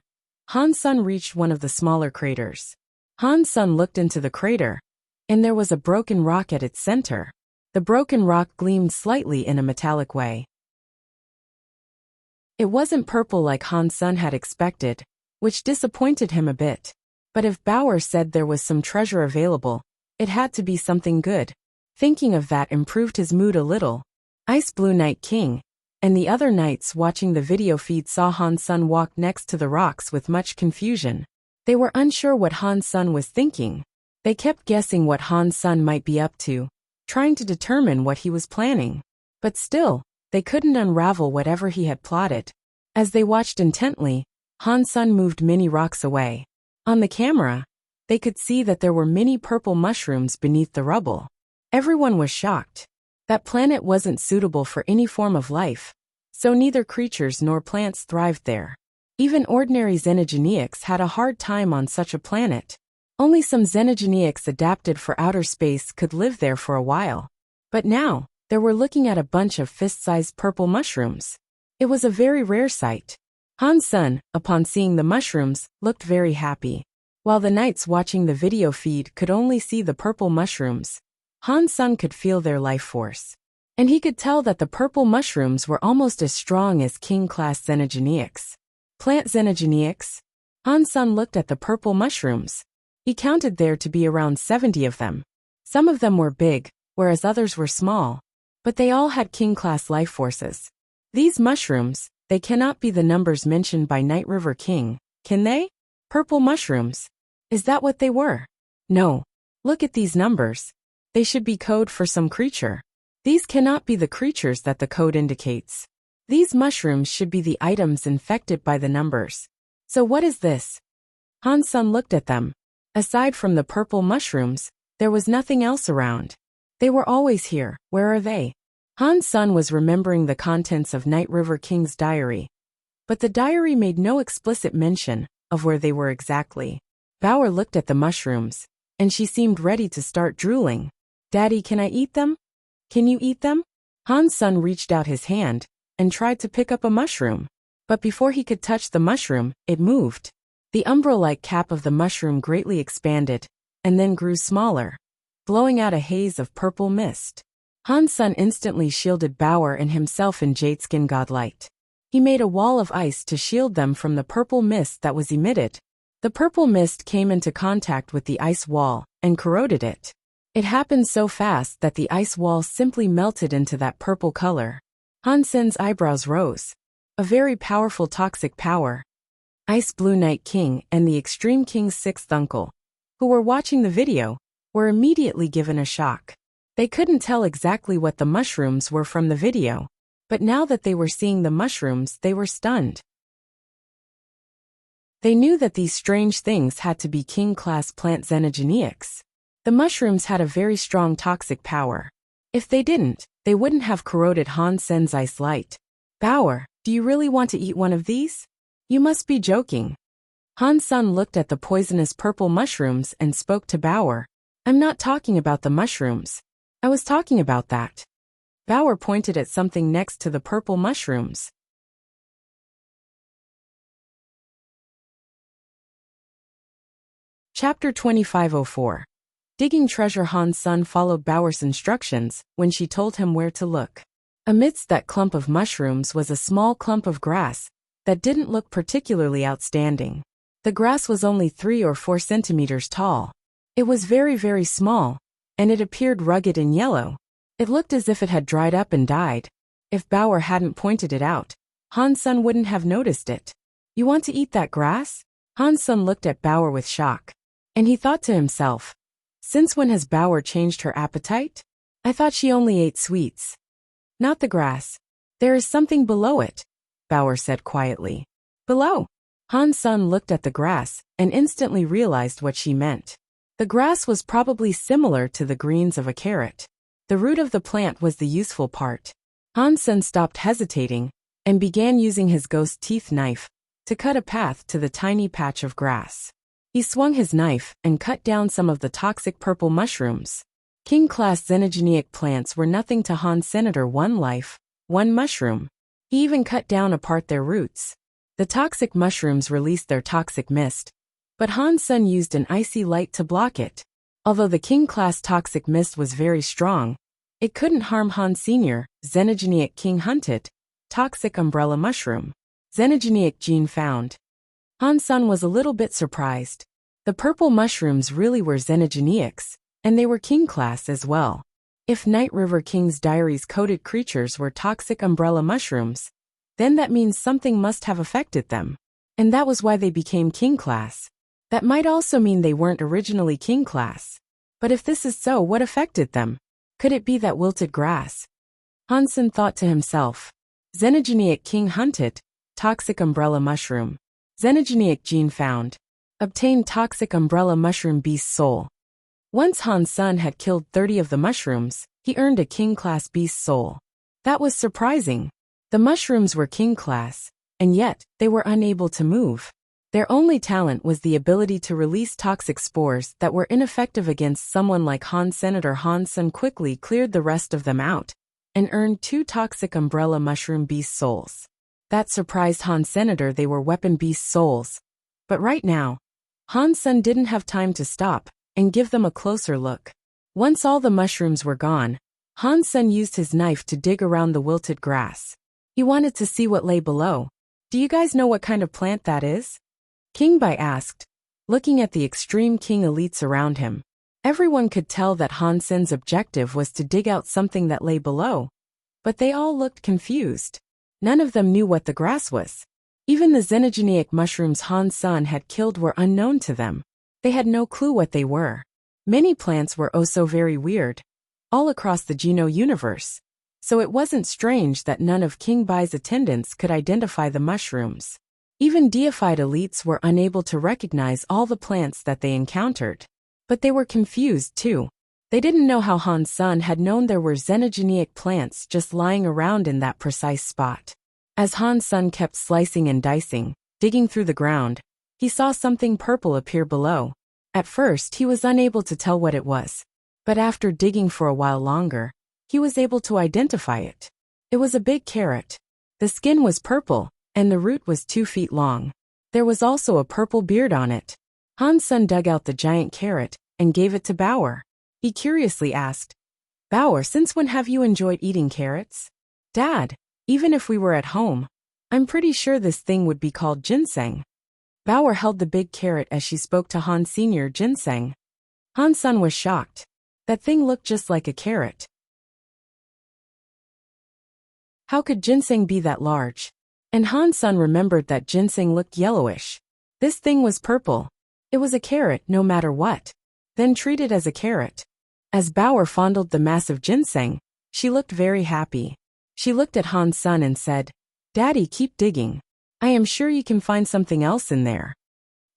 Han Sun reached one of the smaller craters. Han Sun looked into the crater, and there was a broken rock at its center. The broken rock gleamed slightly in a metallic way. It wasn't purple like Han Sun had expected, which disappointed him a bit. But if Bauer said there was some treasure available, it had to be something good. Thinking of that improved his mood a little. Ice Blue Knight King and the other knights watching the video feed saw Han Sun walk next to the rocks with much confusion. They were unsure what Han Sun was thinking. They kept guessing what Han Sun might be up to, trying to determine what he was planning. But still, they couldn't unravel whatever he had plotted. As they watched intently, Han Sun moved many rocks away. On the camera, they could see that there were many purple mushrooms beneath the rubble. Everyone was shocked. That planet wasn't suitable for any form of life, so neither creatures nor plants thrived there. Even ordinary xenogeneics had a hard time on such a planet. Only some xenogeneics adapted for outer space could live there for a while. But now, they were looking at a bunch of fist-sized purple mushrooms. It was a very rare sight. Han Sun, upon seeing the mushrooms, looked very happy. While the knights watching the video feed could only see the purple mushrooms, Han Sun could feel their life force. And he could tell that the purple mushrooms were almost as strong as king-class xenogeneics. Plant xenogeneics? Han Sun looked at the purple mushrooms. He counted there to be around 70 of them. Some of them were big, whereas others were small. But they all had king-class life forces. These mushrooms, they cannot be the numbers mentioned by Night River King, can they? Purple mushrooms. Is that what they were? No. Look at these numbers. They should be code for some creature. These cannot be the creatures that the code indicates. These mushrooms should be the items infected by the numbers. So what is this? Han Sun looked at them. Aside from the purple mushrooms, there was nothing else around. They were always here. Where are they? Han Sun was remembering the contents of Night River King's diary. But the diary made no explicit mention of where they were exactly. Bauer looked at the mushrooms, and she seemed ready to start drooling. "Daddy, can I eat them?" "Can you eat them?" Han Sun reached out his hand and tried to pick up a mushroom. But before he could touch the mushroom, it moved. The umbra-like cap of the mushroom greatly expanded, and then grew smaller, blowing out a haze of purple mist. Han Sun instantly shielded Bauer and himself in Jadeskin Godlight. He made a wall of ice to shield them from the purple mist that was emitted. The purple mist came into contact with the ice wall and corroded it. It happened so fast that the ice wall simply melted into that purple color. Han Sun's eyebrows rose. A very powerful toxic power. Ice Blue Knight King and the Extreme King's sixth uncle, who were watching the video, were immediately given a shock. They couldn't tell exactly what the mushrooms were from the video, but now that they were seeing the mushrooms, they were stunned. They knew that these strange things had to be king-class plant xenogeneics. The mushrooms had a very strong toxic power. If they didn't, they wouldn't have corroded Han Sun's ice light. "Bauer, do you really want to eat one of these? You must be joking." Han's son looked at the poisonous purple mushrooms and spoke to Bauer. I'm not talking about the mushrooms. I was talking about that. Bauer pointed at something next to the purple mushrooms. Chapter 2504. Digging treasure. Han's son followed Bauer's instructions when she told him where to look. Amidst that clump of mushrooms was a small clump of grass that didn't look particularly outstanding. The grass was only 3 or 4 centimeters tall. It was very, very small, and it appeared rugged and yellow. It looked as if it had dried up and died. If Bauer hadn't pointed it out, Han's son wouldn't have noticed it. You want to eat that grass? Han's son looked at Bauer with shock. And he thought to himself, since when has Bauer changed her appetite? I thought she only ate sweets. Not the grass. There is something below it, Bauer said quietly. Below? Han's son looked at the grass and instantly realized what she meant. The grass was probably similar to the greens of a carrot. The root of the plant was the useful part. Han's son stopped hesitating and began using his ghost teeth knife to cut a path to the tiny patch of grass. He swung his knife and cut down some of the toxic purple mushrooms. King-class xenogenic plants were nothing to Han's Senator. One life, one mushroom. He even cut down apart their roots. The toxic mushrooms released their toxic mist, but Han's son used an icy light to block it. Although the king-class toxic mist was very strong, it couldn't harm Han Sr. Xenogenic king hunted. Toxic umbrella mushroom. Xenogenic gene found. Han's son was a little bit surprised. The purple mushrooms really were xenogenics, and they were king-class as well. If Night River King's Diaries coded creatures were toxic umbrella mushrooms, then that means something must have affected them. And that was why they became king-class. That might also mean they weren't originally king-class. But if this is so, what affected them? Could it be that wilted grass? Han's son thought to himself. Xenogenic king hunted. Toxic umbrella mushroom. Xenogenic gene found. Obtained toxic umbrella mushroom beast soul. Once Han's son had killed 30 of the mushrooms, he earned a king-class beast soul. That was surprising. The mushrooms were king-class, and yet they were unable to move. Their only talent was the ability to release toxic spores that were ineffective against someone like Han's Senator. Han's son quickly cleared the rest of them out and earned 2 toxic umbrella mushroom beast souls. That surprised Han's Senator. They were weapon beast souls. But right now, Han's son didn't have time to stop and give them a closer look. Once all the mushrooms were gone, Han's son used his knife to dig around the wilted grass. He wanted to see what lay below. Do you guys know what kind of plant that is? King Bai asked, looking at the extreme king elites around him. Everyone could tell that Han's son's objective was to dig out something that lay below, but they all looked confused. None of them knew what the grass was. Even the xenogenic mushrooms Han's son had killed were unknown to them. They had no clue what they were. Many plants were oh so very weird, all across the Geno universe. So it wasn't strange that none of King Bai's attendants could identify the mushrooms. Even deified elites were unable to recognize all the plants that they encountered. But they were confused too. They didn't know how Han's son had known there were xenogenic plants just lying around in that precise spot. As Han's son kept slicing and dicing, digging through the ground, he saw something purple appear below. At first he was unable to tell what it was. But after digging for a while longer, he was able to identify it. It was a big carrot. The skin was purple, and the root was 2 feet long. There was also a purple beard on it. Han's son dug out the giant carrot and gave it to Bauer. He curiously asked, Bauer, since when have you enjoyed eating carrots? Dad, even if we were at home, I'm pretty sure this thing would be called ginseng. Bauer held the big carrot as she spoke to Han Sr. Ginseng. Han's son was shocked. That thing looked just like a carrot. How could ginseng be that large? And Han's son remembered that ginseng looked yellowish. This thing was purple. It was a carrot no matter what. Then treat it as a carrot. As Bauer fondled the massive ginseng, she looked very happy. She looked at Han's son and said, Daddy, keep digging. I am sure you can find something else in there.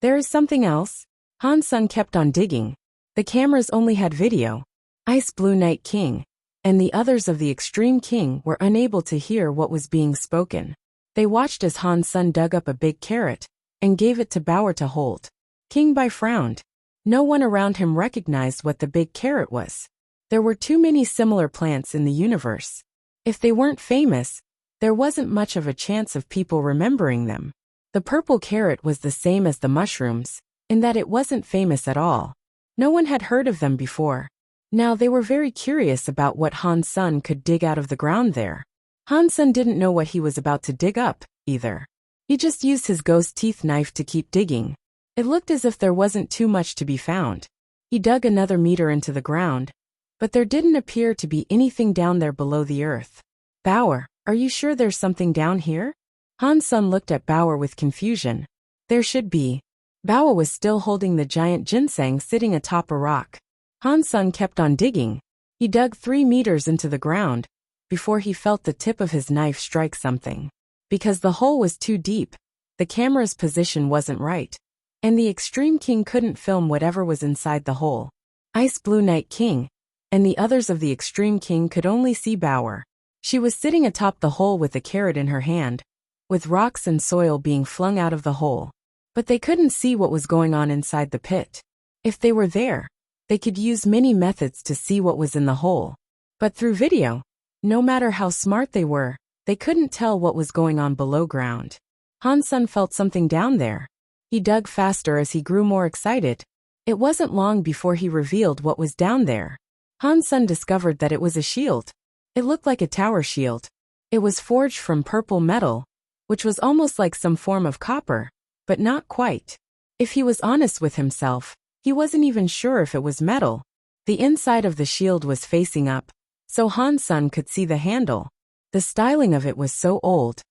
There is something else? Han's son kept on digging. The cameras only had video. Ice Blue Night King and the others of the Extreme King were unable to hear what was being spoken. They watched as Han's son dug up a big carrot and gave it to Bauer to hold. King Bai frowned. No one around him recognized what the big carrot was. There were too many similar plants in the universe. If they weren't famous, there wasn't much of a chance of people remembering them. The purple carrot was the same as the mushrooms, in that it wasn't famous at all. No one had heard of them before. Now they were very curious about what Han Sun could dig out of the ground there. Han Sun didn't know what he was about to dig up, either. He just used his ghost teeth knife to keep digging. It looked as if there wasn't too much to be found. He dug another meter into the ground, but there didn't appear to be anything down there below the earth. Bauer, are you sure there's something down here? Han Sun looked at Bauer with confusion. There should be. Bauer was still holding the giant ginseng sitting atop a rock. Han Sun kept on digging. He dug 3 meters into the ground before he felt the tip of his knife strike something. Because the hole was too deep, the camera's position wasn't right, and the Extreme King couldn't film whatever was inside the hole. Ice Blue Night King and the others of the Extreme King could only see Bauer. She was sitting atop the hole with a carrot in her hand, with rocks and soil being flung out of the hole. But they couldn't see what was going on inside the pit. If they were there, they could use many methods to see what was in the hole. But through video, no matter how smart they were, they couldn't tell what was going on below ground. Han Sun felt something down there. He dug faster as he grew more excited. It wasn't long before he revealed what was down there. Han Sun discovered that it was a shield. It looked like a tower shield. It was forged from purple metal, which was almost like some form of copper, but not quite. If he was honest with himself, he wasn't even sure if it was metal. The inside of the shield was facing up, so Han Sun could see the handle. The styling of it was so old,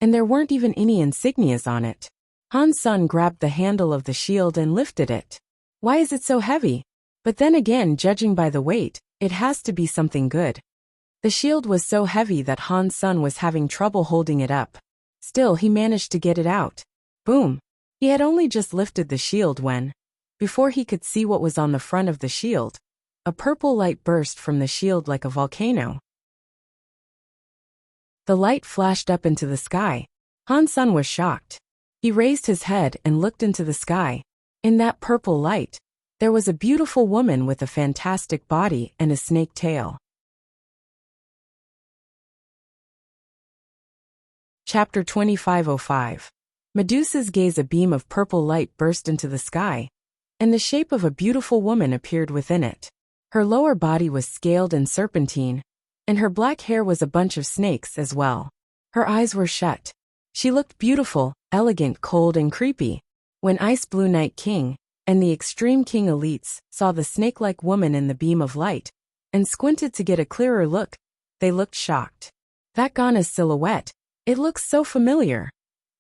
and there weren't even any insignias on it. Han Sun grabbed the handle of the shield and lifted it. Why is it so heavy? But then again, judging by the weight, it has to be something good. The shield was so heavy that Han Sun was having trouble holding it up. Still, he managed to get it out. Boom! He had only just lifted the shield when, before he could see what was on the front of the shield, a purple light burst from the shield like a volcano. The light flashed up into the sky. Han Sun was shocked. He raised his head and looked into the sky. In that purple light, there was a beautiful woman with a fantastic body and a snake tail. Chapter 2505. Medusa's gaze. A beam of purple light burst into the sky, and the shape of a beautiful woman appeared within it. Her lower body was scaled and serpentine, and her black hair was a bunch of snakes as well. Her eyes were shut. She looked beautiful, elegant, cold, and creepy. When Ice Blue Night King and the Extreme King elites saw the snake-like woman in the beam of light and squinted to get a clearer look, they looked shocked. That Gana's silhouette, it looks so familiar.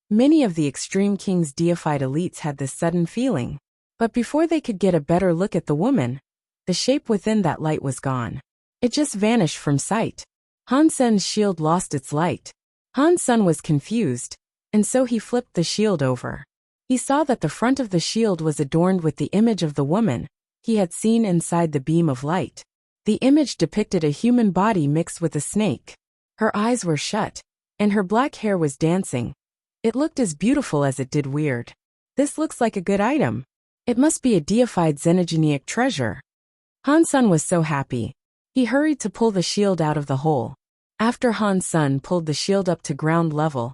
Many of the Extreme King's deified elites had this sudden feeling. But before they could get a better look at the woman, the shape within that light was gone. It just vanished from sight. Han Sun's shield lost its light. Han Sun was confused, and so he flipped the shield over. He saw that the front of the shield was adorned with the image of the woman he had seen inside the beam of light. The image depicted a human body mixed with a snake. Her eyes were shut, and her black hair was dancing. It looked as beautiful as it did weird. This looks like a good item. It must be a deified xenogenic treasure. Han Sun was so happy. He hurried to pull the shield out of the hole. After Han Sun pulled the shield up to ground level,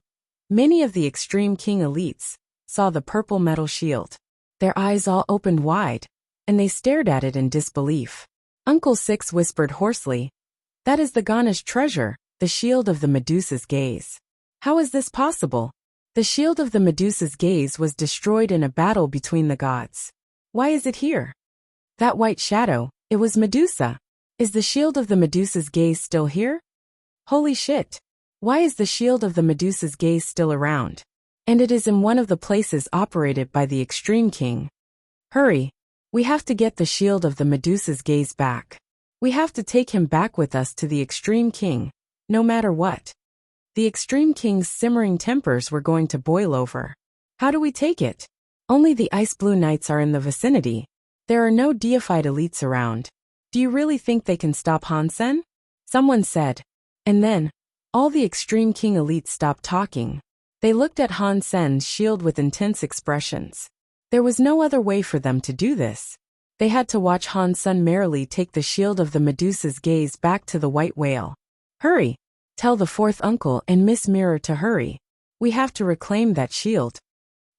many of the Extreme King elites saw the purple metal shield. Their eyes all opened wide, and they stared at it in disbelief. Uncle Six whispered hoarsely, "That is the Gana's treasure, the shield of the Medusa's gaze. How is this possible? The shield of the Medusa's gaze was destroyed in a battle between the gods. Why is it here? That white shadow, it was Medusa. Is the shield of the Medusa's gaze still here? Holy shit! Why is the shield of the Medusa's gaze still around? And it is in one of the places operated by the Extreme King. Hurry! We have to get the shield of the Medusa's gaze back. We have to take him back with us to the Extreme King, no matter what." The Extreme King's simmering tempers were going to boil over. How do we take it? Only the Ice Blue Knights are in the vicinity. There are no deified elites around. Do you really think they can stop Han Sun? Someone said. And then, all the Extreme King elites stopped talking. They looked at Han Sen's shield with intense expressions. There was no other way for them to do this. They had to watch Han Sen merrily take the shield of the Medusa's gaze back to the white whale. Hurry! Tell the fourth uncle and Miss Mirror to hurry. We have to reclaim that shield.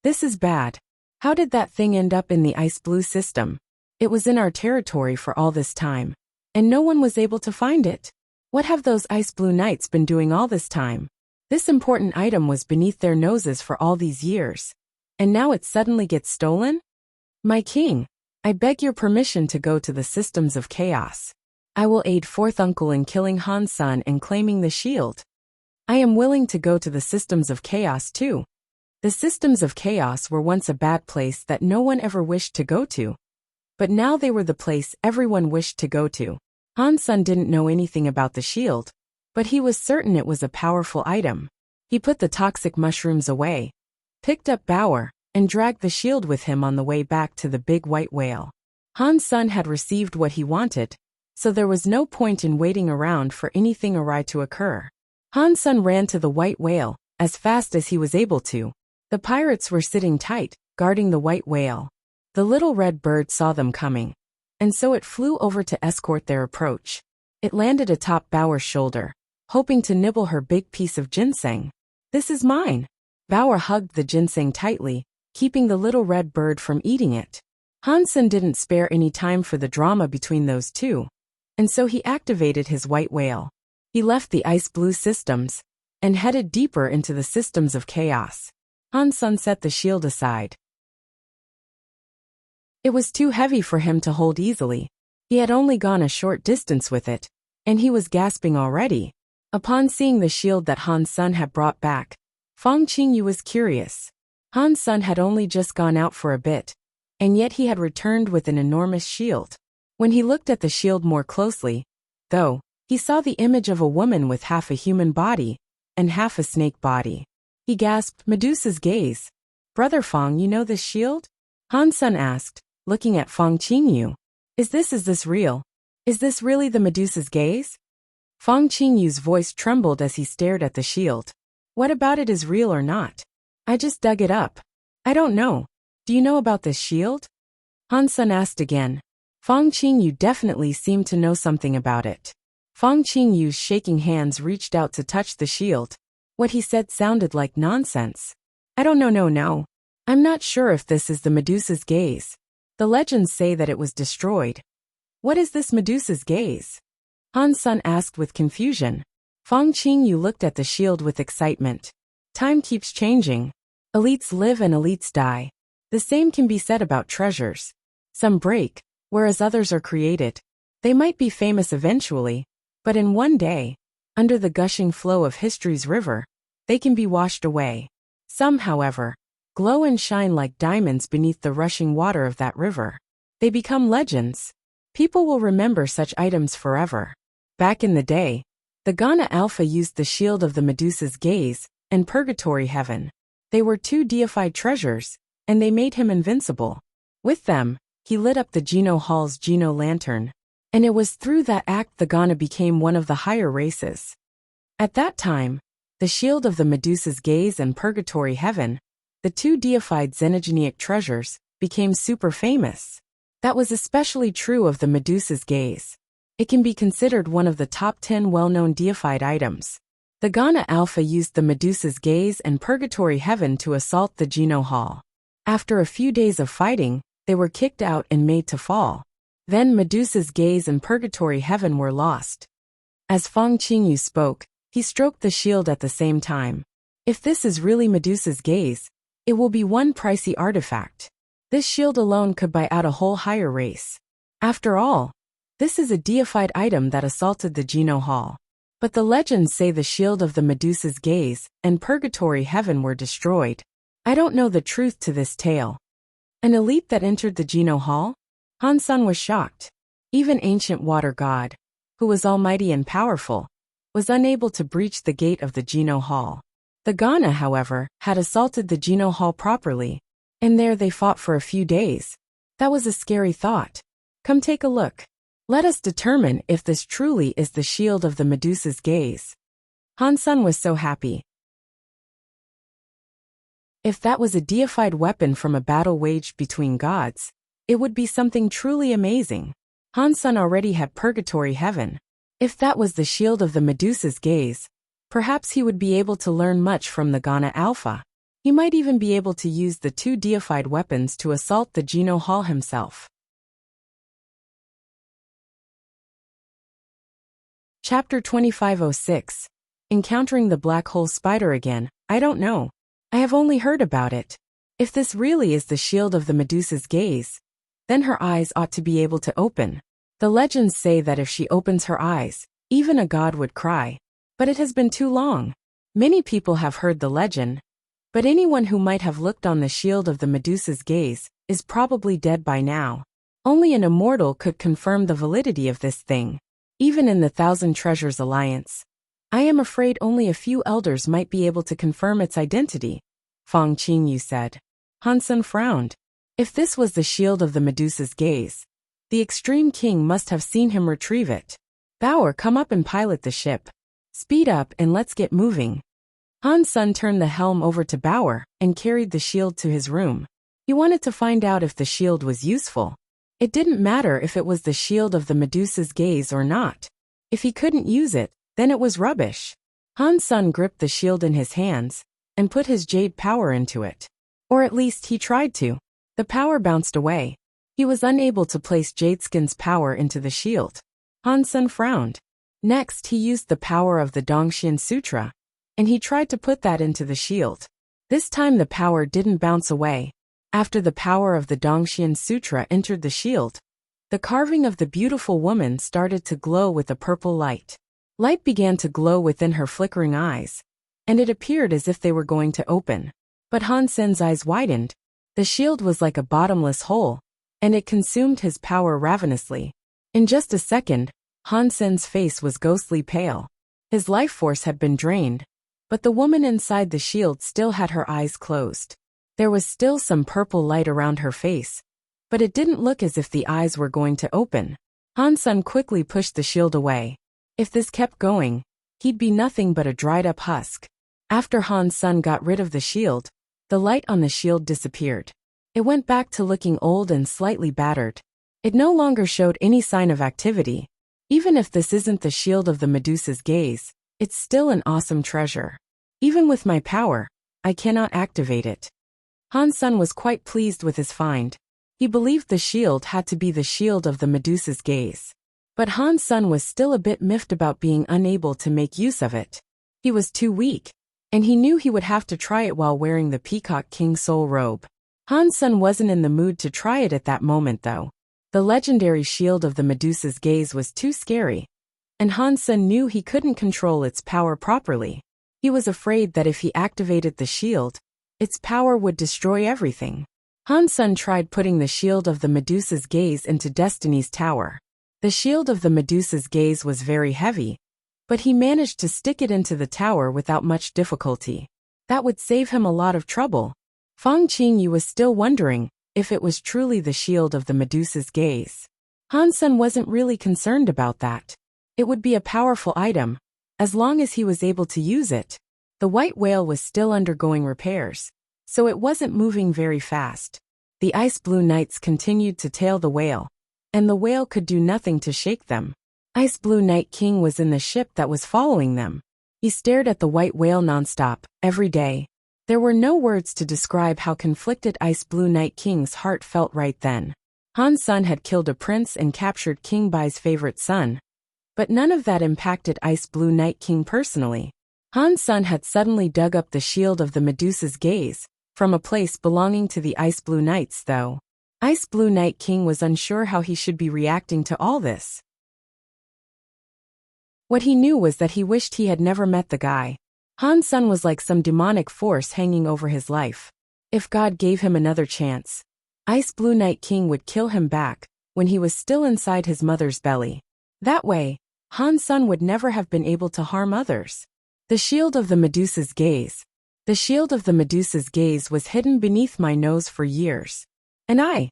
This is bad. How did that thing end up in the ice blue system? It was in our territory for all this time, and no one was able to find it. What have those ice blue knights been doing all this time? This important item was beneath their noses for all these years, and now it suddenly gets stolen? My king, I beg your permission to go to the systems of chaos. I will aid fourth uncle in killing Han Sen and claiming the shield. I am willing to go to the systems of chaos too. The systems of chaos were once a bad place that no one ever wished to go to. But now they were the place everyone wished to go to. Han Sen didn't know anything about the shield, but he was certain it was a powerful item. He put the toxic mushrooms away, picked up Bauer, and dragged the shield with him on the way back to the big white whale. Han Sen had received what he wanted, so there was no point in waiting around for anything awry to occur. Han Sen ran to the white whale, as fast as he was able to. The pirates were sitting tight, guarding the white whale. The little red bird saw them coming, and so it flew over to escort their approach. It landed atop Bauer's shoulder, hoping to nibble her big piece of ginseng. This is mine. Bauer hugged the ginseng tightly, keeping the little red bird from eating it. Han Sen didn't spare any time for the drama between those two, and so he activated his white whale. He left the ice blue systems and headed deeper into the systems of chaos. Han Sen set the shield aside. It was too heavy for him to hold easily. He had only gone a short distance with it, and he was gasping already. Upon seeing the shield that Han Sen had brought back, Fang Qingyu was curious. Han Sen had only just gone out for a bit, and yet he had returned with an enormous shield. When he looked at the shield more closely, though, he saw the image of a woman with half a human body and half a snake body. He gasped, Medusa's gaze. Brother Fang, you know this shield? Han Sen asked, looking at Fang Qingyu. Is this real? Is this really the Medusa's gaze? Fang Qingyu's voice trembled as he stared at the shield. What about it is real or not? I just dug it up. I don't know. Do you know about this shield? Han Sen asked again. Fang Qingyu definitely seemed to know something about it. Fang Qingyu's shaking hands reached out to touch the shield. What he said sounded like nonsense. I don't know, no. I'm not sure if this is the Medusa's gaze. The legends say that it was destroyed. What is this Medusa's gaze? Han Sen asked with confusion. Fang Qingyu looked at the shield with excitement. Time keeps changing. Elites live and elites die. The same can be said about treasures. Some break, whereas others are created. They might be famous eventually, but in one day, under the gushing flow of history's river, they can be washed away. Some, however, glow and shine like diamonds beneath the rushing water of that river. They become legends. People will remember such items forever. Back in the day, the Ghana Alpha used the shield of the Medusa's gaze and Purgatory Heaven. They were two deified treasures, and they made him invincible. With them, he lit up the Geno Hall's Geno lantern, and it was through that act the Ghana became one of the higher races. At that time, the shield of the Medusa's gaze and Purgatory Heaven, the two deified xenogenic treasures, became super famous. That was especially true of the Medusa's gaze. It can be considered one of the top 10 well-known deified items. The Ghana Alpha used the Medusa's gaze and Purgatory Heaven to assault the Geno Hall. After a few days of fighting, they were kicked out and made to fall. Then Medusa's gaze and Purgatory Heaven were lost. As Fang Qingyu spoke, he stroked the shield at the same time. If this is really Medusa's gaze, it will be one pricey artifact. This shield alone could buy out a whole higher race. After all, this is a deified item that assaulted the Geno Hall. But the legends say the shield of the Medusa's gaze and Purgatory Heaven were destroyed. I don't know the truth to this tale. An elite that entered the Geno Hall? Han Sen was shocked. Even ancient water god, who was almighty and powerful, was unable to breach the gate of the Geno Hall. The Ghana, however, had assaulted the Geno Hall properly, and there they fought for a few days. That was a scary thought. Come take a look. Let us determine if this truly is the shield of the Medusa's gaze. Han Sen was so happy. If that was a deified weapon from a battle waged between gods, it would be something truly amazing. Han Sen already had purgatory heaven. If that was the shield of the Medusa's gaze, perhaps he would be able to learn much from the Ghana Alpha. He might even be able to use the two deified weapons to assault the Geno Hall himself. Chapter 2506. Encountering the black hole spider again. I don't know. I have only heard about it. If this really is the shield of the Medusa's gaze, then her eyes ought to be able to open. The legends say that if she opens her eyes, even a god would cry. But it has been too long. Many people have heard the legend, but anyone who might have looked on the shield of the Medusa's gaze is probably dead by now. Only an immortal could confirm the validity of this thing. Even in the Thousand Treasures Alliance, I am afraid only a few elders might be able to confirm its identity, Fang Qingyu said. Han Sen frowned. If this was the shield of the Medusa's gaze, the Extreme King must have seen him retrieve it. Bauer, come up and pilot the ship. Speed up and let's get moving. Han Sen turned the helm over to Bauer and carried the shield to his room. He wanted to find out if the shield was useful. It didn't matter if it was the shield of the Medusa's gaze or not. If he couldn't use it, then it was rubbish. Han Sen gripped the shield in his hands and put his jade power into it. Or at least he tried to. The power bounced away. He was unable to place Jadeskin's power into the shield. Han Sen frowned. Next, he used the power of the Dongxian Sutra, and he tried to put that into the shield. This time the power didn't bounce away. After the power of the Dongxian Sutra entered the shield, the carving of the beautiful woman started to glow with a purple light. Light began to glow within her flickering eyes, and it appeared as if they were going to open. But Han Sen's eyes widened. The shield was like a bottomless hole, and it consumed his power ravenously. In just a second, Han Sen's face was ghostly pale. His life force had been drained, but the woman inside the shield still had her eyes closed. There was still some purple light around her face, but it didn't look as if the eyes were going to open. Han Sen quickly pushed the shield away. If this kept going, he'd be nothing but a dried-up husk. After Han Sen got rid of the shield, the light on the shield disappeared. It went back to looking old and slightly battered. It no longer showed any sign of activity. Even if this isn't the shield of the Medusa's gaze, it's still an awesome treasure. Even with my power, I cannot activate it. Han Sen was quite pleased with his find. He believed the shield had to be the shield of the Medusa's gaze. But Han Sen was still a bit miffed about being unable to make use of it. He was too weak, and he knew he would have to try it while wearing the Peacock King Soul robe. Han Sen wasn't in the mood to try it at that moment though. The legendary shield of the Medusa's gaze was too scary, and Han Sen knew he couldn't control its power properly. He was afraid that if he activated the shield, its power would destroy everything. Han Sen tried putting the shield of the Medusa's gaze into Destiny's Tower. The shield of the Medusa's gaze was very heavy, but he managed to stick it into the tower without much difficulty. That would save him a lot of trouble. Fang Qingyu was still wondering if it was truly the shield of the Medusa's gaze. Han Sen wasn't really concerned about that. It would be a powerful item, as long as he was able to use it. The white whale was still undergoing repairs, so it wasn't moving very fast. The Ice Blue Knights continued to tail the whale, and the whale could do nothing to shake them. Ice Blue Knight King was in the ship that was following them. He stared at the white whale nonstop, every day. There were no words to describe how conflicted Ice Blue Knight King's heart felt right then. Han Sen had killed a prince and captured King Bai's favorite son, but none of that impacted Ice Blue Knight King personally. Han Sen had suddenly dug up the shield of the Medusa's gaze, from a place belonging to the Ice Blue Knights though. Ice Blue Knight King was unsure how he should be reacting to all this. What he knew was that he wished he had never met the guy. Han Sen was like some demonic force hanging over his life. If God gave him another chance, Ice Blue Knight King would kill him back, when he was still inside his mother's belly. That way, Han Sen would never have been able to harm others. The shield of the Medusa's gaze. The shield of the Medusa's gaze was hidden beneath my nose for years. And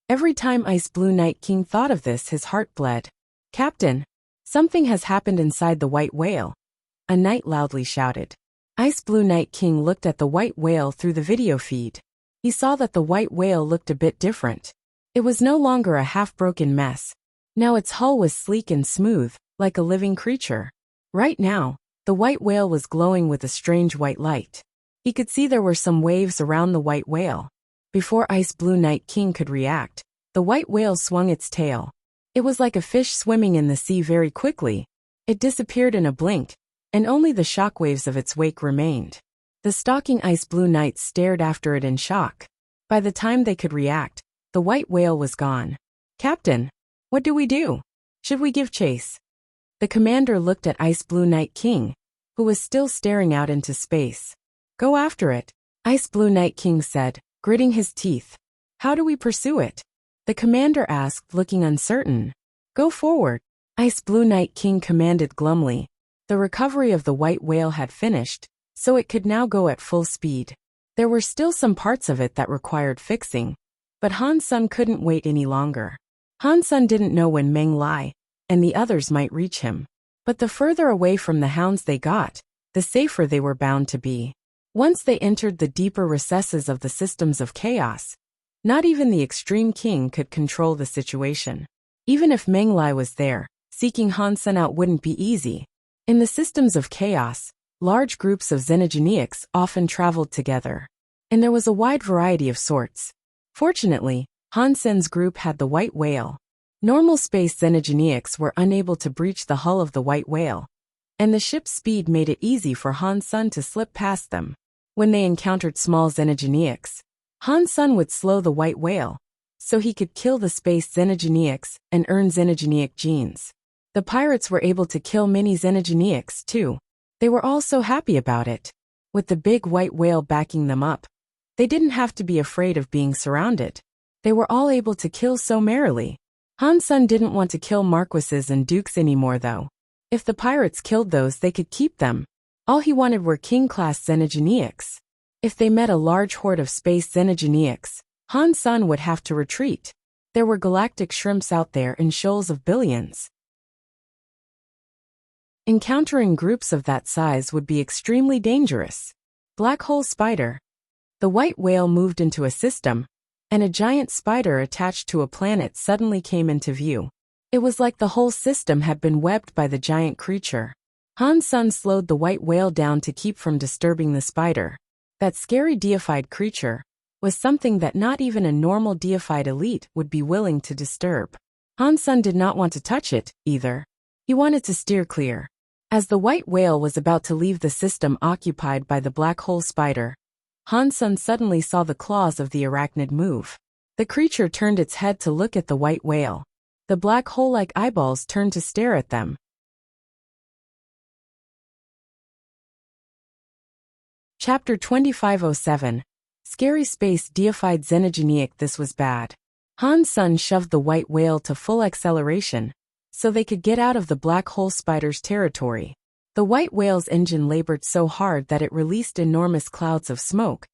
every time Ice Blue Knight King thought of this, his heart bled. Captain, something has happened inside the white whale. A knight loudly shouted. Ice Blue Night King looked at the white whale through the video feed. He saw that the white whale looked a bit different. It was no longer a half-broken mess. Now its hull was sleek and smooth, like a living creature. Right now, the white whale was glowing with a strange white light. He could see there were some waves around the white whale. Before Ice Blue Night King could react, the white whale swung its tail. It was like a fish swimming in the sea very quickly. It disappeared in a blink, and only the shockwaves of its wake remained. The stalking Ice Blue Knights stared after it in shock. By the time they could react, the white whale was gone. "Captain, what do we do? Should we give chase?" The commander looked at Ice Blue Night King, who was still staring out into space. "Go after it," Ice Blue Night King said, gritting his teeth. "How do we pursue it?" The commander asked, looking uncertain. "Go forward," Ice Blue Night King commanded glumly. The recovery of the white whale had finished, so it could now go at full speed. There were still some parts of it that required fixing, but Han Sun couldn't wait any longer. Han Sun didn't know when Meng Lai and the others might reach him, but the further away from the hounds they got, the safer they were bound to be. Once they entered the deeper recesses of the systems of chaos, not even the Extreme King could control the situation. Even if Meng Lai was there, seeking Han Sun out wouldn't be easy. In the systems of chaos, large groups of xenogeneics often traveled together, and there was a wide variety of sorts. Fortunately, Han Sen's group had the white whale. Normal space xenogeneics were unable to breach the hull of the white whale, and the ship's speed made it easy for Han Sun to slip past them. When they encountered small xenogeneics, Han Sun would slow the white whale, so he could kill the space xenogeneics and earn xenogeneic genes. The pirates were able to kill many xenogeneics too. They were all so happy about it. With the big white whale backing them up, they didn't have to be afraid of being surrounded. They were all able to kill so merrily. Han Sun didn't want to kill marquises and dukes anymore though. If the pirates killed those, they could keep them. All he wanted were king-class xenogeneics. If they met a large horde of space xenogeneics, Han Sun would have to retreat. There were galactic shrimps out there in shoals of billions. Encountering groups of that size would be extremely dangerous. Black hole spider. The white whale moved into a system, and a giant spider attached to a planet suddenly came into view. It was like the whole system had been webbed by the giant creature. Han Sun slowed the white whale down to keep from disturbing the spider. That scary deified creature was something that not even a normal deified elite would be willing to disturb. Han Sun did not want to touch it, either. He wanted to steer clear. As the white whale was about to leave the system occupied by the black hole spider, Han Sun suddenly saw the claws of the arachnid move. The creature turned its head to look at the white whale. The black hole-like eyeballs turned to stare at them. Chapter 2507. Scary Space Deified Xenogeneic. This was bad. Han Sun shoved the white whale to full acceleration, so they could get out of the black hole spider's territory. The white whale's engine labored so hard that it released enormous clouds of smoke,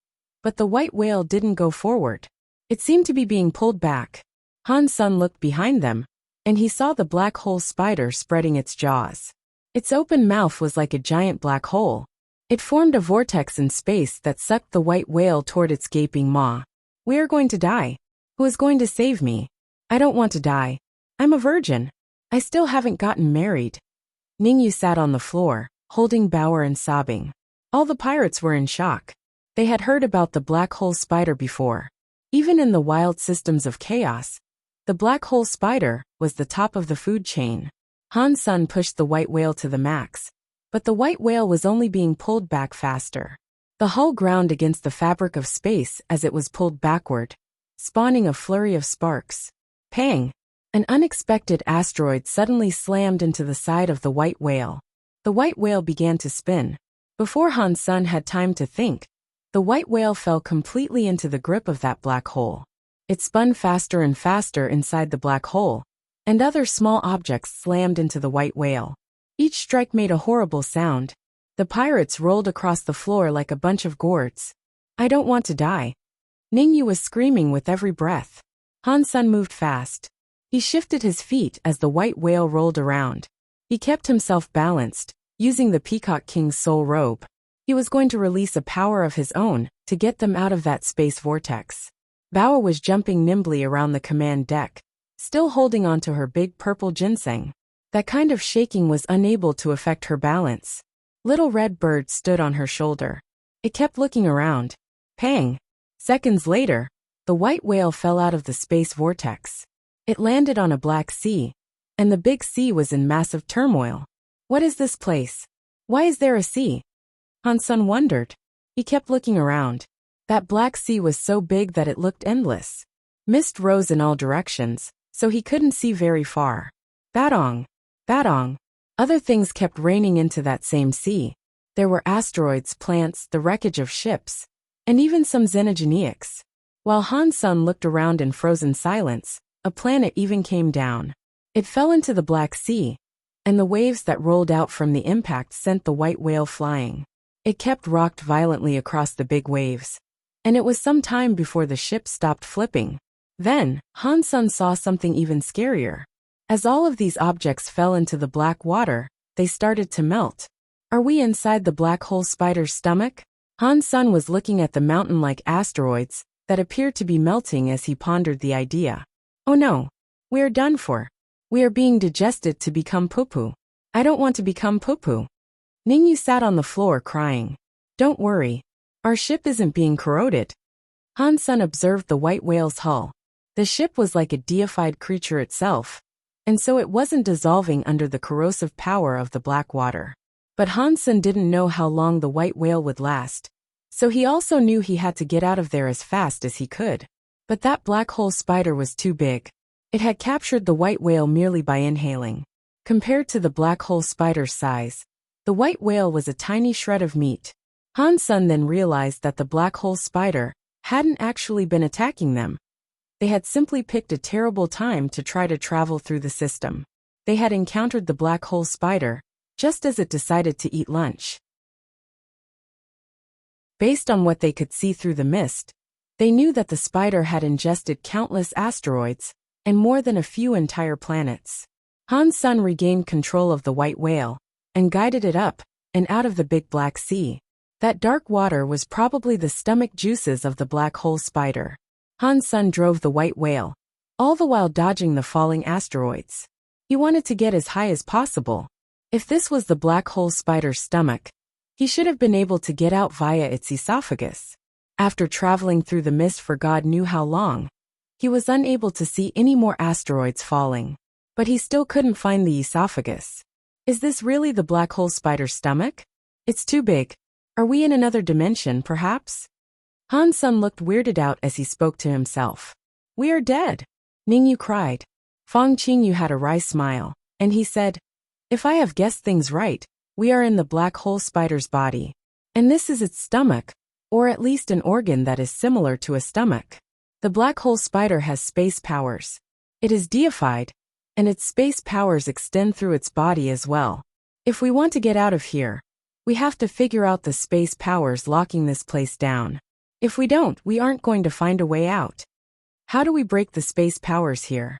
but the white whale didn't go forward. It seemed to be being pulled back. Han Sun looked behind them, and he saw the black hole spider spreading its jaws. Its open mouth was like a giant black hole. It formed a vortex in space that sucked the white whale toward its gaping maw. "We are going to die. Who is going to save me? I don't want to die. I'm a virgin. I still haven't gotten married." Ningyu sat on the floor, holding Bauer and sobbing. All the pirates were in shock. They had heard about the black hole spider before. Even in the wild systems of chaos, the black hole spider was the top of the food chain. Han Sun pushed the white whale to the max, but the white whale was only being pulled back faster. The hull ground against the fabric of space as it was pulled backward, spawning a flurry of sparks. Pang! An unexpected asteroid suddenly slammed into the side of the white whale. The white whale began to spin. Before Han Sun had time to think, the white whale fell completely into the grip of that black hole. It spun faster and faster inside the black hole, and other small objects slammed into the white whale. Each strike made a horrible sound. The pirates rolled across the floor like a bunch of gourds. "I don't want to die." Ningyu was screaming with every breath. Han Sun moved fast. He shifted his feet as the white whale rolled around. He kept himself balanced, using the Peacock King's soul robe. He was going to release a power of his own to get them out of that space vortex. Bao was jumping nimbly around the command deck, still holding onto her big purple ginseng. That kind of shaking was unable to affect her balance. Little Red Bird stood on her shoulder. It kept looking around. Pang! Seconds later, the white whale fell out of the space vortex. It landed on a black sea, and the big sea was in massive turmoil. What is this place? Why is there a sea? Han Sun wondered. He kept looking around. That black sea was so big that it looked endless. Mist rose in all directions, so he couldn't see very far. Badong! Badong! Other things kept raining into that same sea. There were asteroids, plants, the wreckage of ships, and even some xenogeneics. While Han Sun looked around in frozen silence, a planet even came down. It fell into the Black Sea, and the waves that rolled out from the impact sent the white whale flying. It kept rocked violently across the big waves, and it was some time before the ship stopped flipping. Then, Han Sun saw something even scarier. As all of these objects fell into the black water, they started to melt. Are we inside the black hole spider's stomach? Han Sun was looking at the mountain-like asteroids that appeared to be melting as he pondered the idea. Oh no, we are done for. We are being digested to become poo-poo. I don't want to become poo-poo. Ningyu sat on the floor crying. Don't worry, our ship isn't being corroded. Han Sun observed the white whale's hull. The ship was like a deified creature itself, and so it wasn't dissolving under the corrosive power of the black water. But Han Sun didn't know how long the white whale would last, so he also knew he had to get out of there as fast as he could. But that black hole spider was too big. It had captured the white whale merely by inhaling. Compared to the black hole spider's size, the white whale was a tiny shred of meat. Han Sun then realized that the black hole spider hadn't actually been attacking them. They had simply picked a terrible time to try to travel through the system. They had encountered the black hole spider just as it decided to eat lunch. Based on what they could see through the mist, they knew that the spider had ingested countless asteroids and more than a few entire planets. Han Sun regained control of the white whale and guided it up and out of the big black sea. That dark water was probably the stomach juices of the black hole spider. Han Sun drove the white whale, all the while dodging the falling asteroids. He wanted to get as high as possible. If this was the black hole spider's stomach, he should have been able to get out via its esophagus. After traveling through the mist for God knew how long, he was unable to see any more asteroids falling. But he still couldn't find the esophagus. Is this really the black hole spider's stomach? It's too big. Are we in another dimension, perhaps? Han Sun looked weirded out as he spoke to himself. We are dead. Ningyu cried. Fong Qingyu had a wry smile, and he said, if I have guessed things right, we are in the black hole spider's body. And this is its stomach, or at least an organ that is similar to a stomach. The black hole spider has space powers. It is deified, and its space powers extend through its body as well. If we want to get out of here, we have to figure out the space powers locking this place down. If we don't, we aren't going to find a way out. How do we break the space powers here?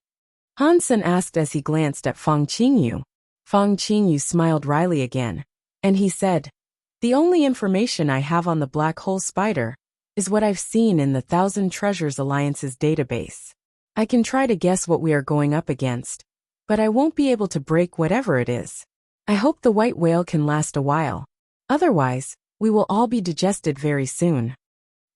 Han Sun asked as he glanced at Fong Qingyu. Fong Qingyu smiled wryly again, and he said, the only information I have on the black hole spider is what I've seen in the Thousand Treasures Alliance's database. I can try to guess what we are going up against, but I won't be able to break whatever it is. I hope the white whale can last a while. Otherwise, we will all be digested very soon.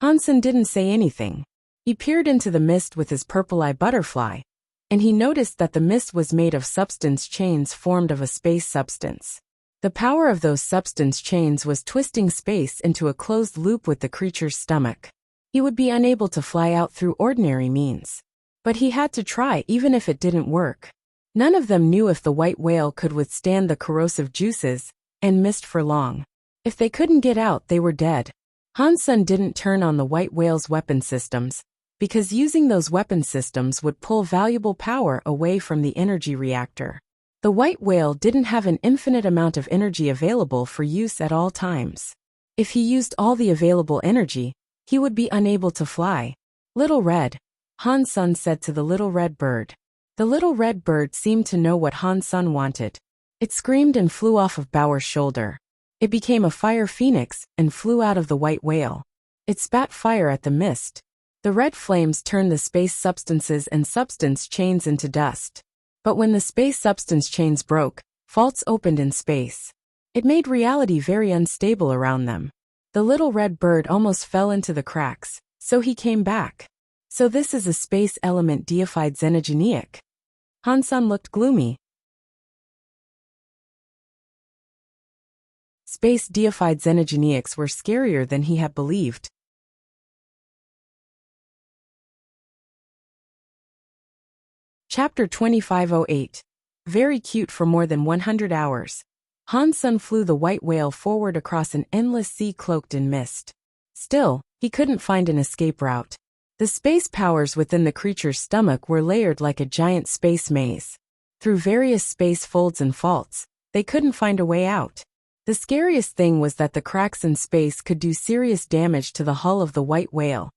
Han Sun didn't say anything. He peered into the mist with his purple-eye butterfly, and he noticed that the mist was made of substance chains formed of a space substance. The power of those substance chains was twisting space into a closed loop with the creature's stomach. He would be unable to fly out through ordinary means. But he had to try even if it didn't work. None of them knew if the white whale could withstand the corrosive juices and mist for long. If they couldn't get out, they were dead. Han Sun didn't turn on the white whale's weapon systems, because using those weapon systems would pull valuable power away from the energy reactor. The white whale didn't have an infinite amount of energy available for use at all times. If he used all the available energy, he would be unable to fly. Little Red, Han Sun said to the little red bird. The little red bird seemed to know what Han Sun wanted. It screamed and flew off of Bao's shoulder. It became a fire phoenix and flew out of the white whale. It spat fire at the mist. The red flames turned the space substances and substance chains into dust. But when the space substance chains broke, faults opened in space. It made reality very unstable around them. The little red bird almost fell into the cracks, so he came back. So this is a space element deified xenogeneic. Han-san looked gloomy. Space deified xenogeneics were scarier than he had believed. Chapter 2508. Very cute for more than 100 hours. Han-san flew the white whale forward across an endless sea cloaked in mist. Still, he couldn't find an escape route. The space powers within the creature's stomach were layered like a giant space maze. Through various space folds and faults, they couldn't find a way out. The scariest thing was that the cracks in space could do serious damage to the hull of the white whale,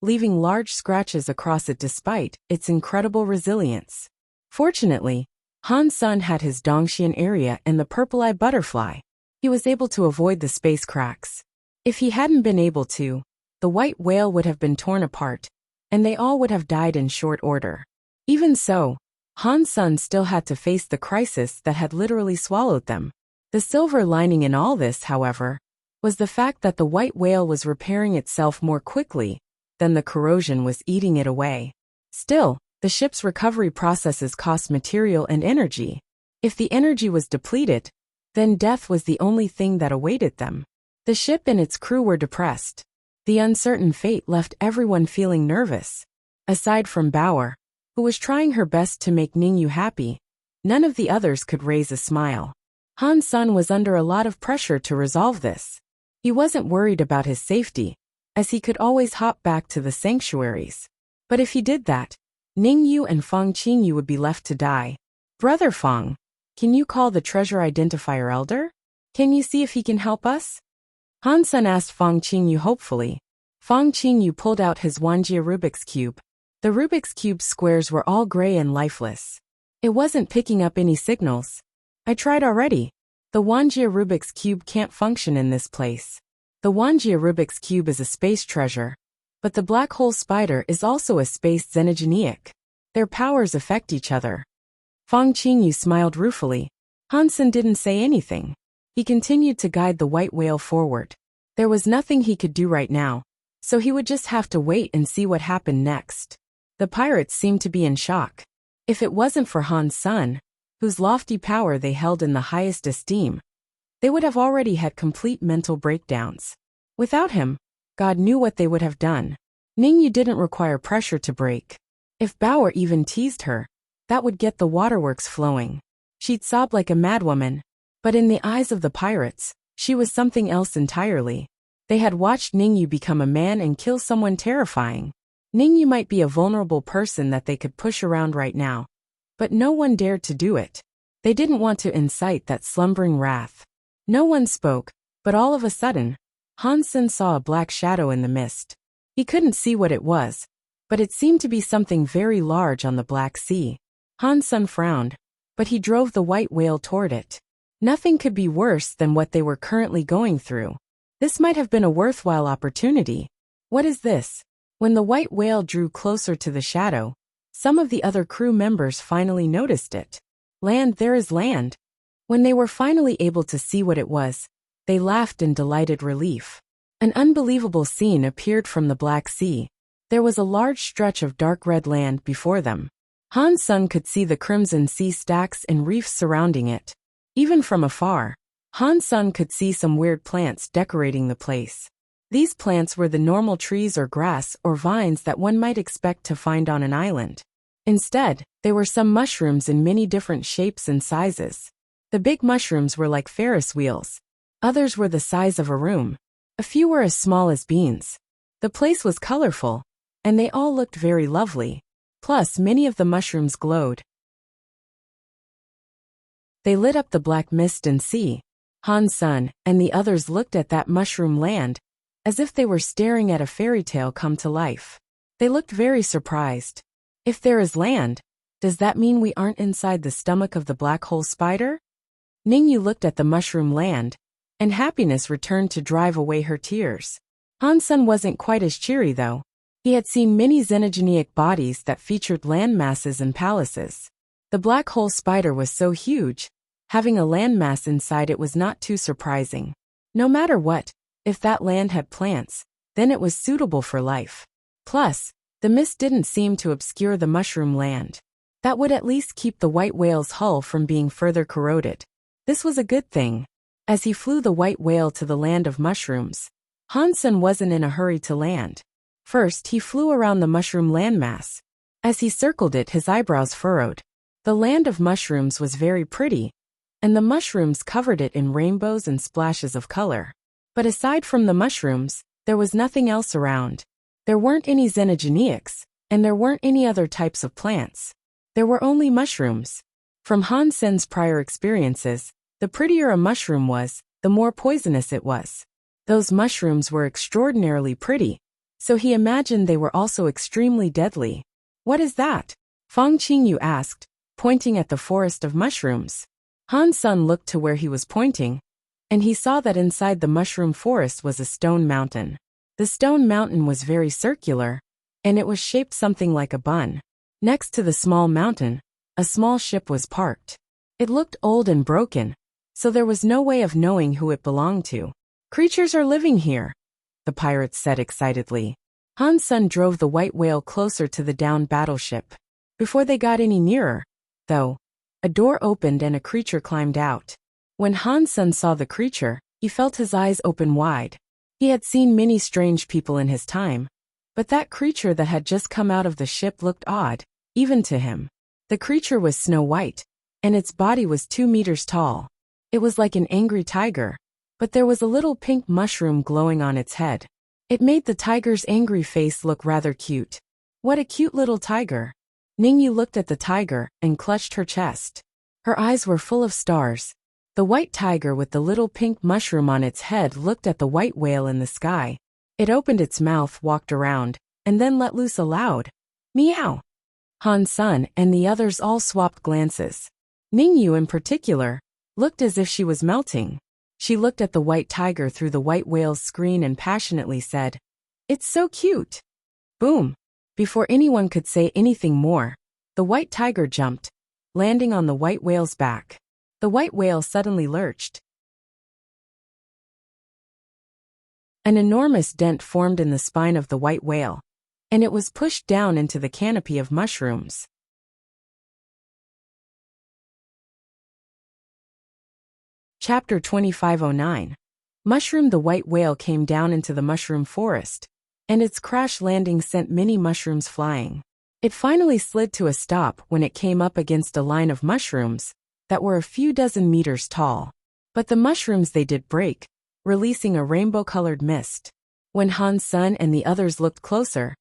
leaving large scratches across it despite its incredible resilience. Fortunately, Han-san had his Dongxian area and the purple-eye butterfly. He was able to avoid the space cracks. If he hadn't been able to, the white whale would have been torn apart, and they all would have died in short order. Even so, Han-san still had to face the crisis that had literally swallowed them. The silver lining in all this, however, was the fact that the white whale was repairing itself more quickly than the corrosion was eating it away. Still, the ship's recovery processes cost material and energy. If the energy was depleted, then death was the only thing that awaited them. The ship and its crew were depressed. The uncertain fate left everyone feeling nervous. Aside from Bauer, who was trying her best to make Ningyu happy, none of the others could raise a smile. Han-san was under a lot of pressure to resolve this. He wasn't worried about his safety, as he could always hop back to the sanctuaries. But if he did that, Ningyu and Fang Qingyu would be left to die. Brother Fang, can you call the treasure identifier elder? Can you see if he can help us? Han-san asked Fang Qingyu hopefully. Fang Qingyu pulled out his Wuxia Rubik's Cube. The Rubik's Cube squares were all gray and lifeless. It wasn't picking up any signals. I tried already. The Wuxia Rubik's Cube can't function in this place. The Wuxia Rubik's Cube is a space treasure, but the black hole spider is also a space xenogeneic. Their powers affect each other. Fang Qingyu smiled ruefully. Han-san didn't say anything. He continued to guide the white whale forward. There was nothing he could do right now, so he would just have to wait and see what happened next. The pirates seemed to be in shock. If it wasn't for Han-san, whose lofty power they held in the highest esteem, they would have already had complete mental breakdowns. Without him, God knew what they would have done. Ningyu didn't require pressure to break. If Bauer even teased her, that would get the waterworks flowing. She'd sob like a madwoman. But in the eyes of the pirates, she was something else entirely. They had watched Ningyu become a man and kill someone terrifying. Ningyu might be a vulnerable person that they could push around right now, but no one dared to do it. They didn't want to incite that slumbering wrath. No one spoke, but all of a sudden, Han-san saw a black shadow in the mist. He couldn't see what it was, but it seemed to be something very large on the Black Sea. Han-san frowned, but he drove the white whale toward it. Nothing could be worse than what they were currently going through. This might have been a worthwhile opportunity. What is this? When the white whale drew closer to the shadow, some of the other crew members finally noticed it. Land, there is land. When they were finally able to see what it was, they laughed in delighted relief. An unbelievable scene appeared from the Black Sea. There was a large stretch of dark red land before them. Han-san could see the crimson sea stacks and reefs surrounding it. Even from afar, Han-san could see some weird plants decorating the place. These plants were the normal trees or grass or vines that one might expect to find on an island. Instead, they were some mushrooms in many different shapes and sizes. The big mushrooms were like Ferris wheels. Others were the size of a room. A few were as small as beans. The place was colorful, and they all looked very lovely. Plus, many of the mushrooms glowed. They lit up the black mist and sea. Han-san and the others looked at that mushroom land, as if they were staring at a fairy tale come to life. They looked very surprised. If there is land, does that mean we aren't inside the stomach of the black hole spider? Ningyu looked at the mushroom land, and happiness returned to drive away her tears. Han Sen wasn't quite as cheery though. He had seen many xenogenic bodies that featured landmasses and palaces. The black hole spider was so huge, having a landmass inside it was not too surprising. No matter what, if that land had plants, then it was suitable for life. Plus, the mist didn't seem to obscure the mushroom land. That would at least keep the white whale's hull from being further corroded. This was a good thing. As he flew the white whale to the land of mushrooms, Han Sen wasn't in a hurry to land. First, he flew around the mushroom landmass. As he circled it, his eyebrows furrowed. The land of mushrooms was very pretty, and the mushrooms covered it in rainbows and splashes of color. But aside from the mushrooms, there was nothing else around. There weren't any xenogenics, and there weren't any other types of plants. There were only mushrooms. From Han Sen's prior experiences, the prettier a mushroom was, the more poisonous it was. Those mushrooms were extraordinarily pretty, so he imagined they were also extremely deadly. What is that? Fang Qingyu asked, pointing at the forest of mushrooms. Han Sen looked to where he was pointing, and he saw that inside the mushroom forest was a stone mountain. The stone mountain was very circular, and it was shaped something like a bun. Next to the small mountain, a small ship was parked. It looked old and broken, so there was no way of knowing who it belonged to. Creatures are living here, the pirates said excitedly. Han Sen drove the white whale closer to the downed battleship. Before they got any nearer, though, a door opened and a creature climbed out. When Han Sen saw the creature, he felt his eyes open wide. He had seen many strange people in his time, but that creature that had just come out of the ship looked odd, even to him. The creature was snow white, and its body was 2 meters tall. It was like an angry tiger, but there was a little pink mushroom glowing on its head. It made the tiger's angry face look rather cute. What a cute little tiger. Ningyu looked at the tiger and clutched her chest. Her eyes were full of stars. The white tiger with the little pink mushroom on its head looked at the white whale in the sky. It opened its mouth, walked around, and then let loose a loud meow. Han Sen and the others all swapped glances. Ningyu in particular looked as if she was melting. She looked at the white tiger through the white whale's screen and passionately said, "It's so cute." Boom! Before anyone could say anything more, the white tiger jumped, landing on the white whale's back. The white whale suddenly lurched. An enormous dent formed in the spine of the white whale, and it was pushed down into the canopy of mushrooms. Chapter 2509. Mushroom. The white whale came down into the mushroom forest, and its crash landing sent many mushrooms flying. It finally slid to a stop when it came up against a line of mushrooms that were a few dozen meters tall. But the mushrooms they did break, releasing a rainbow-colored mist. When Han Sen and the others looked closer,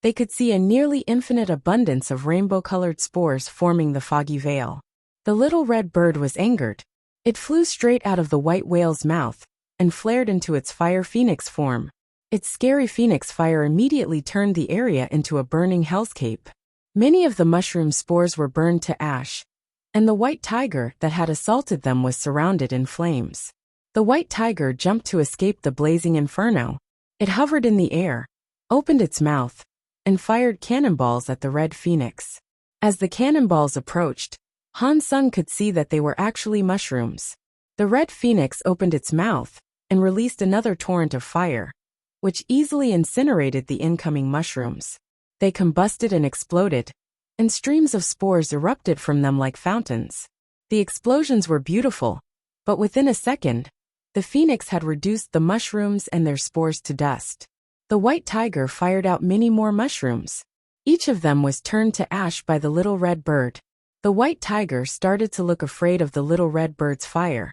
they could see a nearly infinite abundance of rainbow-colored spores forming the foggy veil. The little red bird was angered. It flew straight out of the white whale's mouth and flared into its fire phoenix form. Its scary phoenix fire immediately turned the area into a burning hellscape. Many of the mushroom spores were burned to ash, and the white tiger that had assaulted them was surrounded in flames. The white tiger jumped to escape the blazing inferno. It hovered in the air, opened its mouth, and fired cannonballs at the red phoenix. As the cannonballs approached, Han Sen could see that they were actually mushrooms. The red phoenix opened its mouth and released another torrent of fire, which easily incinerated the incoming mushrooms. They combusted and exploded, and streams of spores erupted from them like fountains. The explosions were beautiful, but within a second, the phoenix had reduced the mushrooms and their spores to dust. The white tiger fired out many more mushrooms. Each of them was turned to ash by the little red bird. The white tiger started to look afraid of the little red bird's fire,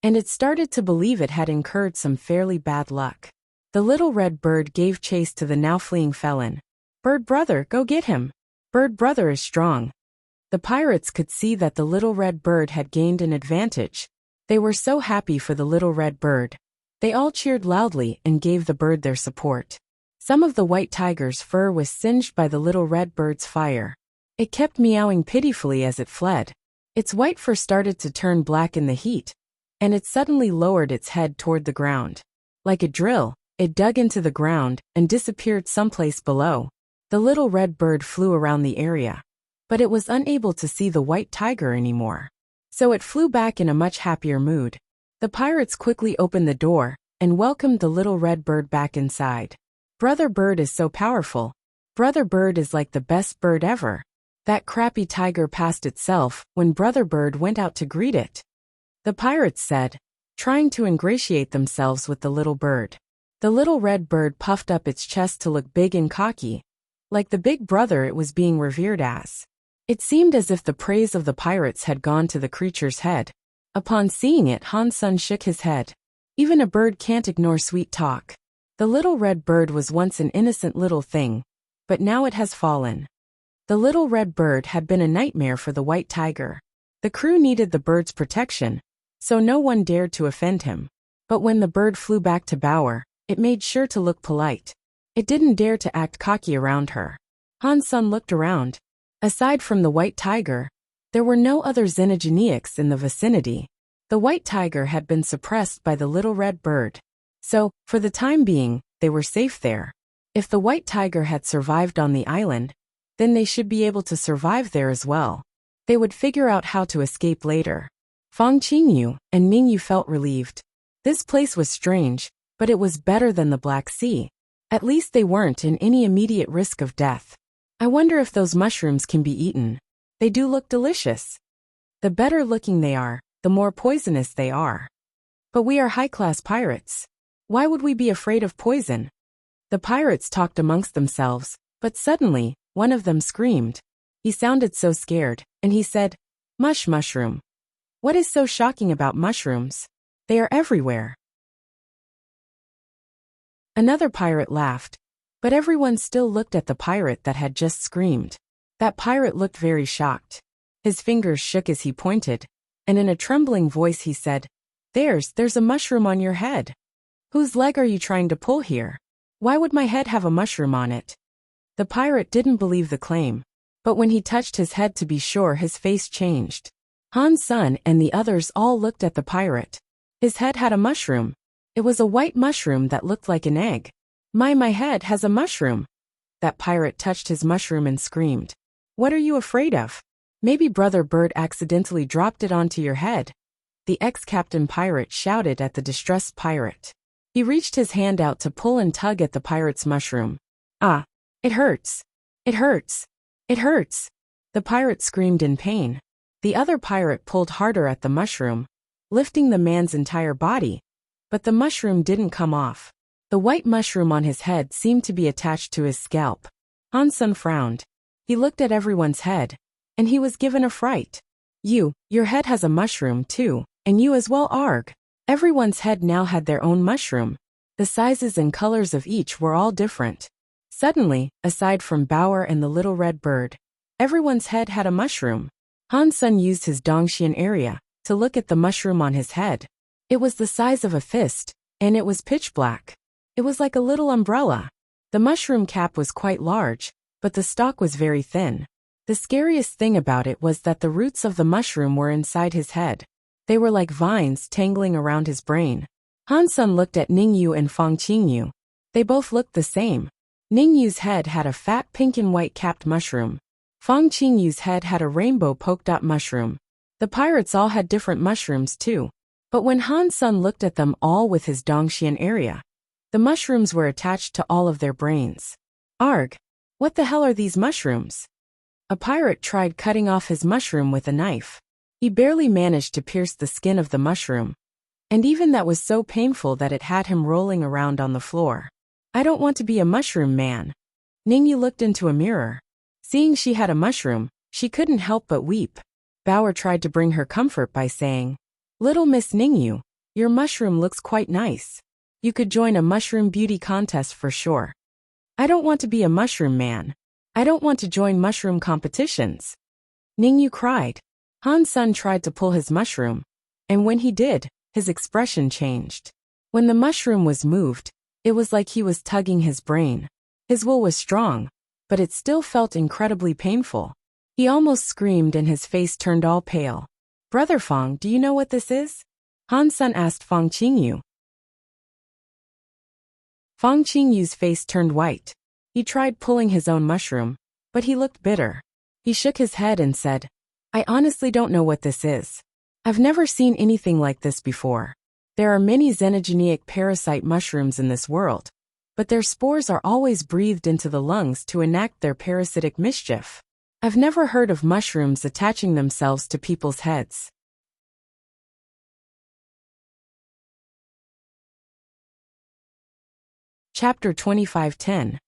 and it started to believe it had incurred some fairly bad luck. The little red bird gave chase to the now fleeing felon. "Bird brother, go get him. Bird brother is strong." The pirates could see that the little red bird had gained an advantage. They were so happy for the little red bird. They all cheered loudly and gave the bird their support. Some of the white tiger's fur was singed by the little red bird's fire. It kept meowing pitifully as it fled. Its white fur started to turn black in the heat, and it suddenly lowered its head toward the ground. Like a drill, it dug into the ground and disappeared someplace below. The little red bird flew around the area, but it was unable to see the white tiger anymore. So it flew back in a much happier mood. The pirates quickly opened the door and welcomed the little red bird back inside. Brother Bird is so powerful. Brother Bird is like the best bird ever. That crappy tiger passed itself when Brother Bird went out to greet it, the pirates said, trying to ingratiate themselves with the little bird. The little red bird puffed up its chest to look big and cocky, like the big brother it was being revered as. It seemed as if the praise of the pirates had gone to the creature's head. Upon seeing it, Han's son shook his head. Even a bird can't ignore sweet talk. The little red bird was once an innocent little thing, but now it has fallen. The little red bird had been a nightmare for the white tiger. The crew needed the bird's protection, so no one dared to offend him. But when the bird flew back to Bauer, it made sure to look polite. It didn't dare to act cocky around her. Han's son looked around. Aside from the white tiger, there were no other xenogeniacs in the vicinity. The white tiger had been suppressed by the little red bird. So, for the time being, they were safe there. If the white tiger had survived on the island, then they should be able to survive there as well. They would figure out how to escape later. Fang Qingyu and Ningyu felt relieved. This place was strange, but it was better than the Black Sea. At least they weren't in any immediate risk of death. I wonder if those mushrooms can be eaten. They do look delicious. The better looking they are, the more poisonous they are. But we are high-class pirates. Why would we be afraid of poison? The pirates talked amongst themselves, but suddenly, one of them screamed. He sounded so scared, and he said, mushroom. What is so shocking about mushrooms? They are everywhere. Another pirate laughed, but everyone still looked at the pirate that had just screamed. That pirate looked very shocked. His fingers shook as he pointed, and in a trembling voice he said, There's a mushroom on your head. Whose leg are you trying to pull here? Why would my head have a mushroom on it? The pirate didn't believe the claim, but when he touched his head to be sure, his face changed. Han's son and the others all looked at the pirate. His head had a mushroom. It was a white mushroom that looked like an egg. My head has a mushroom. That pirate touched his mushroom and screamed. What are you afraid of? Maybe Brother Bird accidentally dropped it onto your head. The ex-captain pirate shouted at the distressed pirate. He reached his hand out to pull and tug at the pirate's mushroom. Ah, it hurts. It hurts. It hurts. The pirate screamed in pain. The other pirate pulled harder at the mushroom, lifting the man's entire body, but the mushroom didn't come off. The white mushroom on his head seemed to be attached to his scalp. Han's son frowned. He looked at everyone's head, and he was given a fright. Your head has a mushroom too, and you as well, Arg. Everyone's head now had their own mushroom. The sizes and colors of each were all different. Suddenly, aside from Bauer and the little red bird, everyone's head had a mushroom. Han's son used his Dongxian area to look at the mushroom on his head. It was the size of a fist, and it was pitch black. It was like a little umbrella. The mushroom cap was quite large, but the stalk was very thin. The scariest thing about it was that the roots of the mushroom were inside his head. They were like vines tangling around his brain. Han's son looked at Ningyu and Fang Qingyu. They both looked the same. Ningyu's head had a fat pink and white capped mushroom. Fang Qingyu's head had a rainbow polka dot mushroom. The pirates all had different mushrooms too. But when Han's son looked at them all with his Dongxian area, the mushrooms were attached to all of their brains. Arg! What the hell are these mushrooms? A pirate tried cutting off his mushroom with a knife. He barely managed to pierce the skin of the mushroom. And even that was so painful that it had him rolling around on the floor. I don't want to be a mushroom man. Ningyu looked into a mirror. Seeing she had a mushroom, she couldn't help but weep. Bauer tried to bring her comfort by saying, Little Miss Ningyu, your mushroom looks quite nice. You could join a mushroom beauty contest for sure. I don't want to be a mushroom man. I don't want to join mushroom competitions. Ningyu cried. Han's son tried to pull his mushroom, and when he did, his expression changed. When the mushroom was moved, it was like he was tugging his brain. His will was strong, but it still felt incredibly painful. He almost screamed and his face turned all pale. Brother Fang, do you know what this is? Han Sun asked Fang Qingyu. Fang Qingyu's face turned white. He tried pulling his own mushroom, but he looked bitter. He shook his head and said, I honestly don't know what this is. I've never seen anything like this before. There are many xenogenic parasite mushrooms in this world, but their spores are always breathed into the lungs to enact their parasitic mischief. I've never heard of mushrooms attaching themselves to people's heads. Chapter 25:10.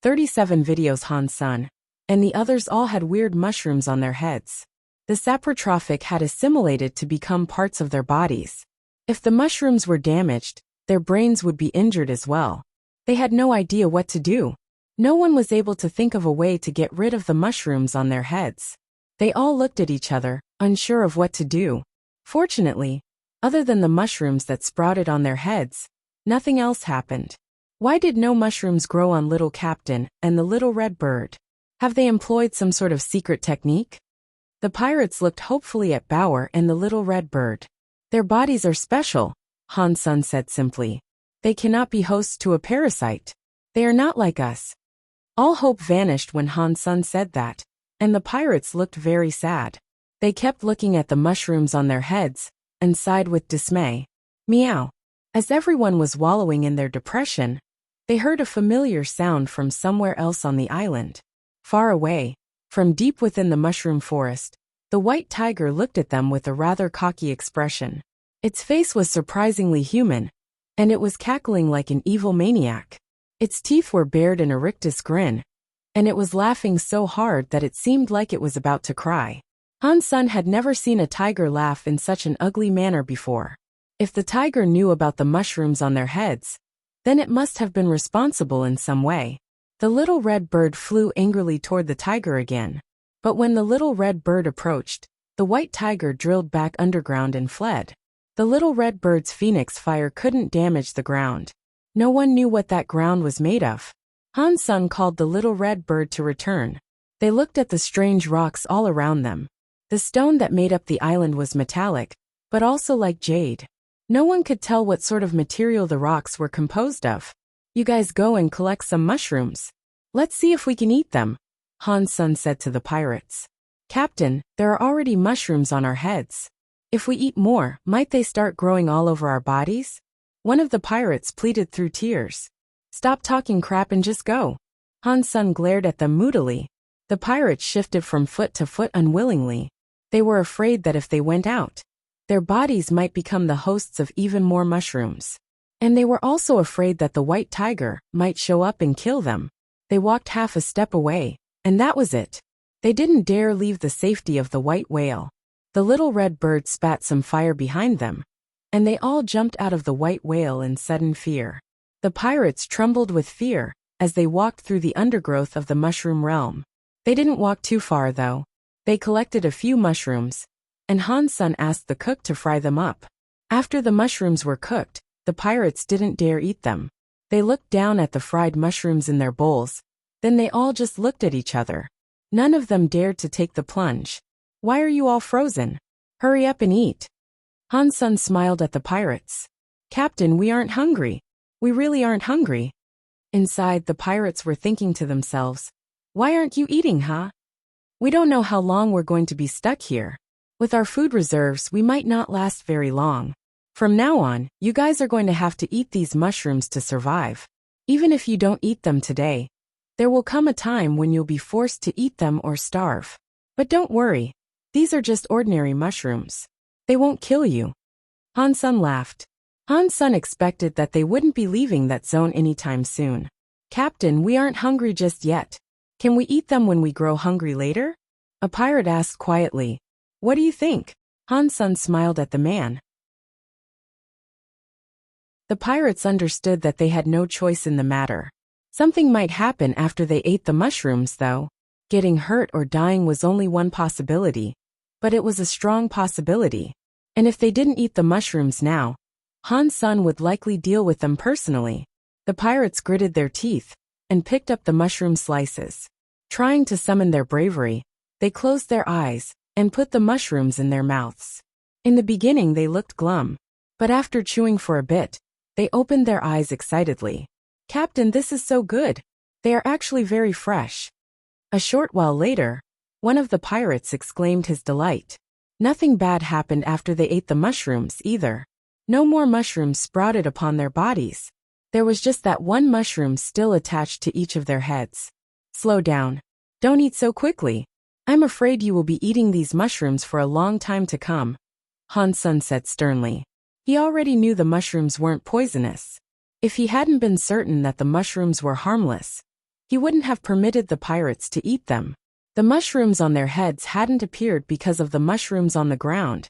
37 videos. Han Sun and the others all had weird mushrooms on their heads. The saprotrophic had assimilated to become parts of their bodies. If the mushrooms were damaged, their brains would be injured as well. They had no idea what to do. No one was able to think of a way to get rid of the mushrooms on their heads. They all looked at each other, unsure of what to do. Fortunately, other than the mushrooms that sprouted on their heads, nothing else happened. Why did no mushrooms grow on Little Captain and the Little Red Bird? Have they employed some sort of secret technique? The pirates looked hopefully at Bauer and the Little Red Bird. Their bodies are special, Han Sun said simply. They cannot be hosts to a parasite. They are not like us. All hope vanished when Han Sun said that, and the pirates looked very sad. They kept looking at the mushrooms on their heads, and sighed with dismay. Meow. As everyone was wallowing in their depression, they heard a familiar sound from somewhere else on the island. Far away, from deep within the mushroom forest, the white tiger looked at them with a rather cocky expression. Its face was surprisingly human, and it was cackling like an evil maniac. Its teeth were bared in a rictus grin, and it was laughing so hard that it seemed like it was about to cry. Han Sun had never seen a tiger laugh in such an ugly manner before. If the tiger knew about the mushrooms on their heads, then it must have been responsible in some way. The Little Red Bird flew angrily toward the tiger again. But when the Little Red Bird approached, the white tiger drilled back underground and fled. The Little Red Bird's phoenix fire couldn't damage the ground. No one knew what that ground was made of. Han Sun called the Little Red Bird to return. They looked at the strange rocks all around them. The stone that made up the island was metallic, but also like jade. No one could tell what sort of material the rocks were composed of. You guys go and collect some mushrooms. Let's see if we can eat them, Han Sun said to the pirates. Captain, there are already mushrooms on our heads. If we eat more, might they start growing all over our bodies? One of the pirates pleaded through tears. Stop talking crap and just go. Han Sun glared at them moodily. The pirates shifted from foot to foot unwillingly. They were afraid that if they went out, their bodies might become the hosts of even more mushrooms. And they were also afraid that the white tiger might show up and kill them. They walked half a step away, and that was it. They didn't dare leave the safety of the white whale. The Little Red Bird spat some fire behind them, and they all jumped out of the white whale in sudden fear. The pirates trembled with fear as they walked through the undergrowth of the mushroom realm. They didn't walk too far, though. They collected a few mushrooms, and Han Sun asked the cook to fry them up. After the mushrooms were cooked, the pirates didn't dare eat them. They looked down at the fried mushrooms in their bowls. Then they all just looked at each other. None of them dared to take the plunge. Why are you all frozen? Hurry up and eat. Han Sun smiled at the pirates. Captain, we aren't hungry. We really aren't hungry. Inside, the pirates were thinking to themselves, why aren't you eating, huh? We don't know how long we're going to be stuck here. With our food reserves, we might not last very long. From now on, you guys are going to have to eat these mushrooms to survive. Even if you don't eat them today, there will come a time when you'll be forced to eat them or starve. But don't worry, these are just ordinary mushrooms. They won't kill you. Han Sun laughed. Han Sun expected that they wouldn't be leaving that zone anytime soon. Captain, we aren't hungry just yet. Can we eat them when we grow hungry later? A pirate asked quietly. What do you think? Han Sun smiled at the man. The pirates understood that they had no choice in the matter. Something might happen after they ate the mushrooms, though. Getting hurt or dying was only one possibility, but it was a strong possibility. And if they didn't eat the mushrooms now, Han Sun would likely deal with them personally. The pirates gritted their teeth and picked up the mushroom slices. Trying to summon their bravery, they closed their eyes and put the mushrooms in their mouths. In the beginning they looked glum. But after chewing for a bit, they opened their eyes excitedly. "Captain, this is so good. They are actually very fresh." A short while later, one of the pirates exclaimed his delight. Nothing bad happened after they ate the mushrooms either. No more mushrooms sprouted upon their bodies. There was just that one mushroom still attached to each of their heads. "Slow down. Don't eat so quickly. I'm afraid you will be eating these mushrooms for a long time to come," Han Sen said sternly. He already knew the mushrooms weren't poisonous. If he hadn't been certain that the mushrooms were harmless, he wouldn't have permitted the pirates to eat them. The mushrooms on their heads hadn't appeared because of the mushrooms on the ground.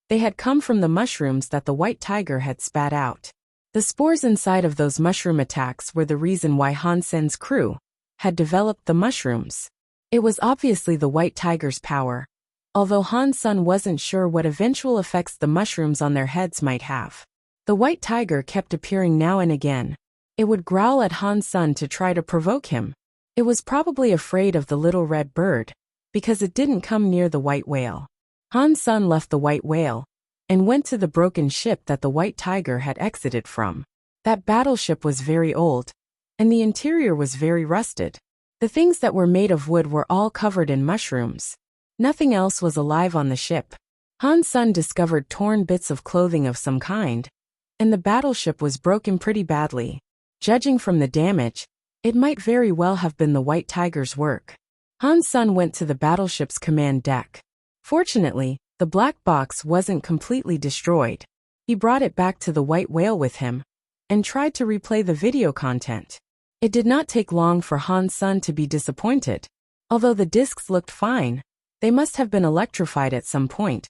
They had come from the mushrooms that the white tiger had spat out. The spores inside of those mushroom attacks were the reason why Han Sen's crew had developed the mushrooms. It was obviously the white tiger's power, although Han Sen wasn't sure what eventual effects the mushrooms on their heads might have. The white tiger kept appearing now and again. It would growl at Han Sen to try to provoke him. It was probably afraid of the little red bird, because it didn't come near the white whale. Han Sen left the white whale and went to the broken ship that the white tiger had exited from. That battleship was very old, and the interior was very rusted. The things that were made of wood were all covered in mushrooms. Nothing else was alive on the ship. Han Sen discovered torn bits of clothing of some kind, and the battleship was broken pretty badly. Judging from the damage, it might very well have been the white tiger's work. Han Sen went to the battleship's command deck. Fortunately, the black box wasn't completely destroyed. He brought it back to the white whale with him and tried to replay the video content. It did not take long for Han Sen to be disappointed. Although the discs looked fine, they must have been electrified at some point,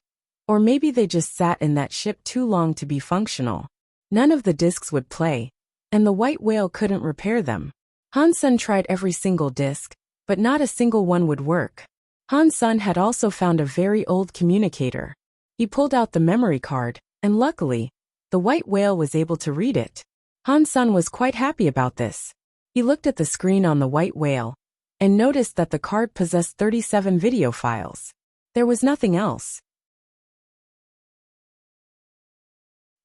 or maybe they just sat in that ship too long to be functional. None of the discs would play, and the white whale couldn't repair them. Han Sen tried every single disc, but not a single one would work. Han Sen had also found a very old communicator. He pulled out the memory card, and luckily, the white whale was able to read it. Han Sen was quite happy about this. He looked at the screen on the white whale and noticed that the card possessed 37 video files. There was nothing else.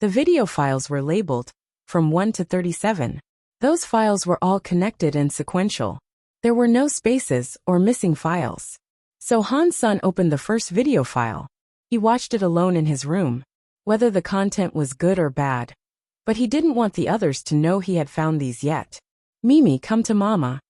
The video files were labeled from 1 to 37. Those files were all connected and sequential. There were no spaces or missing files. So Han Sen opened the first video file. He watched it alone in his room, whether the content was good or bad. But he didn't want the others to know he had found these yet. "Mimi, come to Mama."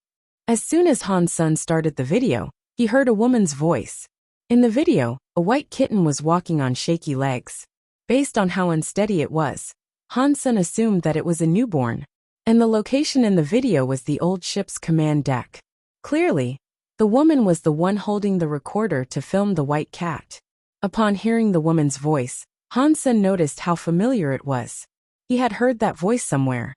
As soon as Han Sen started the video, he heard a woman's voice. In the video, a white kitten was walking on shaky legs. Based on how unsteady it was, Han Sen assumed that it was a newborn, and the location in the video was the old ship's command deck. Clearly, the woman was the one holding the recorder to film the white cat. Upon hearing the woman's voice, Han Sen noticed how familiar it was. He had heard that voice somewhere.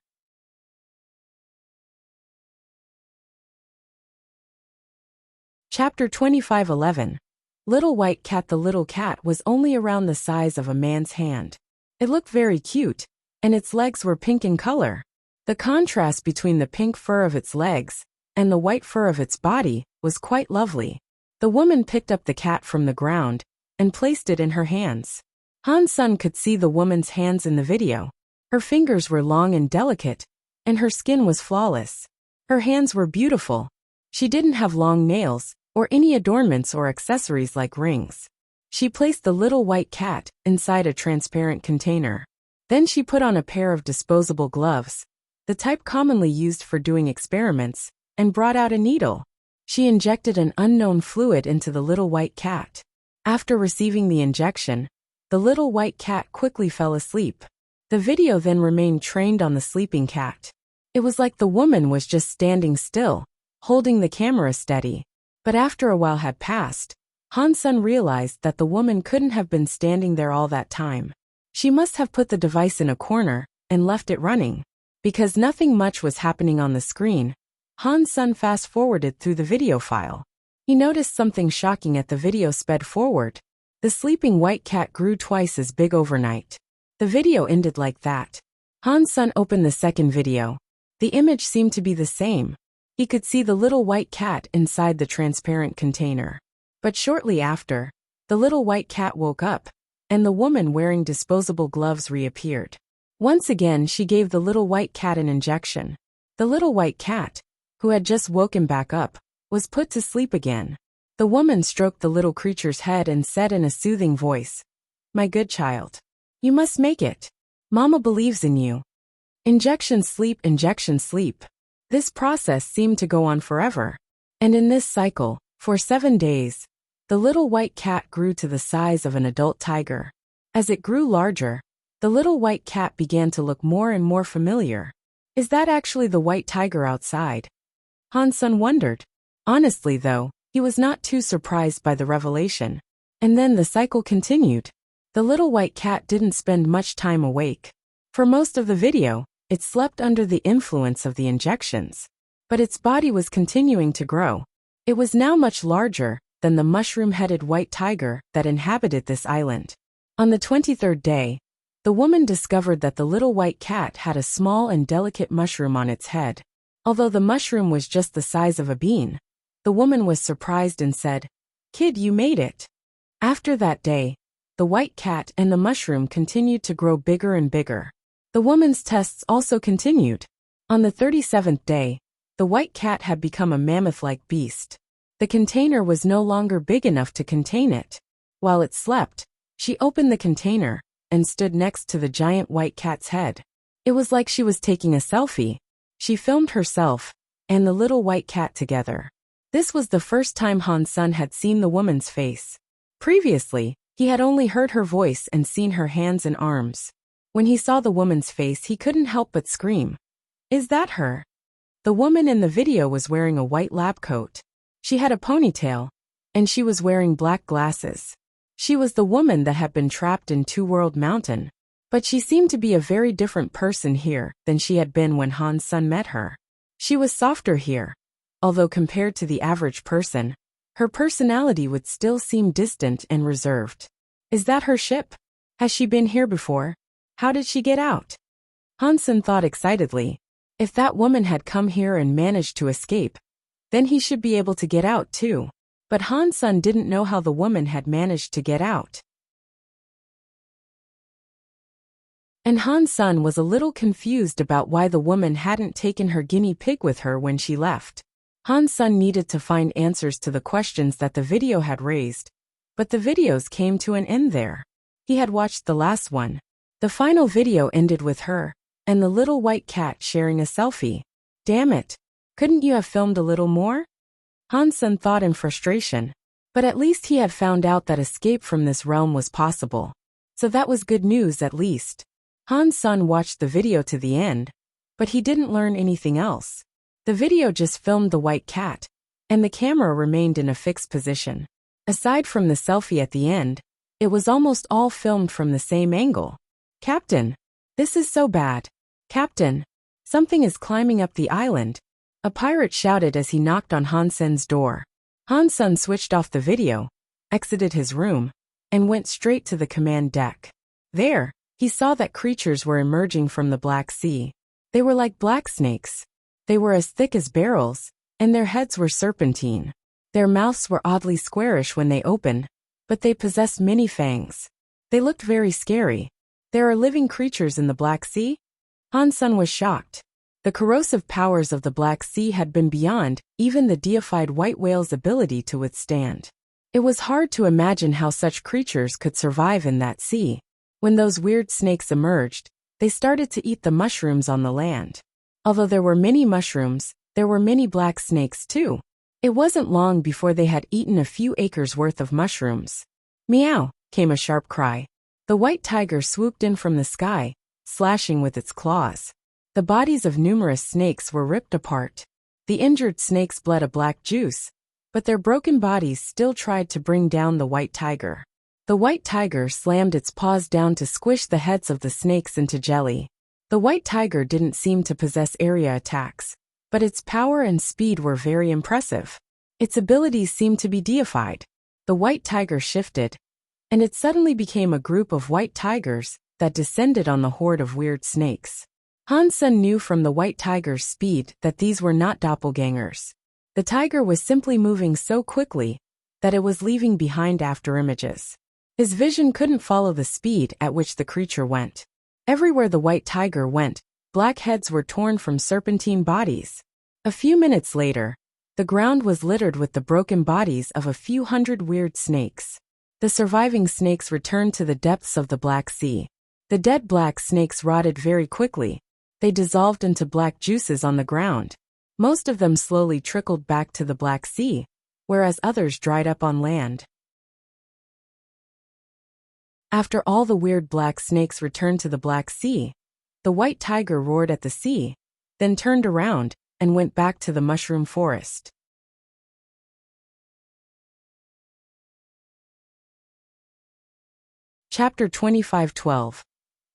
Chapter 25:11. Little White Cat. The little cat was only around the size of a man's hand. It looked very cute, and its legs were pink in color. The contrast between the pink fur of its legs and the white fur of its body was quite lovely. The woman picked up the cat from the ground and placed it in her hands. Han Sen could see the woman's hands in the video. Her fingers were long and delicate, and her skin was flawless. Her hands were beautiful. She didn't have long nails or any adornments or accessories like rings. She placed the little white cat inside a transparent container. Then she put on a pair of disposable gloves, the type commonly used for doing experiments, and brought out a needle. She injected an unknown fluid into the little white cat. After receiving the injection, the little white cat quickly fell asleep. The video then remained trained on the sleeping cat. It was like the woman was just standing still, holding the camera steady. But after a while had passed, Han Sen realized that the woman couldn't have been standing there all that time. She must have put the device in a corner and left it running. Because nothing much was happening on the screen, Han Sen fast-forwarded through the video file. He noticed something shocking as the video sped forward. The sleeping white cat grew twice as big overnight. The video ended like that. Han Sen opened the second video. The image seemed to be the same. He could see the little white cat inside the transparent container. But shortly after, the little white cat woke up, and the woman wearing disposable gloves reappeared. Once again she gave the little white cat an injection. The little white cat, who had just woken back up, was put to sleep again. The woman stroked the little creature's head and said in a soothing voice, "My good child. You must make it. Mama believes in you." Injection sleep, injection sleep. This process seemed to go on forever. And in this cycle, for 7 days, the little white cat grew to the size of an adult tiger. As it grew larger, the little white cat began to look more and more familiar. Is that actually the white tiger outside? Han-sun wondered. Honestly though, he was not too surprised by the revelation. And then the cycle continued. The little white cat didn't spend much time awake. For most of the video, it slept under the influence of the injections. But its body was continuing to grow. It was now much larger than the mushroom-headed white tiger that inhabited this island. On the 23rd day, the woman discovered that the little white cat had a small and delicate mushroom on its head. Although the mushroom was just the size of a bean, the woman was surprised and said, "Kid, you made it." After that day, the white cat and the mushroom continued to grow bigger and bigger. The woman's tests also continued. On the 37th day, the white cat had become a mammoth-like beast. The container was no longer big enough to contain it. While it slept, she opened the container and stood next to the giant white cat's head. It was like she was taking a selfie. She filmed herself and the little white cat together. This was the first time Han-sun had seen the woman's face. Previously, he had only heard her voice and seen her hands and arms. When he saw the woman's face, he couldn't help but scream, "Is that her?" The woman in the video was wearing a white lab coat. She had a ponytail, and she was wearing black glasses. She was the woman that had been trapped in Two World Mountain. But she seemed to be a very different person here than she had been when Han-sun met her. She was softer here. Although compared to the average person, her personality would still seem distant and reserved. Is that her ship? Has she been here before? How did she get out? Han-sun thought excitedly. If that woman had come here and managed to escape, then he should be able to get out too. But Han-sun didn't know how the woman had managed to get out. And Han-sun was a little confused about why the woman hadn't taken her guinea pig with her when she left. Han-sun needed to find answers to the questions that the video had raised, but the videos came to an end there. He had watched the last one. The final video ended with her and the little white cat sharing a selfie. Damn it! Couldn't you have filmed a little more? Han-sun thought in frustration. But at least he had found out that escape from this realm was possible. So that was good news at least. Han-sun watched the video to the end, but he didn't learn anything else. The video just filmed the white cat, and the camera remained in a fixed position. Aside from the selfie at the end, it was almost all filmed from the same angle. Captain, this is so bad. Captain, something is climbing up the island. A pirate shouted as he knocked on Han-sun's door. Han-sun switched off the video, exited his room, and went straight to the command deck. There, he saw that creatures were emerging from the Black Sea. They were like black snakes. They were as thick as barrels, and their heads were serpentine. Their mouths were oddly squarish when they opened, but they possessed many fangs. They looked very scary. There are living creatures in the Black Sea? Han-sun was shocked. The corrosive powers of the Black Sea had been beyond even the deified white whale's ability to withstand. It was hard to imagine how such creatures could survive in that sea. When those weird snakes emerged, they started to eat the mushrooms on the land. Although there were many mushrooms, there were many black snakes too. It wasn't long before they had eaten a few acres worth of mushrooms. Meow, came a sharp cry. The white tiger swooped in from the sky, slashing with its claws. The bodies of numerous snakes were ripped apart. The injured snakes bled a black juice, but their broken bodies still tried to bring down the white tiger. The white tiger slammed its paws down to squish the heads of the snakes into jelly. The white tiger didn't seem to possess area attacks, but its power and speed were very impressive. Its abilities seemed to be deified. The white tiger shifted, and it suddenly became a group of white tigers that descended on the horde of weird snakes. Han-sun knew from the white tiger's speed that these were not doppelgangers. The tiger was simply moving so quickly that it was leaving behind afterimages. His vision couldn't follow the speed at which the creature went. Everywhere the white tiger went, black heads were torn from serpentine bodies. A few minutes later, the ground was littered with the broken bodies of a few hundred weird snakes. The surviving snakes returned to the depths of the Black Sea. The dead black snakes rotted very quickly. They dissolved into black juices on the ground. Most of them slowly trickled back to the Black Sea, whereas others dried up on land. After all the weird black snakes returned to the Black Sea, the white tiger roared at the sea, then turned around and went back to the mushroom forest. Chapter 25:12.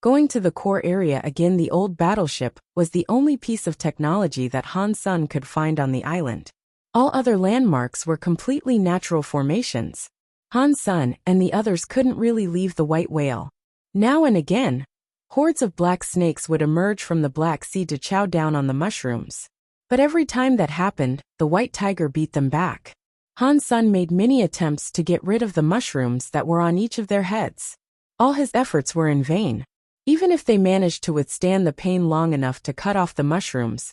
Going to the core area again. The old battleship was the only piece of technology that Han Sen could find on the island. All other landmarks were completely natural formations. Han Sen and the others couldn't really leave the white whale. Now and again, hordes of black snakes would emerge from the Black Sea to chow down on the mushrooms. But every time that happened, the white tiger beat them back. Han Sen made many attempts to get rid of the mushrooms that were on each of their heads. All his efforts were in vain. Even if they managed to withstand the pain long enough to cut off the mushrooms,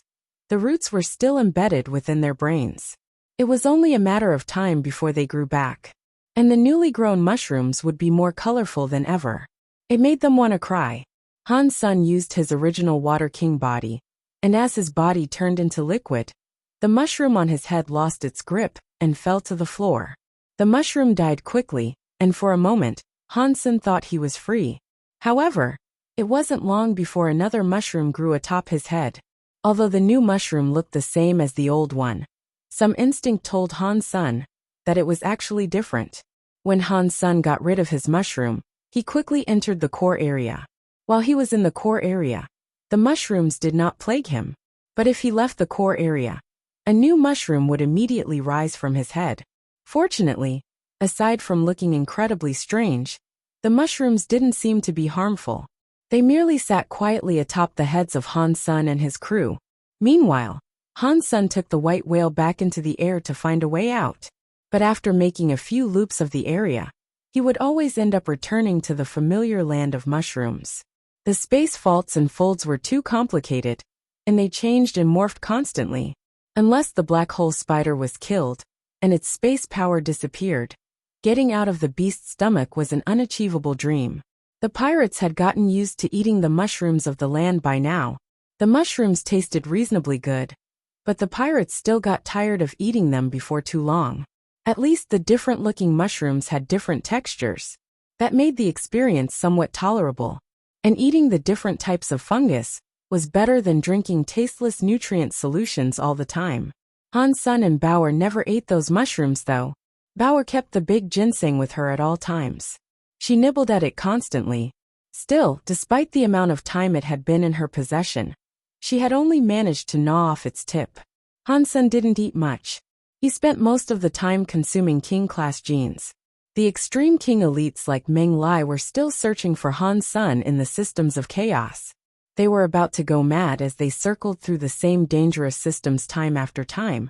the roots were still embedded within their brains. It was only a matter of time before they grew back. And the newly grown mushrooms would be more colorful than ever. It made them want to cry. Han Sen used his original Water King body, and as his body turned into liquid, the mushroom on his head lost its grip and fell to the floor. The mushroom died quickly, and for a moment, Han Sen thought he was free. However, it wasn't long before another mushroom grew atop his head. Although the new mushroom looked the same as the old one, some instinct told Han Sen that it was actually different. When Han Sen got rid of his mushroom, he quickly entered the core area. While he was in the core area, the mushrooms did not plague him. But if he left the core area, a new mushroom would immediately rise from his head. Fortunately, aside from looking incredibly strange, the mushrooms didn't seem to be harmful. They merely sat quietly atop the heads of Han Sen and his crew. Meanwhile, Han Sen took the white whale back into the air to find a way out. But after making a few loops of the area, he would always end up returning to the familiar land of mushrooms. The space faults and folds were too complicated, and they changed and morphed constantly. Unless the black hole spider was killed, and its space power disappeared, getting out of the beast's stomach was an unachievable dream. The pirates had gotten used to eating the mushrooms of the land by now. The mushrooms tasted reasonably good, but the pirates still got tired of eating them before too long. At least the different-looking mushrooms had different textures. That made the experience somewhat tolerable. And eating the different types of fungus was better than drinking tasteless nutrient solutions all the time. Han Sen and Bauer never ate those mushrooms though. Bauer kept the big ginseng with her at all times. She nibbled at it constantly. Still, despite the amount of time it had been in her possession, she had only managed to gnaw off its tip. Han Sen didn't eat much. He spent most of the time consuming king-class genes. The extreme king elites like Meng Lai were still searching for Han Sen in the systems of chaos. They were about to go mad as they circled through the same dangerous systems time after time.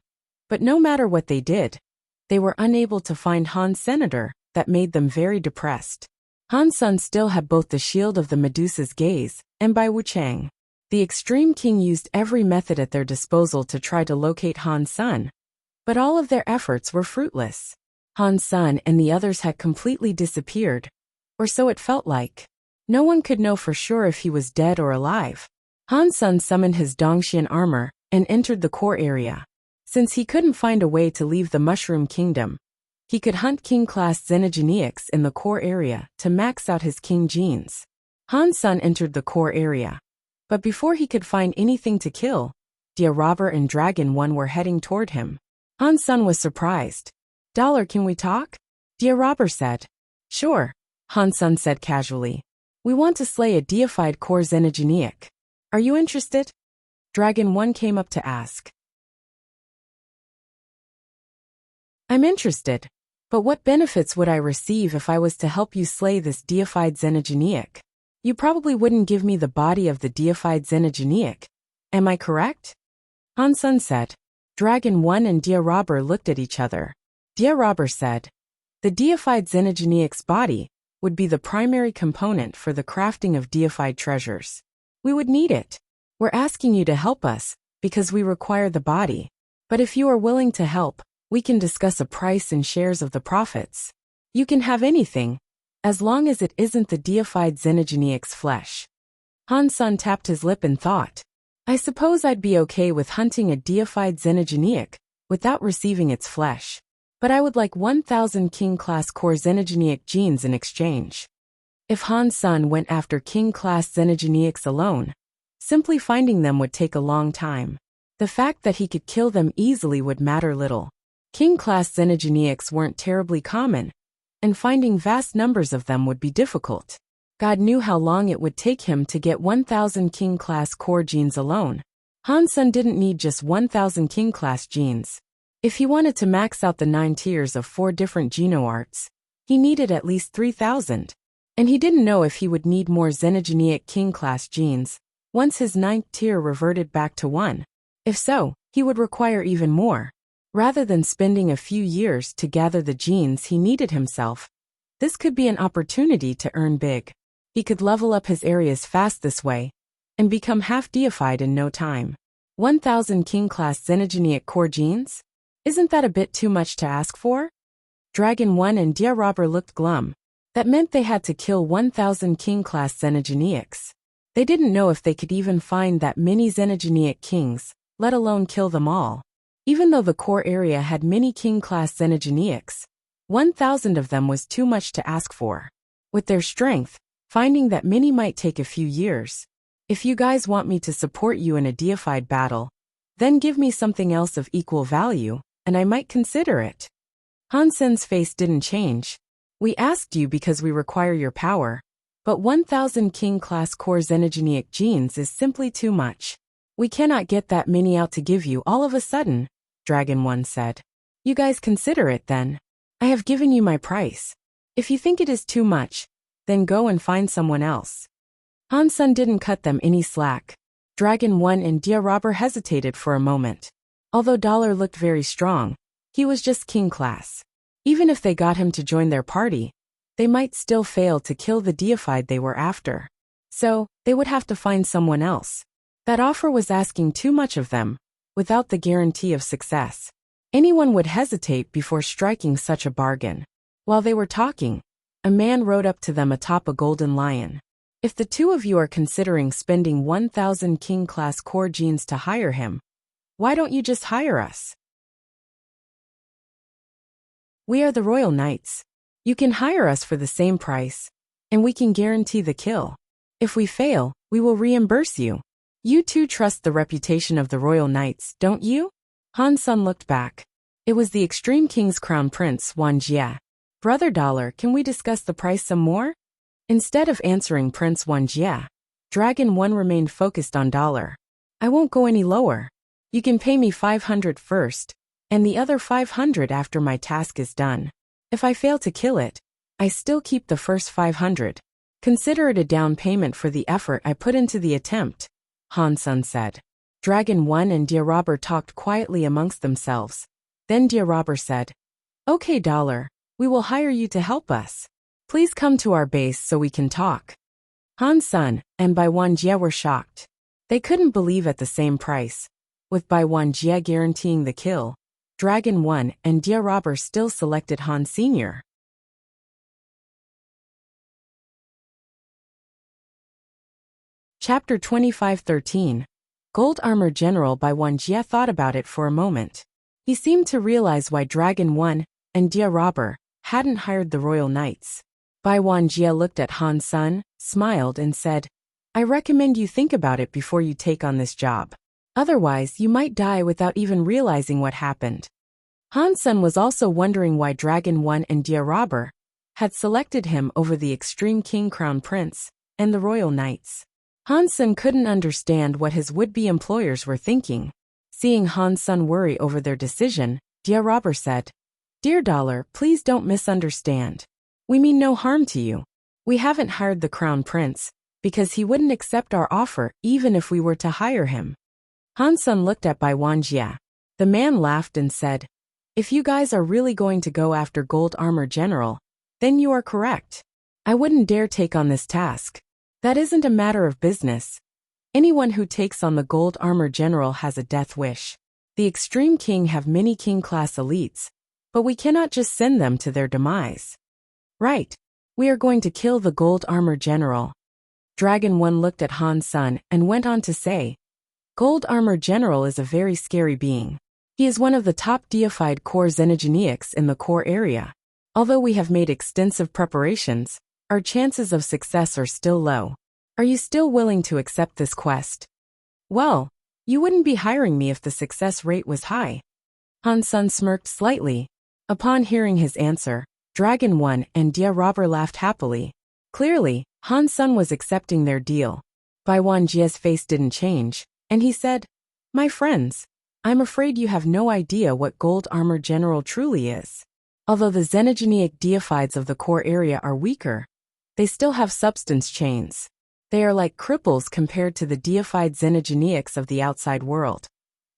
But no matter what they did, they were unable to find Han Senator. That made them very depressed. Han Sen still had both the shield of the Medusa's gaze and Bai Wuchang. The extreme king used every method at their disposal to try to locate Han Sen, but all of their efforts were fruitless. Han Sen and the others had completely disappeared, or so it felt like. No one could know for sure if he was dead or alive. Han Sen summoned his Dongxian armor and entered the core area. Since he couldn't find a way to leave the Mushroom Kingdom, he could hunt king-class xenogeneics in the core area to max out his king genes. Han Sen entered the core area, but before he could find anything to kill, Dia Robber and Dragon 1 were heading toward him. Han Sen was surprised. "Dollar, can we talk?" Dia Robber said. "Sure," Han Sen said casually. "We want to slay a deified core xenogeneic. Are you interested?" Dragon 1 came up to ask. "I'm interested. But what benefits would I receive if I was to help you slay this deified xenogeneic? You probably wouldn't give me the body of the deified xenogeneic. Am I correct?" Han Sen said. Dragon 1 and Dia Robber looked at each other. Dia Robber said, "The deified xenogeneic's body would be the primary component for the crafting of deified treasures. We would need it. We're asking you to help us, because we require the body. But if you are willing to help, we can discuss a price and shares of the profits. You can have anything, as long as it isn't the deified xenogeniac's flesh. Han Sen tapped his lip and thought, I suppose I'd be okay with hunting a deified xenogeniac, without receiving its flesh. But I would like 1,000 king-class core xenogeniac genes in exchange. If Han Sen went after king-class xenogeniacs alone, simply finding them would take a long time. The fact that he could kill them easily would matter little. King-class xenogeniacs weren't terribly common, and finding vast numbers of them would be difficult. God knew how long it would take him to get 1,000 king-class core genes alone. Han Sen didn't need just 1,000 king-class genes. If he wanted to max out the 9 tiers of 4 different genoarts, he needed at least 3,000. And he didn't know if he would need more xenogeniac king-class genes, once his 9th tier reverted back to 1. If so, he would require even more. Rather than spending a few years to gather the genes he needed himself, this could be an opportunity to earn big. He could level up his areas fast this way, and become half-deified in no time. 1,000 king-class xenogeniac core genes? Isn't that a bit too much to ask for? Dragon 1 and Dia Robber looked glum. That meant they had to kill 1,000 king-class xenogeniacs. They didn't know if they could even find that many xenogeniac kings, let alone kill them all. Even though the core area had many king-class xenogeniacs, 1,000 of them was too much to ask for. With their strength, finding that many might take a few years. If you guys want me to support you in a deified battle, then give me something else of equal value, and I might consider it. Han Sen's face didn't change. We asked you because we require your power, but 1,000 king-class core xenogeniac genes is simply too much. We cannot get that many out to give you all of a sudden, Dragon 1 said. You guys consider it then. I have given you my price. If you think it is too much, then go and find someone else. Han Sen didn't cut them any slack. Dragon 1 and Dia Robber hesitated for a moment. Although Dollar looked very strong, he was just king class. Even if they got him to join their party, they might still fail to kill the deified they were after. So, they would have to find someone else. That offer was asking too much of them, without the guarantee of success. Anyone would hesitate before striking such a bargain. While they were talking, a man rode up to them atop a golden lion. If the two of you are considering spending 1,000 king-class core genes to hire him, why don't you just hire us? We are the Royal Knights. You can hire us for the same price, and we can guarantee the kill. If we fail, we will reimburse you. You too trust the reputation of the Royal Knights, don't you? Han Sen looked back. It was the Extreme King's Crown Prince, Wuxia. Brother Dollar, can we discuss the price some more? Instead of answering Prince Wuxia, Dragon 1 remained focused on Dollar. I won't go any lower. You can pay me 500 first, and the other 500 after my task is done. If I fail to kill it, I still keep the first 500. Consider it a down payment for the effort I put into the attempt, Han Sen said. Dragon 1 and Dia Robber talked quietly amongst themselves. Then Dia Robber said, Okay, Dollar, we will hire you to help us. Please come to our base so we can talk. Han Sen and Bai Wuxia were shocked. They couldn't believe at the same price. With Bai Wuxia guaranteeing the kill, Dragon 1 and Dia Robber still selected Han Sr. Chapter 25:13. Gold Armor General Bai Wuxia thought about it for a moment. He seemed to realize why Dragon 1 and Dia Robber hadn't hired the Royal Knights. Bai Wuxia looked at Han Sen, smiled and said, I recommend you think about it before you take on this job. Otherwise, you might die without even realizing what happened. Han Sen was also wondering why Dragon 1 and Dia Robber had selected him over the Extreme King Crown Prince and the Royal Knights. Han Sen couldn't understand what his would-be employers were thinking. Seeing Han Sen worry over their decision, Dia Robber said, Dear Dollar, please don't misunderstand. We mean no harm to you. We haven't hired the Crown Prince because he wouldn't accept our offer even if we were to hire him. Han Sen looked at Bai Wuxia. The man laughed and said, If you guys are really going to go after Gold Armor General, then you are correct. I wouldn't dare take on this task. That isn't a matter of business. Anyone who takes on the gold armor general has a death wish. The Extreme King have many king-class elites, but we cannot just send them to their demise. Right. We are going to kill the gold armor general. Dragon 1 looked at Han Sen and went on to say, Gold armor general is a very scary being. He is one of the top deified core xenogeneics in the core area. Although we have made extensive preparations, our chances of success are still low. Are you still willing to accept this quest? Well, you wouldn't be hiring me if the success rate was high. Han Sen smirked slightly. Upon hearing his answer, Dragon 1 and Dia Robber laughed happily. Clearly, Han Sen was accepting their deal. Bai Wanjie's face didn't change, and he said, My friends, I'm afraid you have no idea what gold armor general truly is. Although the xenogeneic deifieds of the core area are weaker, they still have substance chains. They are like cripples compared to the deified xenogeneics of the outside world.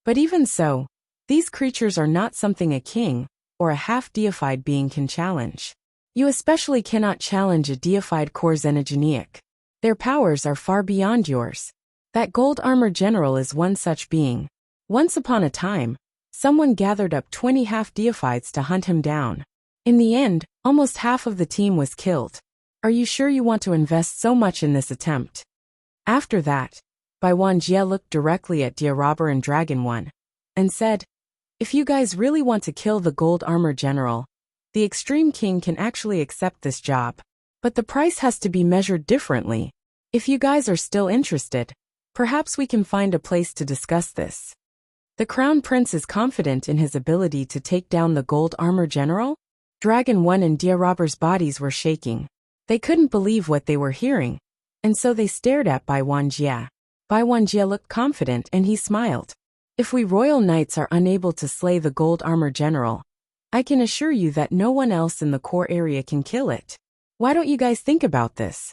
But even so, these creatures are not something a king or a half-deified being can challenge. You especially cannot challenge a deified core xenogeneic. Their powers are far beyond yours. That gold armor general is one such being. Once upon a time, someone gathered up 20 half-deifieds to hunt him down. In the end, almost half of the team was killed. Are you sure you want to invest so much in this attempt? After that, Bai Wanjie looked directly at Dia Robber and Dragon 1 and said, If you guys really want to kill the gold armor general, the Extreme King can actually accept this job. But the price has to be measured differently. If you guys are still interested, perhaps we can find a place to discuss this. The Crown Prince is confident in his ability to take down the gold armor general? Dragon 1 and Dia Robber's bodies were shaking. They couldn't believe what they were hearing, and so they stared at Bai Wanjie. Bai Wanjie looked confident and he smiled. If we royal knights are unable to slay the gold armor general, I can assure you that no one else in the core area can kill it. Why don't you guys think about this?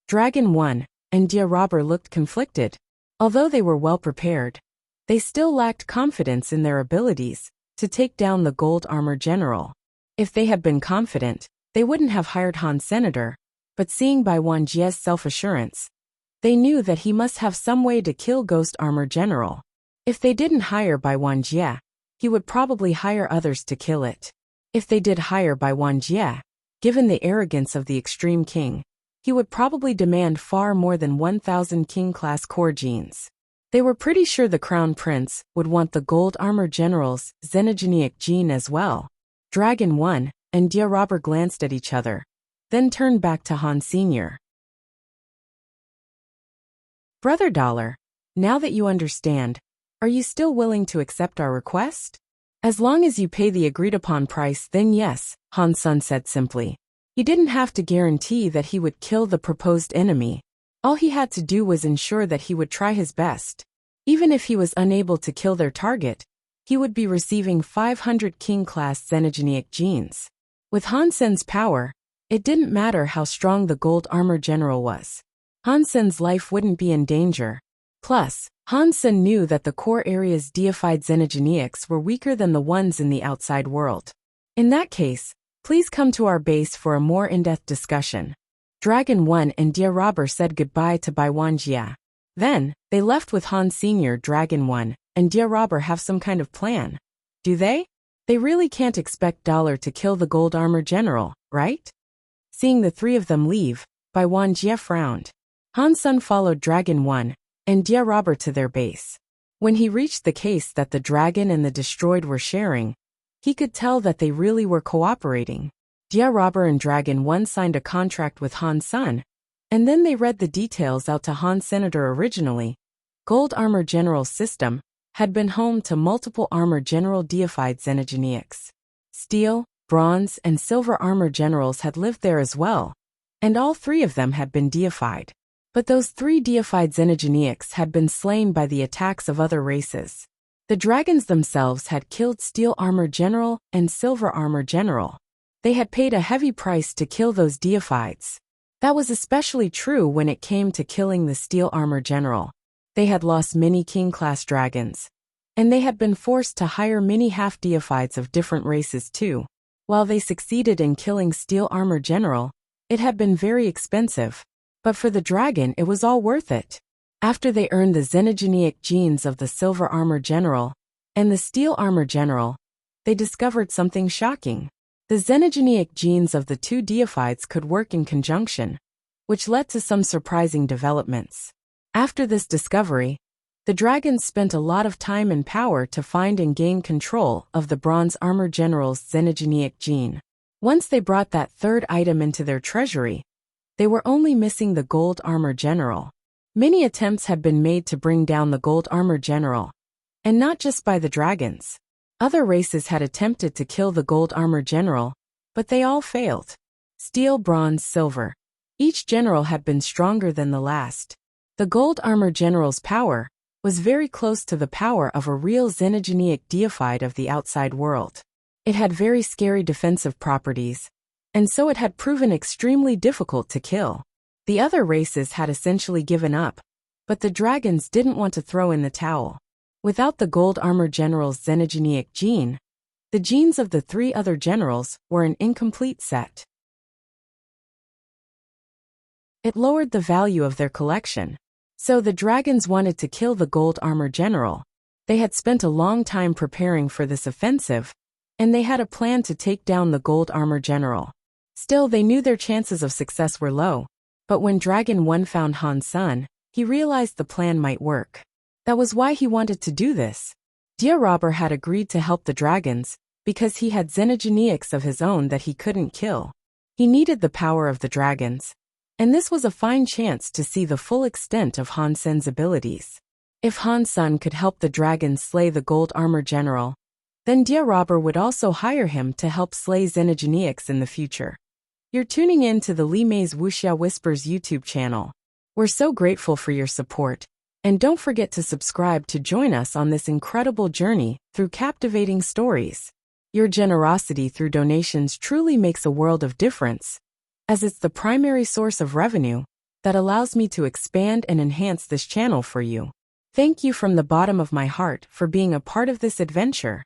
Dragon 1 and Dia Robber looked conflicted. Although they were well prepared, they still lacked confidence in their abilities to take down the gold armor general. If they had been confident, they wouldn't have hired Han Senator, but seeing Bai Wanjie's self-assurance, they knew that he must have some way to kill Ghost Armor General. If they didn't hire Bai Wanjie, he would probably hire others to kill it. If they did hire Bai Wanjie, given the arrogance of the Extreme King, he would probably demand far more than 1,000 king-class core genes. They were pretty sure the Crown Prince would want the Gold Armor General's xenogeneic gene as well. Dragon 1 and Dia Robber glanced at each other, then turned back to Han Sr. Brother Dollar, now that you understand, are you still willing to accept our request? As long as you pay the agreed-upon price, then yes, Han Sen said simply. He didn't have to guarantee that he would kill the proposed enemy. All he had to do was ensure that he would try his best. Even if he was unable to kill their target, he would be receiving 500 king-class xenogeneic genes. With Han Sen's power, it didn't matter how strong the Gold Armor General was. Han Sen's life wouldn't be in danger. Plus, Han Sen knew that the core area's deified xenogeneics were weaker than the ones in the outside world. In that case, please come to our base for a more in-depth discussion. Dragon 1 and Dia Robber said goodbye to Bai Wanjie. Then, they left with Han Sr. Dragon 1 and Dia Robber have some kind of plan. Do they? They really can't expect Dollar to kill the Gold Armor General, right? Seeing the three of them leave, Bai Wanjie frowned. Han Sen followed Dragon 1 and Dia Robber to their base. When he reached the case that the dragon and the destroyed were sharing, he could tell that they really were cooperating. Dia Robber and Dragon 1 signed a contract with Han Sen, and then they read the details out to Han Senator. Originally, Gold Armor General's system had been home to multiple Armor General deified xenogeneics. Steel, Bronze, and Silver Armor Generals had lived there as well, and all three of them had been deified. But those three deified xenogeneics had been slain by the attacks of other races. The dragons themselves had killed Steel Armor General and Silver Armor General. They had paid a heavy price to kill those deifieds. That was especially true when it came to killing the Steel Armor General. They had lost many king-class dragons, and they had been forced to hire many half-deifieds of different races too. While they succeeded in killing Steel Armor General, It had been very expensive, but for the dragon it was all worth it. After they earned the xenogeneic genes of the Silver Armor General and the Steel Armor General, they discovered something shocking. The xenogeneic genes of the two deifieds could work in conjunction, which led to some surprising developments. After this discovery, the dragons spent a lot of time and power to find and gain control of the Bronze Armor General's xenogeneic gene. Once they brought that third item into their treasury, they were only missing the Gold Armor General. Many attempts had been made to bring down the Gold Armor General, and not just by the dragons. Other races had attempted to kill the Gold Armor General, but they all failed. Steel, bronze, silver. Each general had been stronger than the last. The Gold Armor General's power was very close to the power of a real xenogeneic deified of the outside world. It had very scary defensive properties, and so it had proven extremely difficult to kill. The other races had essentially given up, but the dragons didn't want to throw in the towel. Without the Gold Armor General's xenogeneic gene, the genes of the three other generals were an incomplete set. It lowered the value of their collection. So the dragons wanted to kill the Gold Armor General. They had spent a long time preparing for this offensive, and they had a plan to take down the Gold Armor General. Still, they knew their chances of success were low, but when Dragon 1 found Han Sun, he realized the plan might work. That was why he wanted to do this. Dia Robber had agreed to help the dragons because he had xenogeneics of his own that he couldn't kill. He needed the power of the dragons, and this was a fine chance to see the full extent of Han Sen's abilities. If Han Sun could help the dragons slay the Gold Armor General, then Dia Robber would also hire him to help slay xenogeneics in the future. You're tuning in to the Li Mei's Wuxia Whispers YouTube channel. We're so grateful for your support, and don't forget to subscribe to join us on this incredible journey through captivating stories. Your generosity through donations truly makes a world of difference, as it's the primary source of revenue that allows me to expand and enhance this channel for you. Thank you from the bottom of my heart for being a part of this adventure.